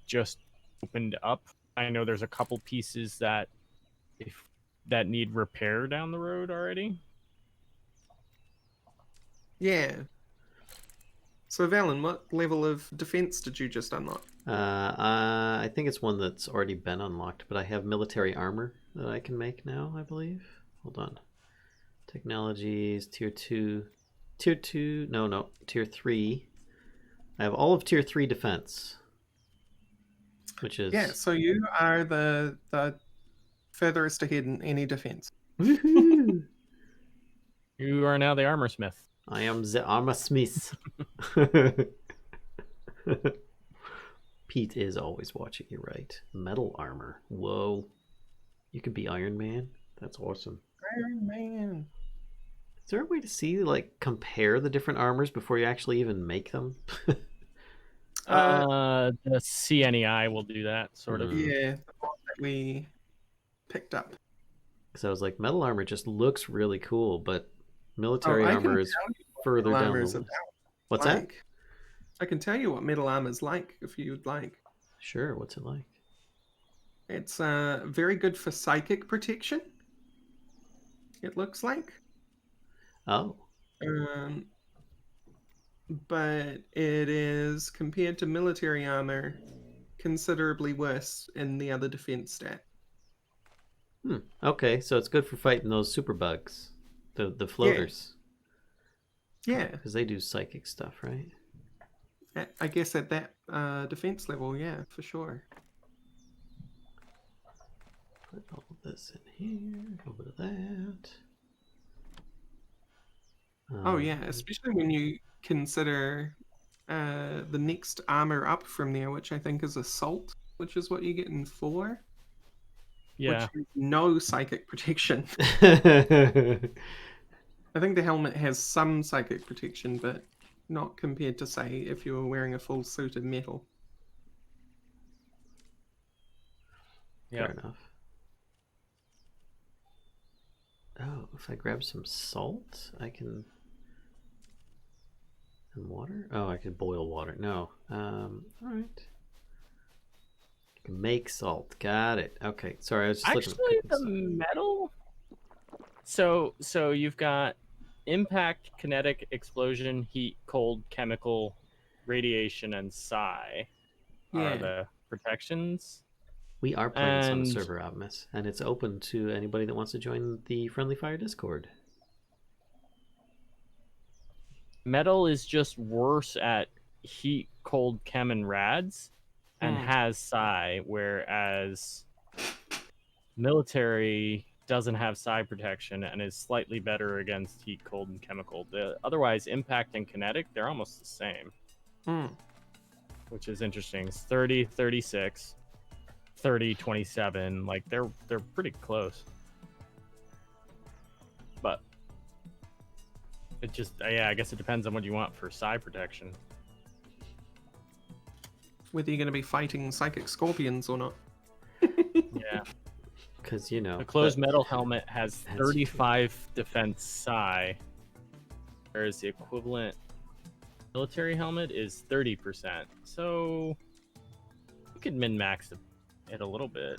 just opened up. I know there's a couple pieces that need repair down the road already. Yeah. So, Valen, what level of defense did you just unlock? I think it's one that's already been unlocked, but I have military armor that I can make now, I believe. Hold on. Technologies, tier 2. Tier 2, no, tier 3. I have all of tier 3 defense. Which is... Yeah, so you are the furthest ahead in any defense. Woohoo! You are now the armor smith. I am the armor smith. Pete is always watching you, right? Metal armor. Whoa. You could be Iron Man? That's awesome. Iron Man. Is there a way to see, like, compare the different armors before you actually even make them? The CNEI will do that, sort of. Yeah, the one that we picked up. Because I was like, metal armor just looks really cool, but military I armor can is tell you what further metal down armor the is list. about. What's that? Like, I can tell you what metal armor is like if you'd like. Sure, what's it like? It's very good for psychic protection. It looks like. Oh. But it is, compared to military armor, considerably worse in the other defense stat. Okay, so it's good for fighting those super bugs. The floaters. Yeah, Because they do psychic stuff, right? I guess at that defense level, yeah, for sure. Put all of this in here, a little bit of that. Oh yeah, especially when you consider the next armor up from there, which I think is Assault, which is what you get in 4. Yeah. Which has no psychic protection. I think the helmet has some psychic protection, but not compared to, say, if you were wearing a full suit of metal. Fair enough. Oh, if I grab some salt, I can... And water? Oh, I could boil water. No. Alright. I can make salt. Got it. Okay. Sorry, I was just looking Actually, at the metal. So you've got impact, kinetic, explosion, heat, cold, chemical, radiation, and psi are the protections. We are playing this on a And- server, Optimus, and it's open to anybody that wants to join the Friendly Fire Discord. Metal is just worse at heat, cold, chem, and rads, and has psi, whereas military doesn't have psi protection and is slightly better against heat, cold, and chemical. Otherwise, impact and kinetic, they're almost the same, which is interesting. It's 30, 36, 30, 27. Like, they're pretty close. But it just, I guess it depends on what you want for psi protection. Whether you're going to be fighting psychic scorpions or not. Yeah. Because, you know... The closed metal helmet has 35 defense psi, whereas the equivalent military helmet is 30%. So you could min-max it a little bit.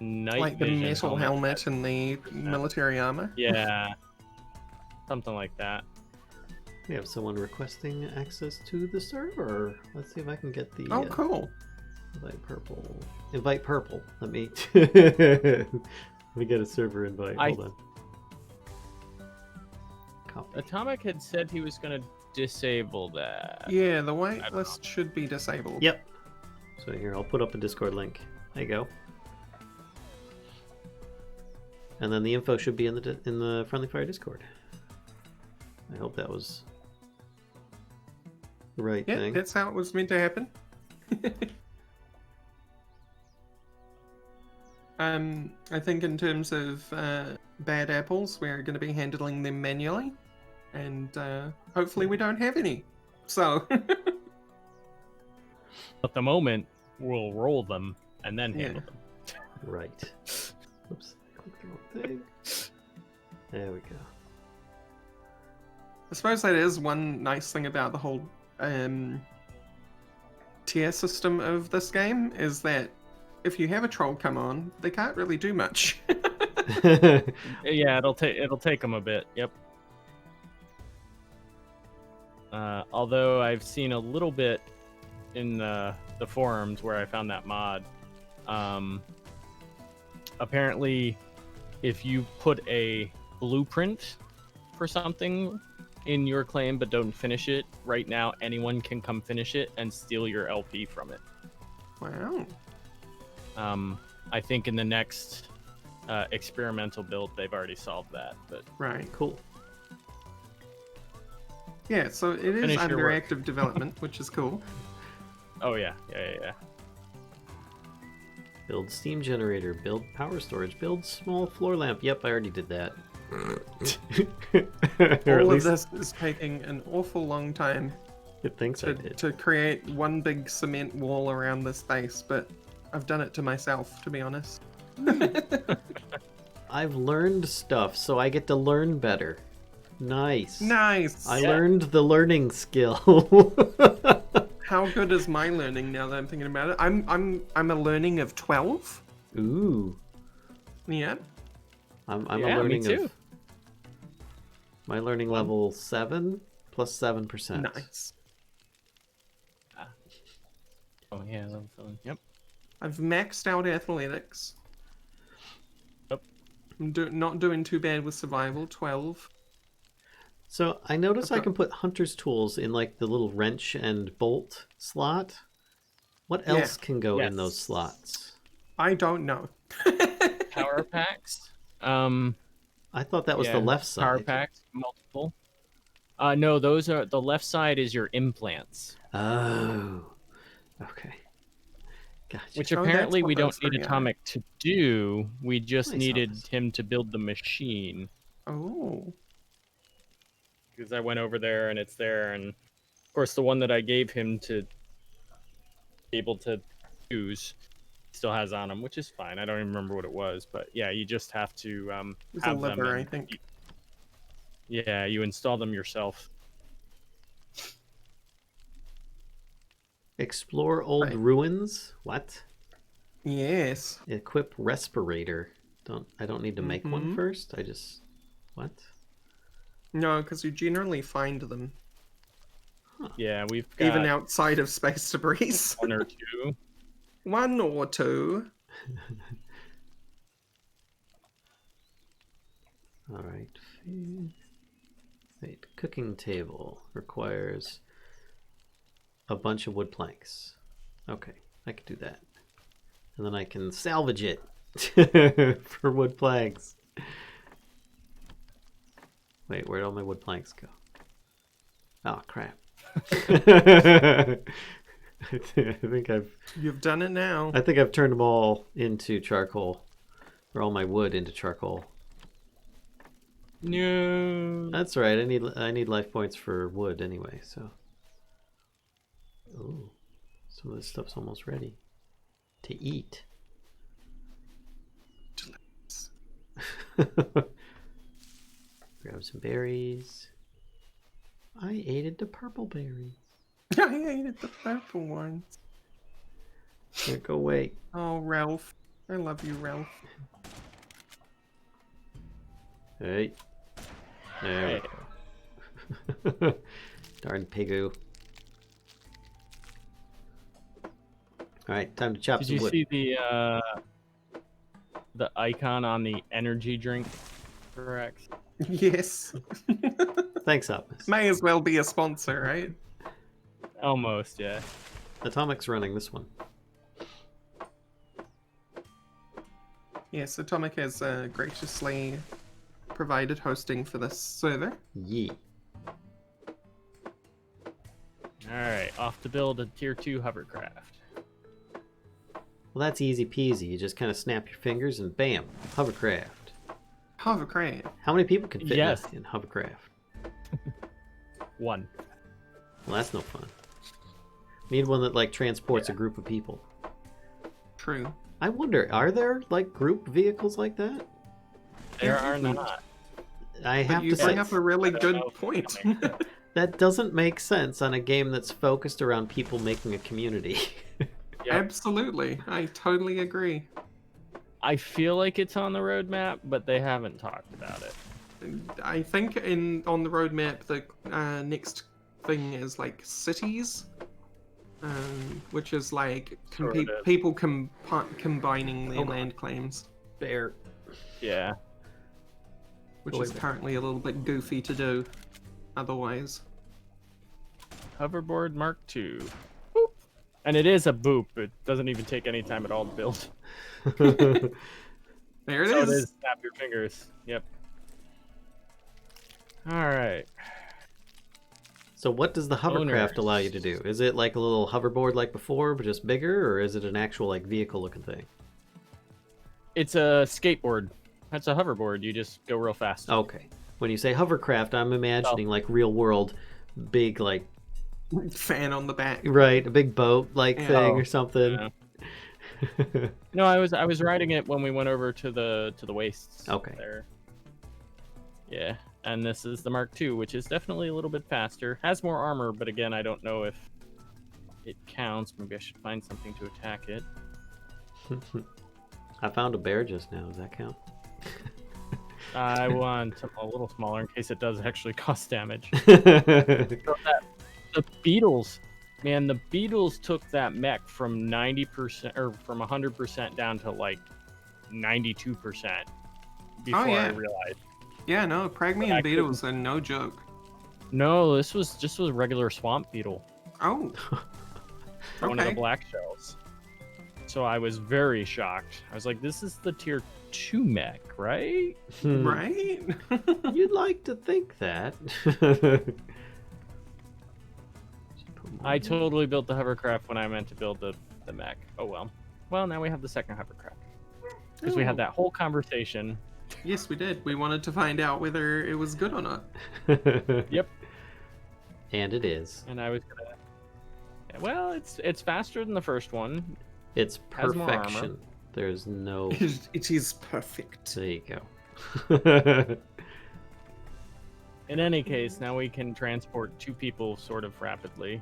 Night like the vision metal helmet and the military armor? Yeah. Something like that. We have someone requesting access to the server. Let's see if I can get the... Oh, cool. Invite purple. Invite purple. Let me... Let me get a server invite. Hold on. Copy. Atomic had said he was going to disable that. Yeah, the whitelist should be disabled. Yep. So here, I'll put up a Discord link. There you go. And then the info should be in the Friendly Fire Discord. I hope that was the right thing. That's how it was meant to happen. I think in terms of bad apples, we're going to be handling them manually, and hopefully we don't have any. So, at the moment, we'll roll them and then handle them. Right. Oops, I clicked the wrong thing. There we go. I suppose that is one nice thing about the whole tier system of this game, is that if you have a troll come on, they can't really do much. Yeah, it'll take them a bit. Yep. Although I've seen a little bit in the forums where I found that mod. Apparently, if you put a blueprint for something in your claim but don't finish it, right now anyone can come finish it and steal your LP from it. Wow. I think in the next experimental build they've already solved that. But right, cool. Yeah, so it is under active development, which is cool. Oh yeah. Build steam generator, build power storage, build small floor lamp. Yep, I already did that. All of this is taking an awful long time. Good things I did. To create one big cement wall around this base, but I've done it to myself, to be honest. I've learned stuff, so I get to learn better. Nice. Nice. I learned the learning skill. How good is my learning now that I'm thinking about it? I'm a learning of 12. Ooh. Yeah. I'm a learning of... My learning level 7 plus 7%. Nice. Oh yeah, level 7. Yep. I've maxed out athletics. Yep. I'm not doing too bad with survival, 12. So I notice I can put hunter's tools in like the little wrench and bolt slot. What else can go in those slots? I don't know. Power packs. I thought that was the left Power side. packs, multiple. No, those are the left side is your implants, Oh, okay, gotcha. which Oh, that's apparently what we don't those need three are. Atomic to do. We just Nice needed office. him to build the machine. Oh. Because I went over there and it's there, and of course the one that I gave him to be able to use still has on him, which is fine. I don't even remember what it was, but yeah, you just have to It's a have them. liver, I And think. yeah, you install them yourself. Explore old Right. ruins. What? Yes. Equip respirator. I don't need to make one Mhm. first? I just what? No, because you generally find them, Yeah, we've got even outside of space debris. one or two. One or two. All right. Wait, cooking table requires a bunch of wood planks. Okay, I can do that. And then I can salvage it for wood planks. Wait, where'd all my wood planks go? Oh, crap. I You've done it now. think I've turned them all into charcoal. Or all my wood into charcoal. No. That's right. I need life points for wood anyway, so. Ooh. Some of this stuff's almost ready to eat. Grab some berries. I ate the purple berries. I hated the purple ones. Here, go away. Oh, Ralph. I love you, Ralph. Hey. There Hey. we go. Darn pigoo. Alright, time to chop Did some you wood. see the icon on the energy drink for X? Yes. Thanks, Optimus. May as well be a sponsor, right? Almost, yeah. Atomic's running this one. Yes, Atomic has graciously provided hosting for this server. Yee. Alright, off to build a tier 2 hovercraft. Well, that's easy peasy. You just kind of snap your fingers and bam, hovercraft. Hovercraft. How many people can fit Yes. in hovercraft? One. Well, that's no fun. Need one that like transports a group of people. True. I wonder, are there like group vehicles like that? There Yeah, are you- not. I But have you to bring say up a really I don't good know if it's point. coming. that doesn't make sense on a game that's focused around people making a community. Yep. Absolutely. I totally agree. I feel like it's on the roadmap, but they haven't talked about it. I think on the roadmap the next thing is like cities, which is like Sort of. people combining their Hold on. land claims, Bear. Yeah. which Oh, is wait. currently a little bit goofy to do. Otherwise, Hoverboard Mark II. Boop. And it is a boop. It doesn't even take any time at all to build. there it So is. it is. Snap your fingers. Yep. Alright. So what does the hovercraft Owners. allow you to do? Is it like a little hoverboard like before, but just bigger, or is it an actual like vehicle looking thing? It's a skateboard. That's a hoverboard. You just go real fast. Okay. When you say hovercraft, I'm imagining like real world, big like Fan on the back. right, a big boat like Yeah. thing Oh, or something. yeah. No, I was riding it when we went over to the wastes. Okay. There. Yeah, and this is the Mark II, which is definitely a little bit faster. Has more armor, but again, I don't know if it counts. Maybe I should find something to attack it. I found a bear just now. Does that count? I want a little smaller in case it does actually cost damage. The beetles, man, the beetles took that mech from 90% or from 100% down to like 92% before yeah. I realized. Yeah, no, I Pragmian beetles are no joke. No, this was just a regular swamp beetle. Oh, One of the okay. black shells. So I was very shocked. I was like, this is the tier 2 mech, right? Right? You'd like to think that. I totally built the hovercraft when I meant to build the mech. Oh well. Well, now we have the second hovercraft. Because we had that whole conversation. Yes, we did. We wanted to find out whether it was good or not. Yep. And it is. And I was gonna. Yeah, well, it's faster than the first one. It's Has more armor. perfection. There's no. It is perfect. There you go. In any case, now we can transport 2 people sort of rapidly.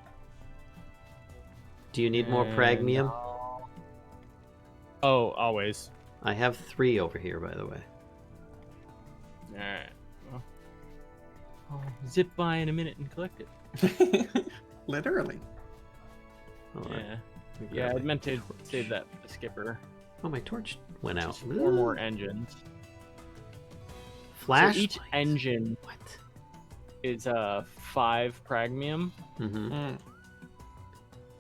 Do you need more pragmium? Oh, always. I have 3 over here, by the way. Alright. Well, I'll zip by in a minute and collect it. Literally. Oh, Yeah, I meant to save that for the skipper. Oh, my torch went out. Just 4 more engines. Flash. So each engine What? is 5 pragmium, Mm-hmm.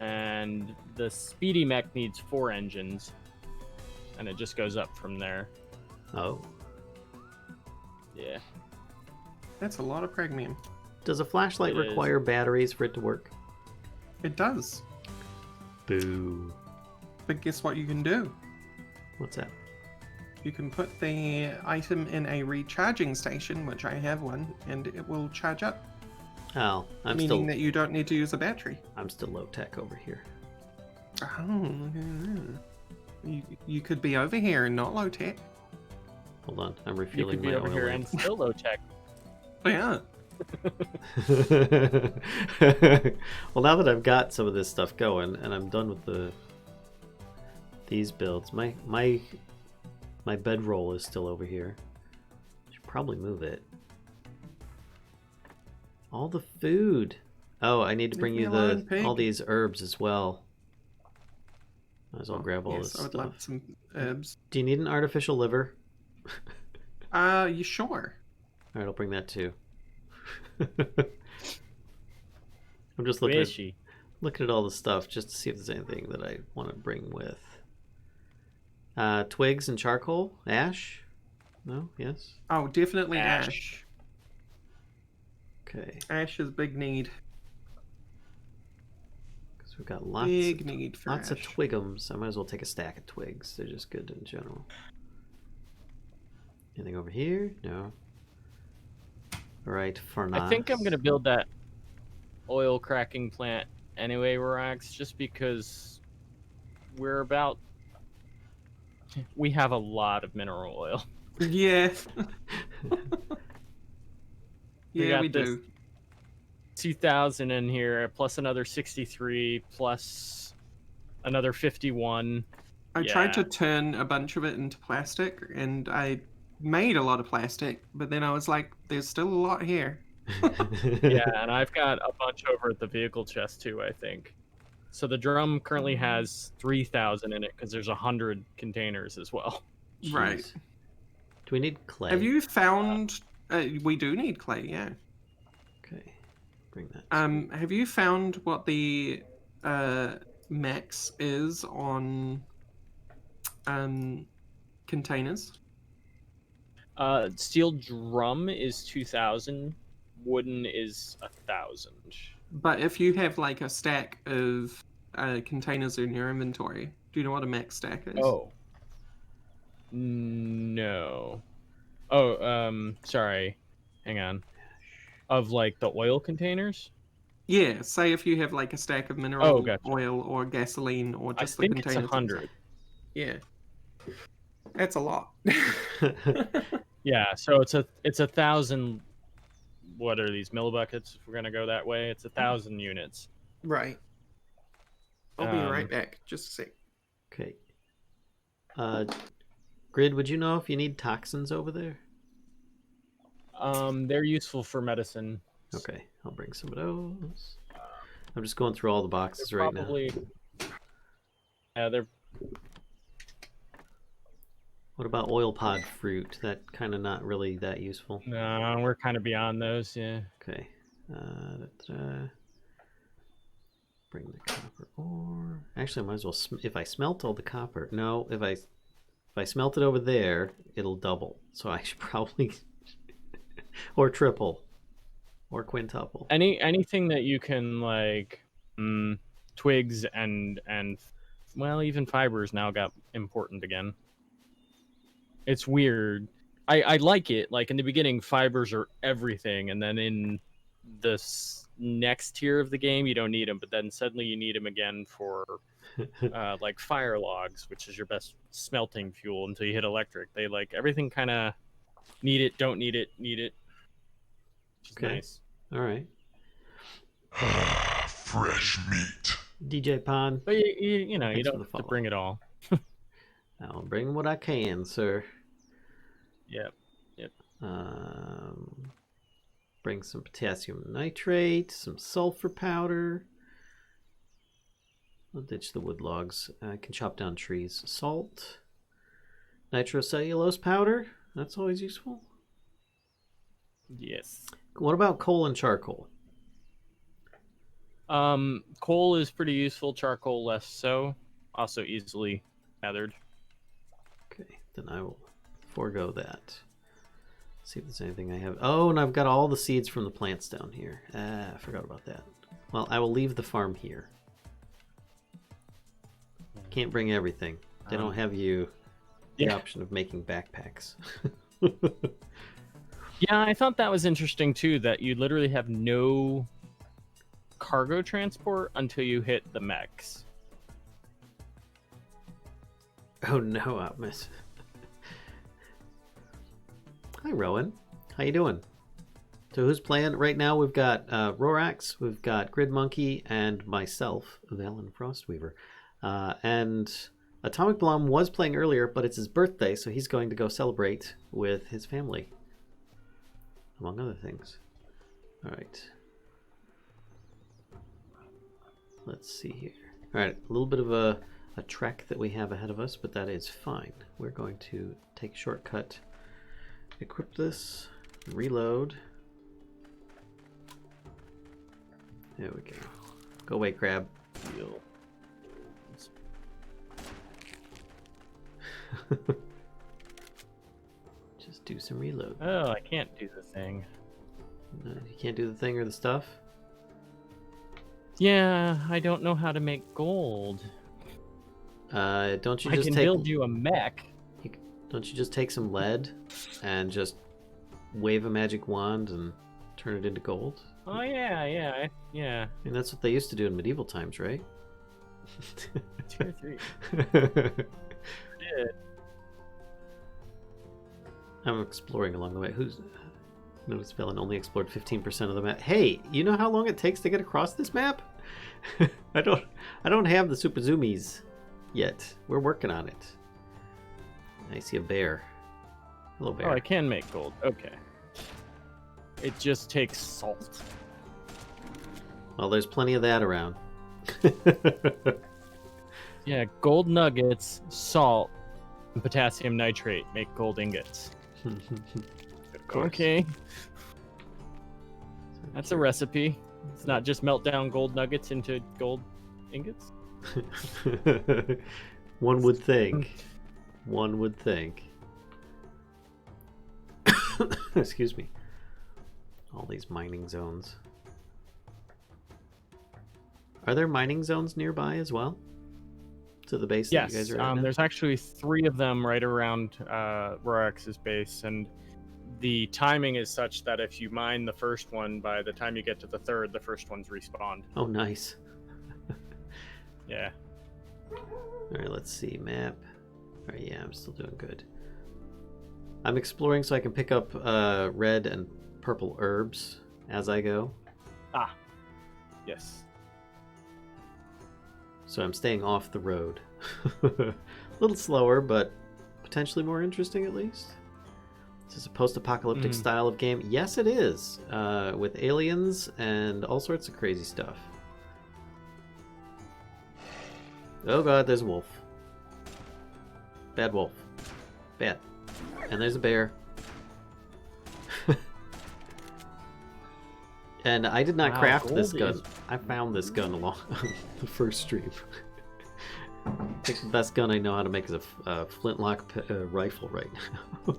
and the speedy mech needs 4 engines, and it just goes up from there. Oh. Yeah. That's a lot of pragmium. Does a flashlight It is. require batteries for it to work? It does. Boo. But guess what you can do? What's that? You can put the item in a recharging station, which I have one, and it will charge up. Oh, meaning that you don't need to use a battery. I'm still low tech over here. Oh, you could be over here and not low tech. Hold on, I'm You refueling could be my over oil here lamp. and still low tech. Oh, yeah. Well, now that I've got some of this stuff going and I'm done with these builds, my bedroll is still over here. Should probably move it. All the food. Oh, I need to bring Leave you me alone, all pig. these herbs as well. Might as well grab all Yes, this I would stuff. love some herbs. Do you need an artificial liver? You sure? Alright, I'll bring that too. I'm just looking at all the stuff just to see if there's anything that I want to bring with. Twigs and charcoal? Ash? No? Yes? Oh, definitely Ash. ash. Okay. Ash is big need. Because we've got lots Big need for of ash. twigums. I might as well take a stack of twigs. They're just good in general. Anything over here? No. Alright, Farnas. I think I'm gonna build that oil cracking plant anyway, Rax, just because we have a lot of mineral oil. Yeah. Yeah, got we this. do. 2,000 in here, plus another 63, plus another 51. I tried Yeah. to turn a bunch of it into plastic, and I made a lot of plastic, but then I was like, there's still a lot here. Yeah, and I've got a bunch over at the vehicle chest too, I think. So the drum currently has 3,000 in it because there's 100 containers as well. Right. Jeez. Do we need clay? Have you found... we do need clay, yeah. Okay. Bring that. Have you found what the max is on containers? Steel drum is 2,000. Wooden is 1,000. But if you have like a stack of containers in your inventory, do you know what a max stack is? Oh. No. Oh, sorry. Hang on. Of like the oil containers? Yeah, say if you have like a stack of mineral gotcha. oil or gasoline or I just the think it's containers. 100. Yeah. That's a lot. Yeah, so it's 1,000. What are these millibuckets? If we're gonna go that way, it's 1,000 units. Right. I'll be right back. Just a sec. Okay. Grid, would you know if you need toxins over there? They're useful for medicine. Okay, I'll bring some of those. I'm just going through all the boxes They're right probably... now. Yeah, they're... What about oil pod fruit? That kind of not really that useful. No, we're kind of beyond those, yeah. Okay. Bring the copper ore. Actually, I might as well. If I smelt all the copper, no. If I smelt it over there, it'll double. So I should probably, or triple, or quintuple. Anything that you can like, twigs and well, even fibers now got important again. It's weird. I like it. Like in the beginning, fibers are everything, and then in this next tier of the game, you don't need them. But then suddenly you need them again for like fire logs, which is your best smelting fuel until you hit electric. They like everything kind of need it, don't need it, need it. Which is Okay. nice. All right. Fresh meat. DJ Pond. But you know, Thanks you for don't the have to follow. bring it all. I'll bring what I can, sir. Yep. Bring some potassium nitrate, some sulfur powder. I'll ditch the wood logs. I can chop down trees. Salt. Nitrocellulose powder. That's always useful. Yes. What about coal and charcoal? Coal is pretty useful. Charcoal less so. Also easily gathered. Okay, then I will forego that. See if there's anything I have. Oh, and I've got all the seeds from the plants down here. I forgot about that. Well, I will leave the farm here. Can't bring everything. They don't have you the option of making backpacks. Yeah, I thought that was interesting too, that you literally have no cargo transport until you hit the mechs. Oh no, Optimus. Hi, Rowan. How you doing? So who's playing? Right now we've got Rorax, we've got Grid Monkey, and myself, Valen Frostweaver. And Atomic Blum was playing earlier, but it's his birthday, so he's going to go celebrate with his family, among other things. All right. Let's see here. All right, a little bit of a trek that we have ahead of us, but that is fine. We're going to take a shortcut, equip this, reload. There we go. Go away, crab. Just do some reload. Oh, I can't do the thing. No, you can't do the thing or the stuff? Yeah, I don't know how to make gold. Don't you I just can take... build you a mech. Don't you just take some lead and just wave a magic wand and turn it into gold? Oh yeah. I mean, that's what they used to do in medieval times, right? 2 or 3. I'm exploring along the way. Notice Velen only explored 15% of the map. Hey, you know how long it takes to get across this map? I don't have the super zoomies yet. We're working on it. I see a bear. Hello, bear. Oh, I can make gold. Okay. It just takes salt. Well, there's plenty of that around. Yeah, gold nuggets, salt, and potassium nitrate make gold ingots. Okay. That's a recipe. It's not just melt down gold nuggets into gold ingots. One would think. One would think. Excuse me. All these mining zones. Are there mining zones nearby as well? To the base that you guys are at now? There's actually 3 of them right around Rorax's base, and the timing is such that if you mine the first one, by the time you get to the third, the first one's respawned. Oh, nice. Yeah. Alright, let's see. Map. Alright, yeah, I'm still doing good. I'm exploring so I can pick up red and purple herbs as I go. Ah. Yes. So I'm staying off the road. A little slower, but potentially more interesting at least. Is this a post-apocalyptic style of game? Yes, it is. With aliens and all sorts of crazy stuff. Oh god, there's a wolf. Bad wolf. Bad. And there's a bear. And I did not craft this gun. I found this gun along the first stream. I think the best gun I know how to make is a flintlock rifle right now.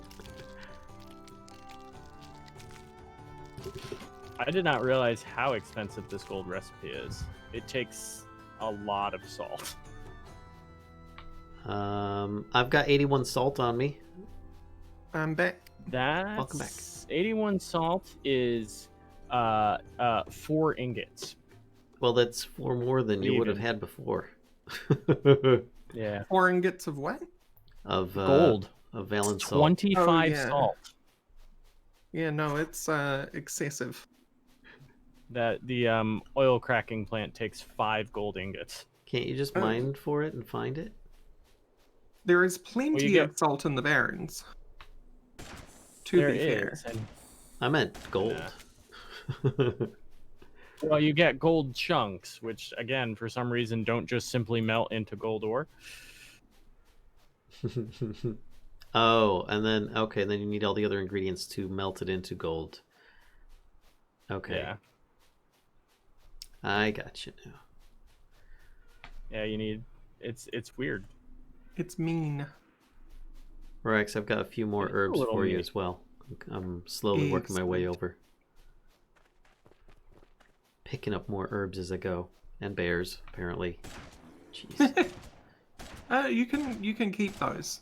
I did not realize how expensive this gold recipe is. It takes a lot of salt. I've got 81 salt on me. I'm back. Welcome back. 81 salt is 4 ingots. Well, that's 4 more than you would have Even. had before. Yeah. 4 ingots of what? Of Gold. Of valence salt. 25 Oh, yeah. salt. Yeah, no, it's excessive. That the oil cracking plant takes 5 gold ingots. Can't you just Oh. mine for it and find it? There is plenty get- of salt in the barrens. To There be fair. is. And, I meant gold. well, you get gold chunks, which, again, for some reason, don't just simply melt into gold ore. Oh, and then okay, then you need all the other ingredients to melt it into gold. Okay. Yeah. I got you now. Yeah, you need... It's weird. It's mean. Rex, I've got a few more It's a herbs little for you meat. as well. I'm slowly working my way Excellent. over. Picking up more herbs as I go. And bears, apparently. Jeez. You can keep those.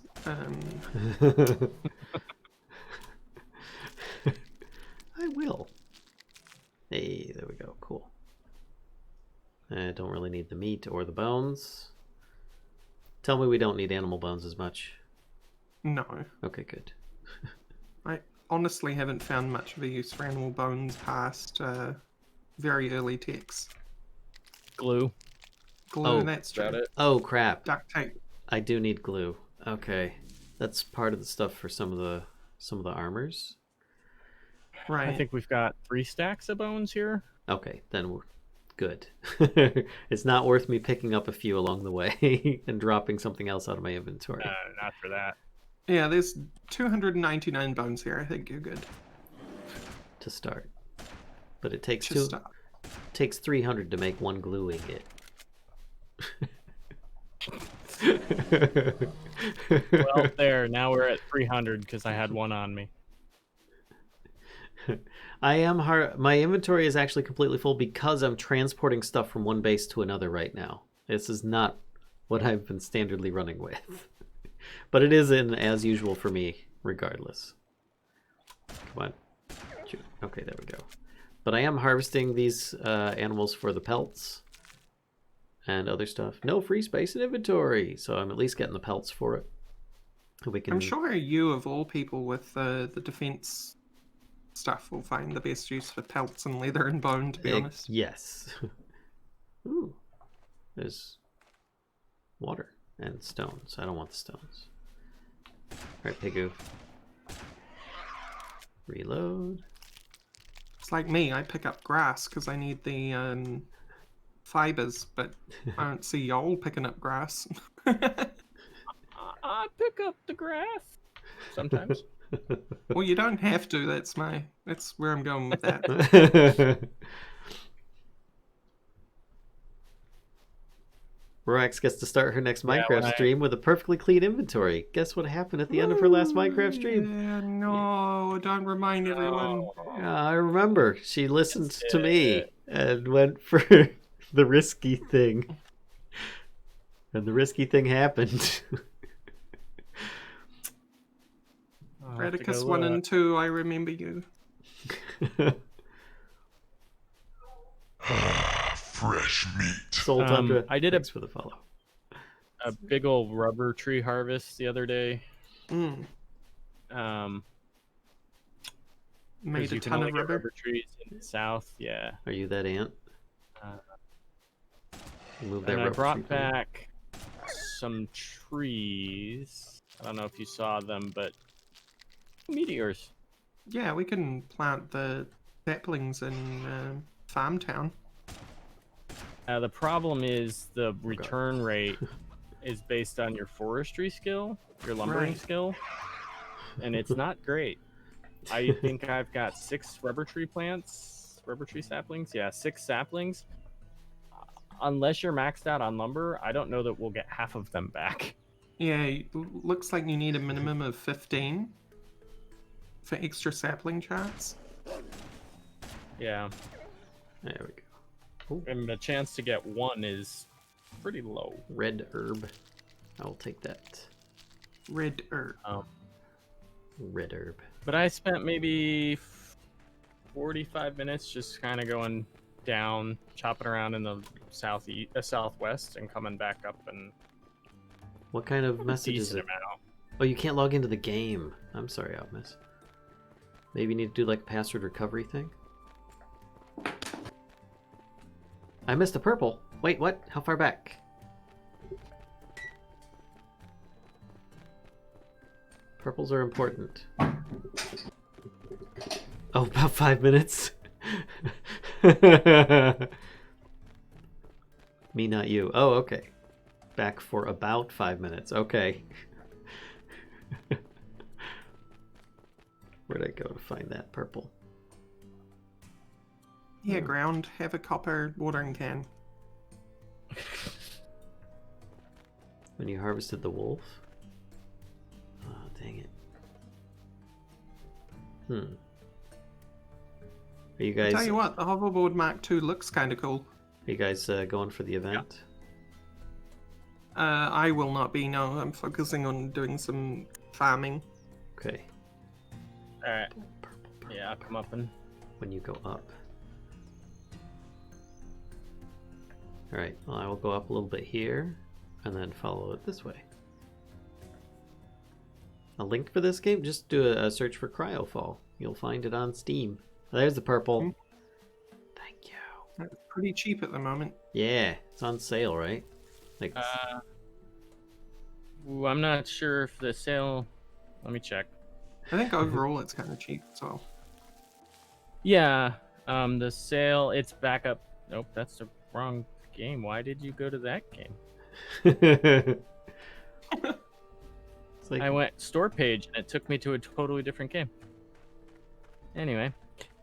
I will. Hey, there we go. Cool. I don't really need the meat or the bones. Tell me we don't need animal bones as much. No, Okay, good. I honestly haven't found much of a use for animal bones past very early techs. Glue. Glue, Oh, that's true. About it. Oh, crap. Duct tape. I do need glue. Okay. That's part of the stuff for some of the armors. Right. I think we've got 3 stacks of bones here. Okay, then we're good. It's not worth me picking up a few along the way and dropping something else out of my inventory Not for that. Yeah, there's 299 bones here. I think you're good. to start. But it takes Just stop. takes 300 to make one glue ingot. Well, there. Now we're at 300 because I had one on me. My inventory is actually completely full because I'm transporting stuff from one base to another right now. This is not what I've been standardly running with. But it is in as usual for me, regardless. Come on. Shoot. Okay, there we go. But I am harvesting these animals for the pelts and other stuff. No free space in inventory, so I'm at least getting the pelts for it. We can... I'm sure you, of all people with the defense stuff, will find the best use for pelts and leather and bone, to be honest. Yes. Ooh. There's water and stones. I don't want the stones. Alright, Pigu. Reload. It's like me, I pick up grass because I need the fibers, but I don't see y'all picking up grass. I pick up the grass sometimes. Well, you don't have to. That's where I'm going with that. Rorax gets to start her next Yeah, Minecraft when I- stream with a perfectly clean inventory. Guess what happened at the end of her last Minecraft stream? Yeah, no, don't remind everyone. I remember. She listened to me it. and went for the risky thing. And the risky thing happened. I'll have to Radicus go 1 look. and 2, I remember you. Fresh meat. Soul Tundra, I did a- thanks for the follow. A big old rubber tree harvest the other day. Mm, Um, made 'cause a you can ton only of get rubber. rubber trees in the south. Yeah. Are you that ant? Uh, Move that And I rubber tree brought for me. back some trees. I don't know if you saw them, but meteors. Yeah, we can plant the saplings in Farm Town. The problem is the return rate is based on your forestry skill, your lumbering Right. skill, and it's not great. I think I've got 6 rubber tree saplings. Yeah, 6 saplings, unless you're maxed out on lumber, I don't know that we'll get half of them back. Yeah, looks like you need a minimum of 15 for extra sapling charts. Yeah, There we go. and the chance to get one is pretty low. Red herb. I'll take that. Red herb. Red herb. But I spent maybe 45 minutes just kind of going down, chopping around in the southwest, and coming back up and What kind of message is decent it? amount. Oh, you can't log into the game. I'm sorry, Optimus. Maybe you need to do like a password recovery thing? I missed a purple. Wait, what? How far back? Purples are important. Oh, about 5 minutes. Me, not you. Oh, okay. Back for about 5 minutes. Okay. Where'd I go to find that purple? Yeah, ground. Have a copper watering can. When you harvested the wolf? Oh, dang it. Are you guys? Tell you what, the hoverboard Mark II looks kind of cool. Are you guys going for the event? I will not be. No, I'm focusing on doing some farming. Okay. All right. Purple. Yeah, I'll come up and When you go up. All right. Well, I will go up a little bit here, and then follow it this way. A link for this game? Just do a search for CryoFall. You'll find it on Steam. There's the purple. Thank you. It's pretty cheap at the moment. Yeah, it's on sale, right? Like, ooh, I'm not sure if the sale. Let me check. I think overall it's kind of cheap as well. Yeah, the sale. It's back up. Nope, that's the wrong game. Why did you go to that game? it's like I went store page and it took me to a totally different game. Anyway,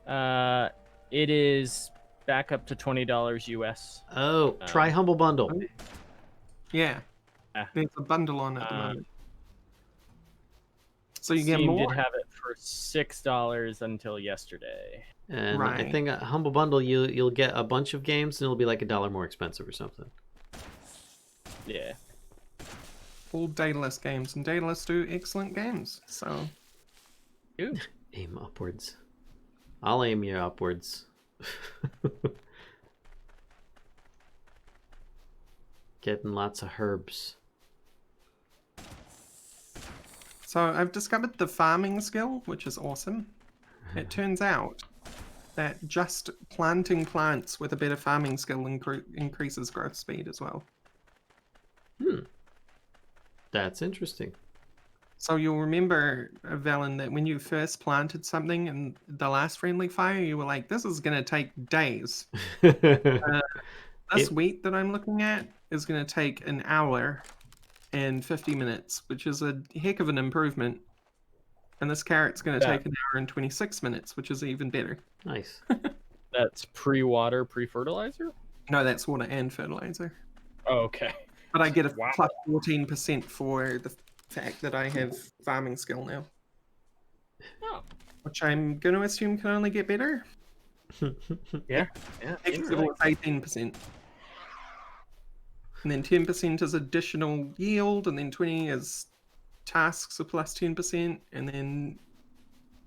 it is back up to $20 US. oh, try Humble Bundle. Yeah. Ah. There's a bundle on at the moment. So you get Steam more. did have it for $6 until yesterday. And I Right. think a Humble Bundle, you'll get a bunch of games, and it'll be like $1 more expensive or something. Yeah. All dataless games, and dataless do excellent games. So Ooh. Aim upwards. I'll aim you upwards. Getting lots of herbs. So I've discovered the farming skill, which is awesome. It turns out that just planting plants with a better farming skill increases growth speed as well. That's interesting. So you'll remember, Valen, that when you first planted something in the last friendly fire, you were like, this is going to take days. This wheat that I'm looking at is going to take an hour and 50 minutes, which is a heck of an improvement. And this carrot's going to take an hour and 26 minutes, which is even better. Nice. That's pre-water, pre-fertilizer? No, that's water and fertilizer. Oh, okay. But I get a Wow. plus 14% for the fact that I have farming skill now. Oh. Which I'm going to assume can only get better. Yeah. Next level is 18%. And then 10% is additional yield, and then 20 is tasks are plus 10%, and then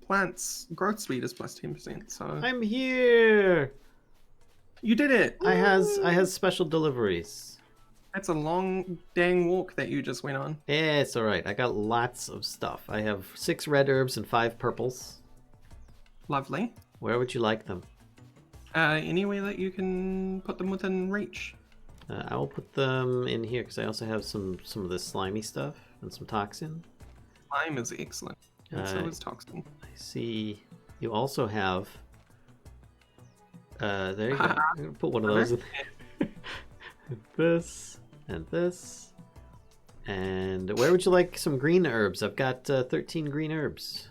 plants growth speed is plus 10%. So I'm here. you did it. I has special deliveries. That's a long dang walk that you just went on. Yeah, it's all right. I got lots of stuff. I have 6 red herbs and 5 purples. Lovely. Where would you like them? Anywhere that you can put them within reach. I will put them in here because I also have some of this slimy stuff and some toxin. Slime is excellent. And so is toxin. I see you also have. There you go. I'm gonna put one of those in there. This and this. And where would you like some green herbs? I've got 13 green herbs.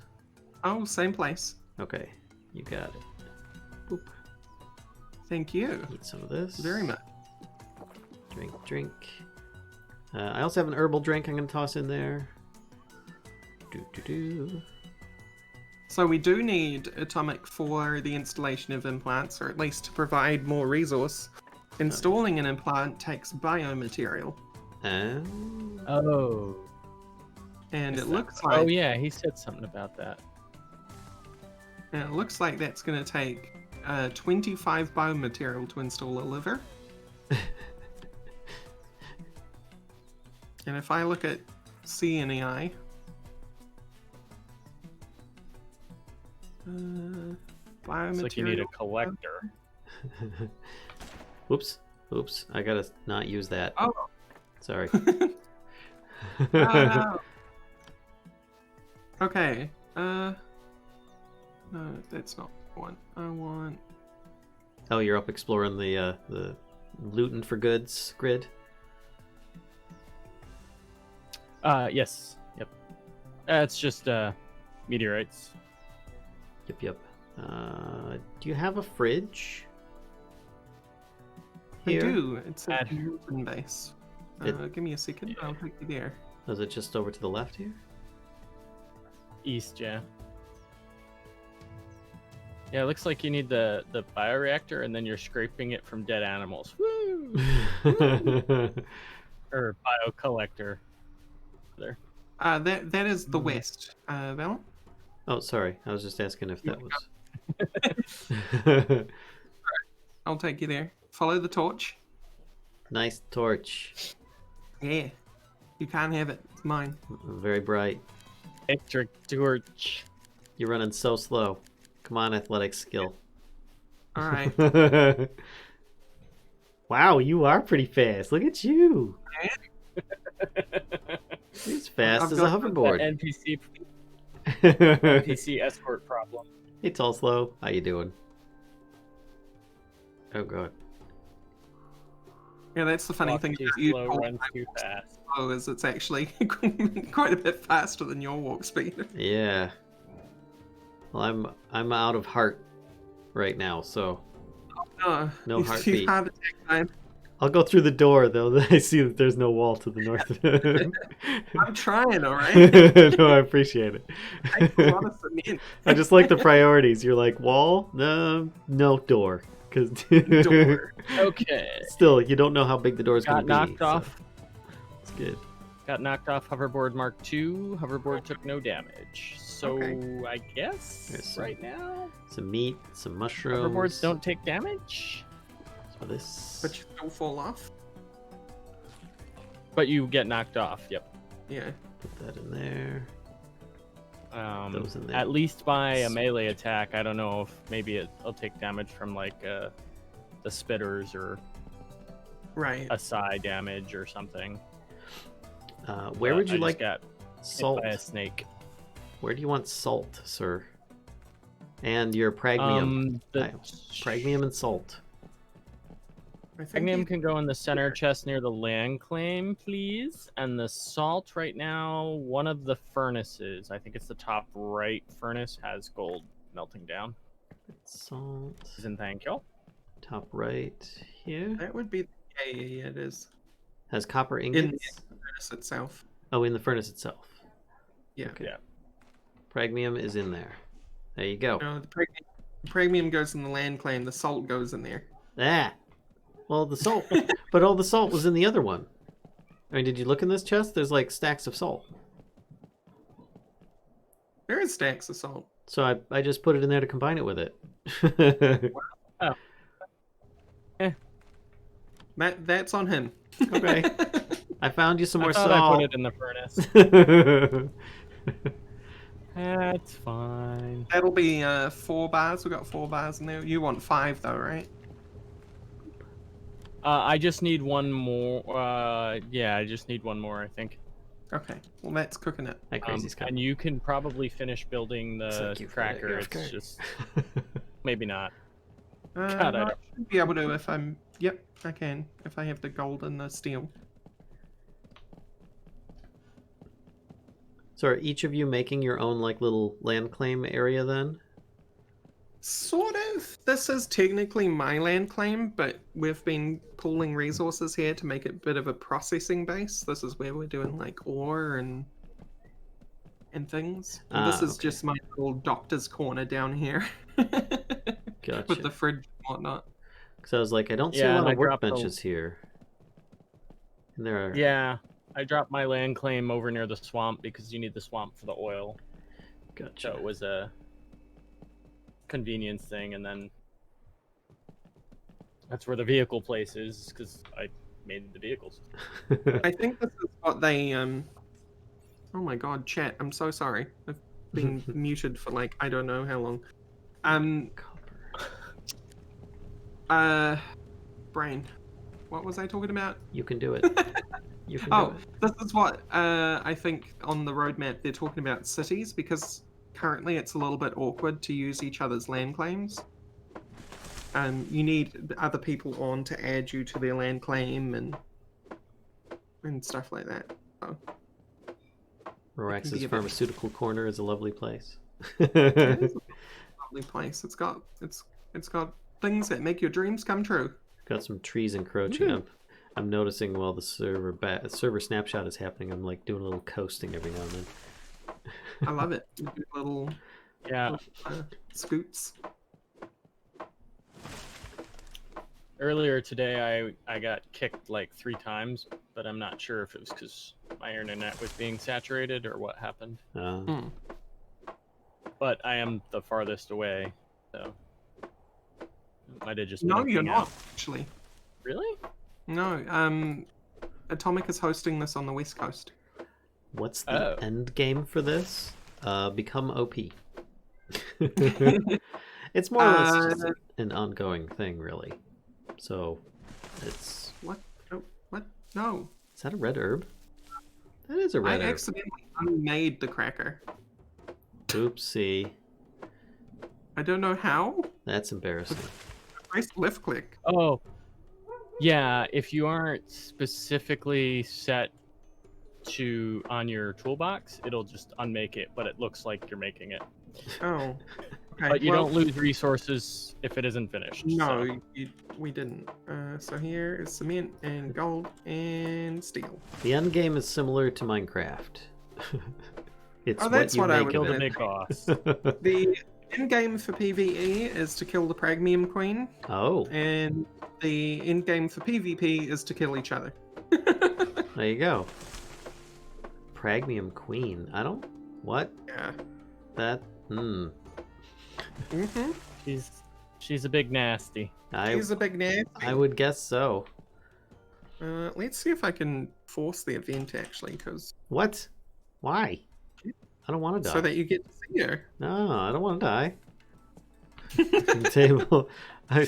Oh, same place. Okay, you got it. Boop. Thank you Eat some of this. very much. Drink. I also have an herbal drink I'm going to toss in there. So we do need atomic for the installation of implants, or at least to provide more resource. Installing an implant takes biomaterial. Oh. And Is it that- looks like Oh yeah, he said something about that. that's going to take 25 biomaterial to install a liver. And if I look at CNEI, biomaterial. It's like you need a collector. Oops. I gotta not use that. Oh. Sorry. Oh, no. Okay. No, that's not one. I want. Oh, you're up exploring the looting for goods grid. Yes. Yep. It's just meteorites. Yep. Do you have a fridge? I Here? do. It's a Add- mountain base. Give me a second. I'll take you there. Is it just over to the left here? East, yeah. Yeah, it looks like you need the bioreactor, and then you're scraping it from dead animals. Woo! Or biocollector. There. That is the west. Val? Oh, sorry. I was just asking if that was. I'll take you there. Follow the torch. Nice torch. Yeah. You can't have it. It's mine. Very bright. Electric torch. You're running so slow. Come on, athletic skill. All right. Wow, you are pretty fast. Look at you. He's fast I've as a got hoverboard. NPC escort problem. Hey, tall slow. How you doing? Oh god. Yeah, that's the funny Walk thing too about you. slow, runs too fast. Slow is it's actually quite a bit faster than your walk speed. Yeah. Well, I'm out of heart right now, so No No heartbeat. Heart attack time. I'll go through the door though. I see that there's no wall to the north. I'm trying, all right. No, I appreciate it. Takes a lot of cement. I just like the priorities. You're like wall, no door, because Door. Okay. still you don't know how big the door is going Got to be. knocked off. It's good. Got knocked off hoverboard Mark II. Hoverboard took no damage. So Okay. I guess There's some- right now Some meat, some mushrooms. hoverboards don't take damage, So this. But you still fall off. but you get knocked off. Yep. Yeah. Put that in there. Those in there. At least by a melee attack. I don't know if maybe it'll take damage from like the spitters or Right. a psi damage or something. Where would I you just like got salt? hit by a snake? Where do you want salt, sir? And your pragmium. The Pragmium and salt. I think Pragmium you- can go in the center chest near the land claim, please. And the salt right now, one of the furnaces, I think it's the top right furnace, has gold melting down. Salt. Isn't thank you. Top right here. that would be. Yeah, it is. Has copper In ingots. the furnace itself. Oh, in the furnace itself. Yeah. Okay. Yeah. Pragmium is in there. There you go. No, the premium goes in the land claim. The salt goes in there. Ah. Well, the salt. But all the salt was in the other one. I mean, did you look in this chest? There's like stacks of salt. There is stacks of salt. So I just put it in there to combine it with it. That's on him. Okay. I found you some more I thought I salt. put it in the furnace. That's fine. That'll be 4 bars. We got 4 bars in there. You want 5 though, right? I just need one more. Yeah, I just need one more, I think. Okay. Well, that's cooking it. That crazy's And coming. you can probably finish building the Thank you for that, tracker. you're It's okay. just maybe not. God, I I don't- should be able to if I'm. Yep, I can. If I have the gold and the steel. So are each of you making your own like little land claim area then? Sort of. This is technically my land claim, but we've been pooling resources here to make it a bit of a processing base. This is where we're doing like ore and things. And this is okay. just my little doctor's corner down here. Gotcha. With the fridge and whatnot. Because I was like, I don't see a Yeah, lot and of I dropped workbenches here. And there are... Yeah, I dropped my land claim over near the swamp because you need the swamp for the oil. Gotcha. So it was a convenience thing, and then that's where the vehicle place is because I made the vehicles. I think this is what they oh my god, chat, I'm so sorry. I've been muted for like I don't know how long. Brain. What was I talking about? You can do it. You can do Oh, it. this is what I think on the roadmap they're talking about cities because currently it's a little bit awkward to use each other's land claims. You need other people on to add you to their land claim and stuff like that. So, Rorax's Pharmaceutical Corner is a lovely place. it is a lovely place. It's got things that make your dreams come true. Got some trees encroaching. Mhm. I'm noticing while the server snapshot is happening, I'm like doing a little coasting every now and then. I love it. You do little Yeah, scoots. earlier today I got kicked like 3 times, but I'm not sure if it was because my internet was being saturated or what happened. But I am the farthest away, so might have just No, been you're ping not out. actually. Really? No, Atomic is hosting this on the West Coast. What's the end game for this? Become OP. It's more or less just an ongoing thing, really. So, it's... What? Oh, what? No. Is that a red herb? That is a red I herb. accidentally unmade the cracker. Oopsie. I don't know how. That's embarrassing. Nice left click. Oh, yeah. If you aren't specifically set to on your toolbox, it'll just unmake it, but it looks like you're making it. Oh. Okay, But you well, don't lose resources if it isn't finished. No, so. we didn't. So here is cement and gold and steel. The end game is similar to Minecraft. It's Oh, that's what I would Kill the bet. big boss. The end game for PvE is to kill the Pragmium Queen, Oh, and the end game for PvP is to kill each other. there you go. Pragmium Queen. I don't... What? Yeah. That... Mm-hmm. She's a big nasty. He's a big nasty. I would guess so. Let's see if I can force the event actually, because What? Why? I don't want to die. so that you get to see her. No, I don't want to die. Table. I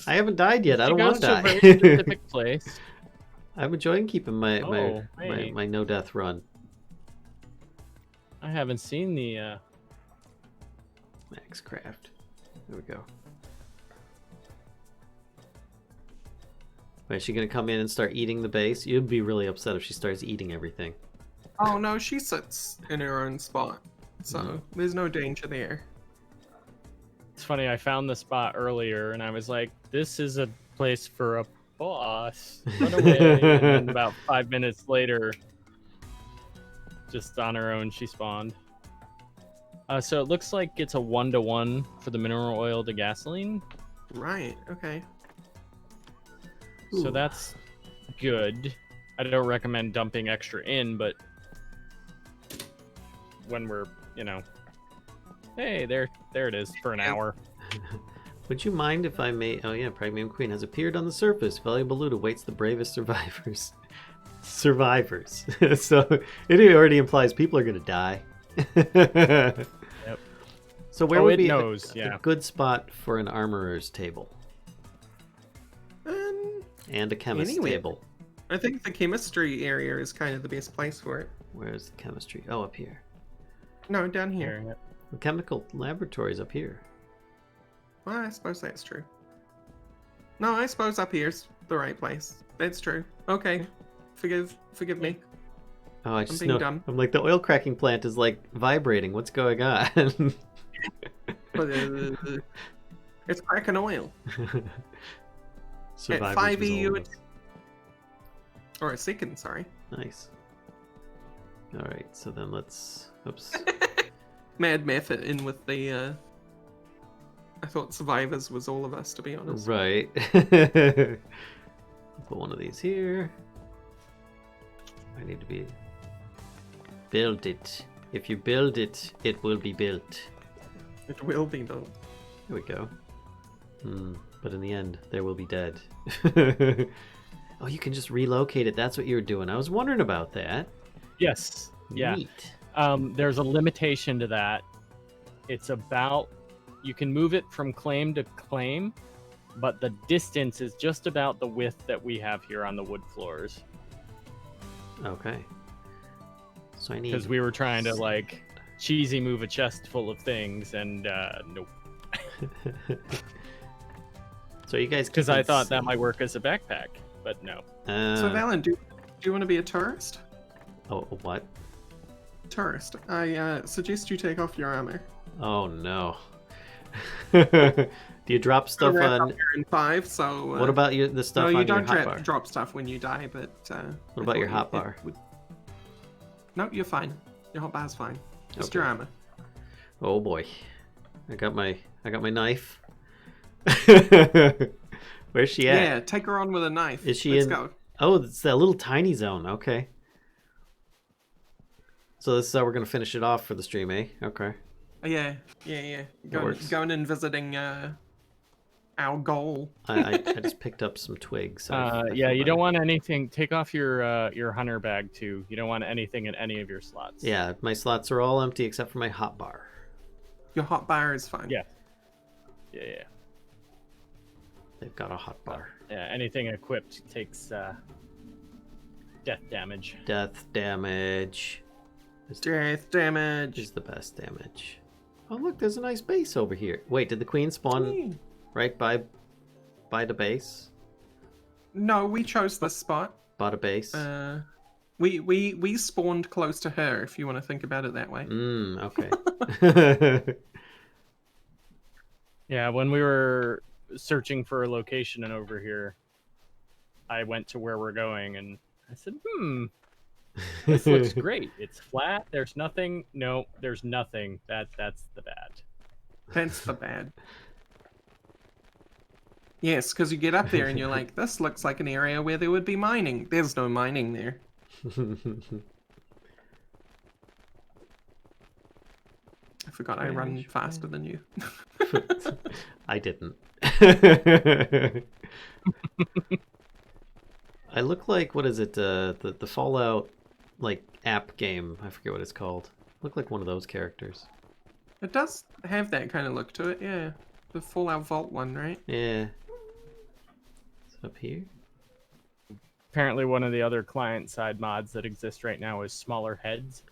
haven't died yet. I don't want to a very die. specific place. I'm enjoying keeping my hey. my no death run. I haven't seen the. Max Craft. There we go. Wait, is she gonna come in and start eating the base? You'd be really upset if she starts eating everything. Oh no, she sits in her own spot, so there's no danger there. It's funny. I found the spot earlier, and I was like, "This is a place for a boss. Run away!" And then about 5 minutes later, just on her own, she spawned. So it looks like it's a 1-to-1 for the mineral oil to gasoline. Right. Okay. So Ooh. that's good. I don't recommend dumping extra in, but when we're, hey, there it is for an hour. Would you mind if I made... Oh yeah, Pragmium Queen has appeared on the surface. Valuable loot awaits the bravest survivors. Survivors. So it already implies people are going to die. Yep. So where would it be knows, a yeah. good spot for an armorer's table? And a chemist's Anywhere. table. I think the chemistry area is kind of the best place for it. Where's the chemistry? Oh, up here. No, down here. Here, The chemical laboratory's up here. Well, I suppose that's true. No, I suppose up here's the right place. That's true. Okay. Forgive me. Oh, I just being know. dumb. I'm like, the oil cracking plant is like vibrating. What's going on? It's cracking oil. Survivors 5e, was all you of would- us. Or a second, sorry. Nice. All right, so then let's. Oops. Mad Math it in with the. I thought survivors was all of us, to be honest. Right. Put one of these here. I need to be. Build it. If you build it, it will be built. It will be though. Here we go. But in the end, there will be dead. Oh, you can just relocate it. That's what you were doing. I was wondering about that. Yes. Yeah. Neat. There's a limitation to that. It's about, you can move it from claim to claim, but the distance is just about the width that we have here on the wood floors. Okay. So I need. Because we were trying to like cheesy move a chest full of things, and nope. So you guys. Because I thought that might work as a backpack, but no. So Valen, do you want to be a tourist? Oh, what? Tourist. I suggest you take off your armor. Oh no. Do you drop stuff We're on? up here in 5, so. What about the stuff No, on you your don't hotbar? drop stuff when you die, but. What about your hotbar? No, you're fine. Your hotbar's fine. Just Okay. your armor. Oh boy, I got my knife. Where's she at? Yeah, take her on with a knife. Is she Let's in? go. Oh, it's that little tiny zone. Okay. So this is how we're gonna finish it off for the stream, eh? Okay. Yeah. works. Going and visiting our goal. I just picked up some twigs. So I Yeah, feel you don't better. want anything. Take off your hunter bag too. You don't want anything in any of your slots. Yeah, my slots are all empty except for my hotbar. Your hotbar is fine. Yeah. Yeah. They've got a hotbar. Yeah. Anything equipped takes death damage. Death damage. Death damage. Is the best damage. Oh look, there's a nice base over here. Wait, did the queen spawn right by the base? No, we chose this spot. Bought a base. We spawned close to her, if you want to think about it that way. Okay. Yeah, when we were searching for a location and over here, I went to where we're going and I said, this looks great. It's flat. There's nothing. No, there's nothing. That's the bad. That's the bad. Yes, because you get up there and you're like, this looks like an area where there would be mining. There's no mining there. I forgot I run faster than you. I didn't. I look like, what is it? The Fallout like app game. I forget what it's called. Look like one of those characters. It does have that kind of look to it, yeah. The Fallout Vault one, right? Yeah. It's up here. Apparently, one of the other client-side mods that exist right now is smaller heads.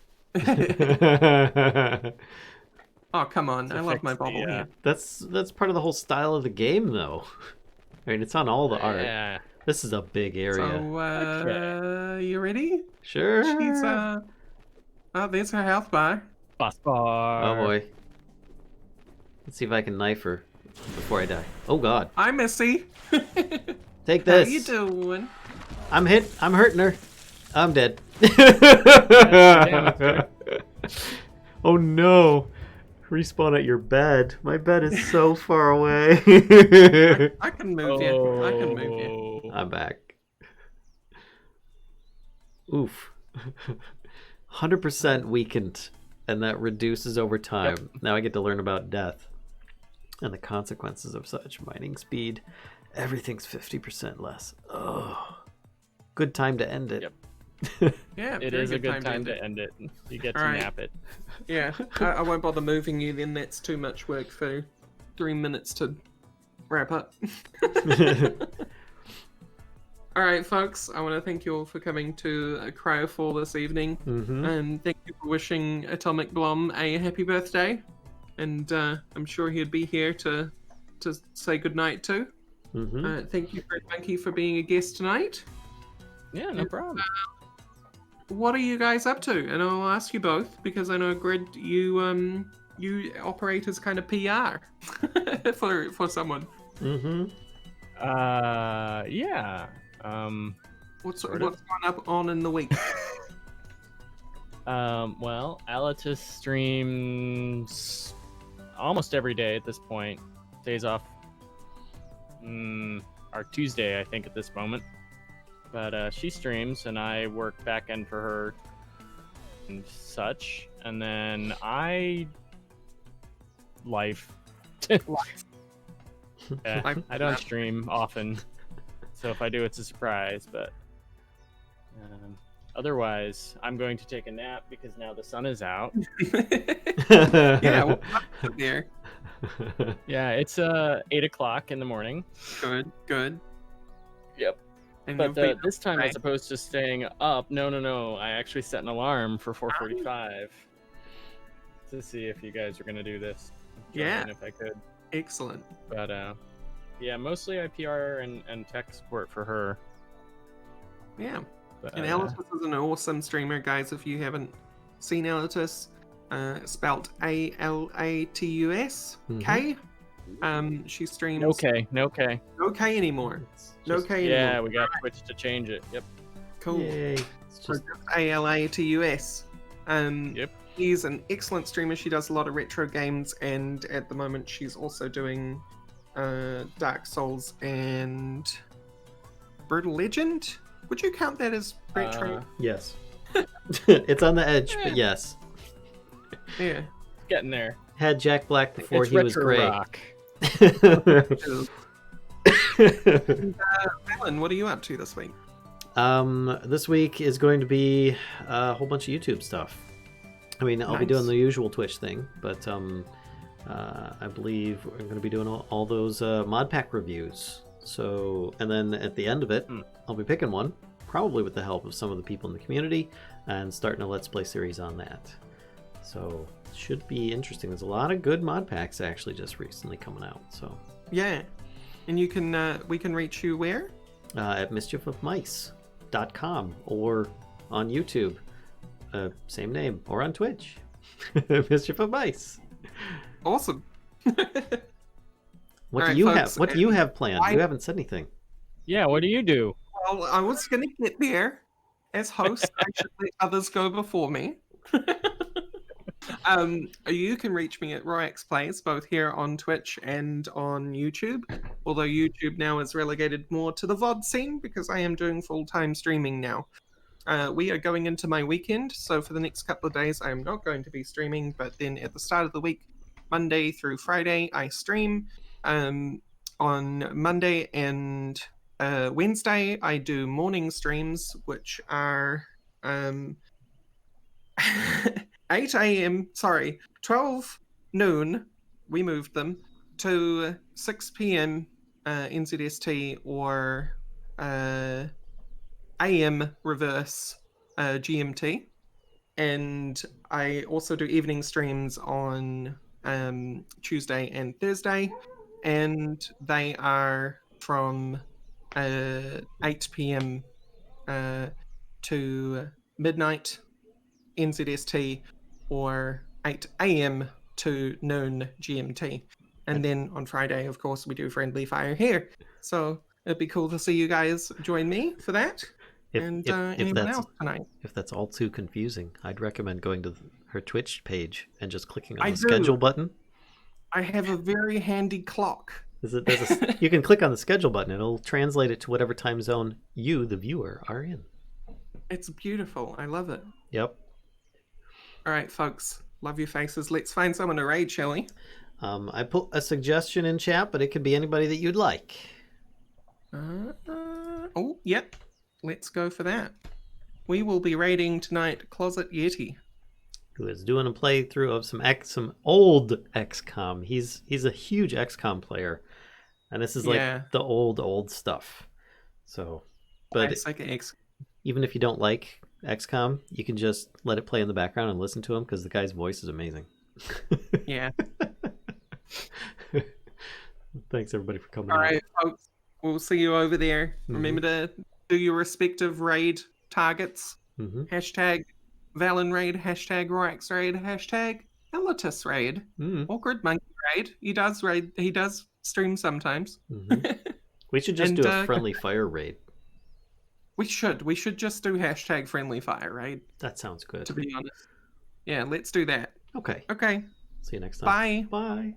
Oh, come on. To I love fix my bubble the, here. That's part of the whole style of the game, though. I mean, it's on all the art. Yeah. This is a big area. So, Okay. you ready? Sure. She's, oh, there's her health bar. Boss bar. Oh boy. Let's see if I can knife her before I die. Oh god. Hi, Missy. Take How this. you doing? I'm hit. I'm hurting her. I'm dead. Oh no. Respawn at your bed. My bed is so far away. I can move you. I can move you. I'm back. Oof. 100% weakened, and that reduces over time. Yep. Now I get to learn about death and the consequences of such. Mining speed. Everything's 50% less. Oh. Good time to end it. Yep. Yeah, It very is a good time end to it. end it. You get to Alright. nap it. Yeah, I won't bother moving you then. That's too much work for 3 minutes to wrap up. Alright, folks, I want to thank you all for coming to CryoFall this evening. Mm-hmm. And thank you for wishing Atomic Blom a happy birthday. And I'm sure he'd be here to say goodnight too. Mm-hmm. Thank you, Fred Monkey, for being a guest tonight. Yeah, no problem. What are you guys up to? And I'll ask you both because I know Grid, you you operate as kind of PR for someone. Mm-hmm. Yeah. What's Sort what's of. going up on in the week? Well, Alatus streams almost every day at this point. Days off are Tuesday, I think, at this moment. But she streams, and I work back end for her and such. And then I life. Yeah, Life. I don't stream often, so if I do, it's a surprise. But otherwise, I'm going to take a nap because now the sun is out. Yeah, what's up there? Yeah, it's 8 o'clock in the morning. Good. Yep. And But you've been this time, right? as opposed to staying up, no, I actually set an alarm for 4:45 to see if you guys were gonna do this. Join Yeah. in if I could. Excellent. But yeah, mostly I PR and tech support for her. Yeah. But, And Alatus is an awesome streamer, guys. If you haven't seen Alatus, spelt Alatus K. She streams no K. no K anymore. It's No just- K Yeah, anymore. we got Twitch to change it. Yep. Cool. Yay. It's So just just Alatus. Yep. She's an excellent streamer. She does a lot of retro games, and at the moment she's also doing Dark Souls and Brutal Legend. Would you count that as retro? yes. It's on the edge, but yes. Yeah. Getting there. Had Jack Black before It's he was retro gray. rock. Alan, what are you up to this week? This week is going to be a whole bunch of YouTube stuff. I mean, I'll be doing Nice. the usual Twitch thing, but I believe we're going to be doing all those mod pack reviews. So, and then at the end of it, I'll be picking one, probably with the help of some of the people in the community, and starting a Let's Play series on that. So, it should be interesting. There's a lot of good mod packs actually just recently coming out. So, Yeah. And you can we can reach you where? at mischiefofmice.com or on YouTube, same name, or on Twitch, Mischief of Mice. Awesome. What Alright, do you folks, have? What do you have planned? I- You haven't said anything. Yeah, what do you do? Well, I was going to get there as host. I should let others go before me. You can reach me at Royax Plays, both here on Twitch and on YouTube. Although YouTube now is relegated more to the VOD scene because I am doing full-time streaming now. We are going into my weekend, so for the next couple of days I am not going to be streaming, but then at the start of the week, Monday through Friday, I stream. On Monday and Wednesday, I do morning streams, which are 8 a.m. Sorry, 12 noon. We moved them to 6 p.m. NZST or AM reverse GMT. And I also do evening streams on Tuesday and Thursday, and they are from 8 p.m. To midnight NZST or 8 a.m. to noon GMT. And then on Friday, of course, we do Friendly Fire here. So it'd be cool to see you guys join me for that. If, And if, anyone that's else tonight. if that's all too confusing, I'd recommend going to her Twitch page and just clicking on I the do. schedule button. I have a very handy clock. You can click on the schedule button. It'll translate it to whatever time zone you, the viewer, are in. It's beautiful. I love it. Yep. All right, folks. Love your faces. Let's find someone to raid, shall we? I put a suggestion in chat, but it could be anybody that you'd like. Oh, yep. Let's go for that. We will be raiding tonight Closet Yeti. Who is doing a playthrough of some old XCOM. He's a huge XCOM player, and this is like Yeah. the old stuff. So, but Classic X. even if you don't like XCOM, you can just let it play in the background and listen to him because the guy's voice is amazing. Yeah. Thanks everybody for coming. All out. right, folks. We'll see you over there. Remember to do your respective raid targets. Mhm. Hashtag Valen raid, hashtag Royax raid, hashtag Elatus raid. Mm. Awkward Monkey raid. He does raid. He does stream sometimes. We should just And, do a friendly fire raid. We should just do hashtag friendly fire raid. That sounds good. To be honest. Yeah, let's do that. Okay. Okay. See you next time. Bye. Bye.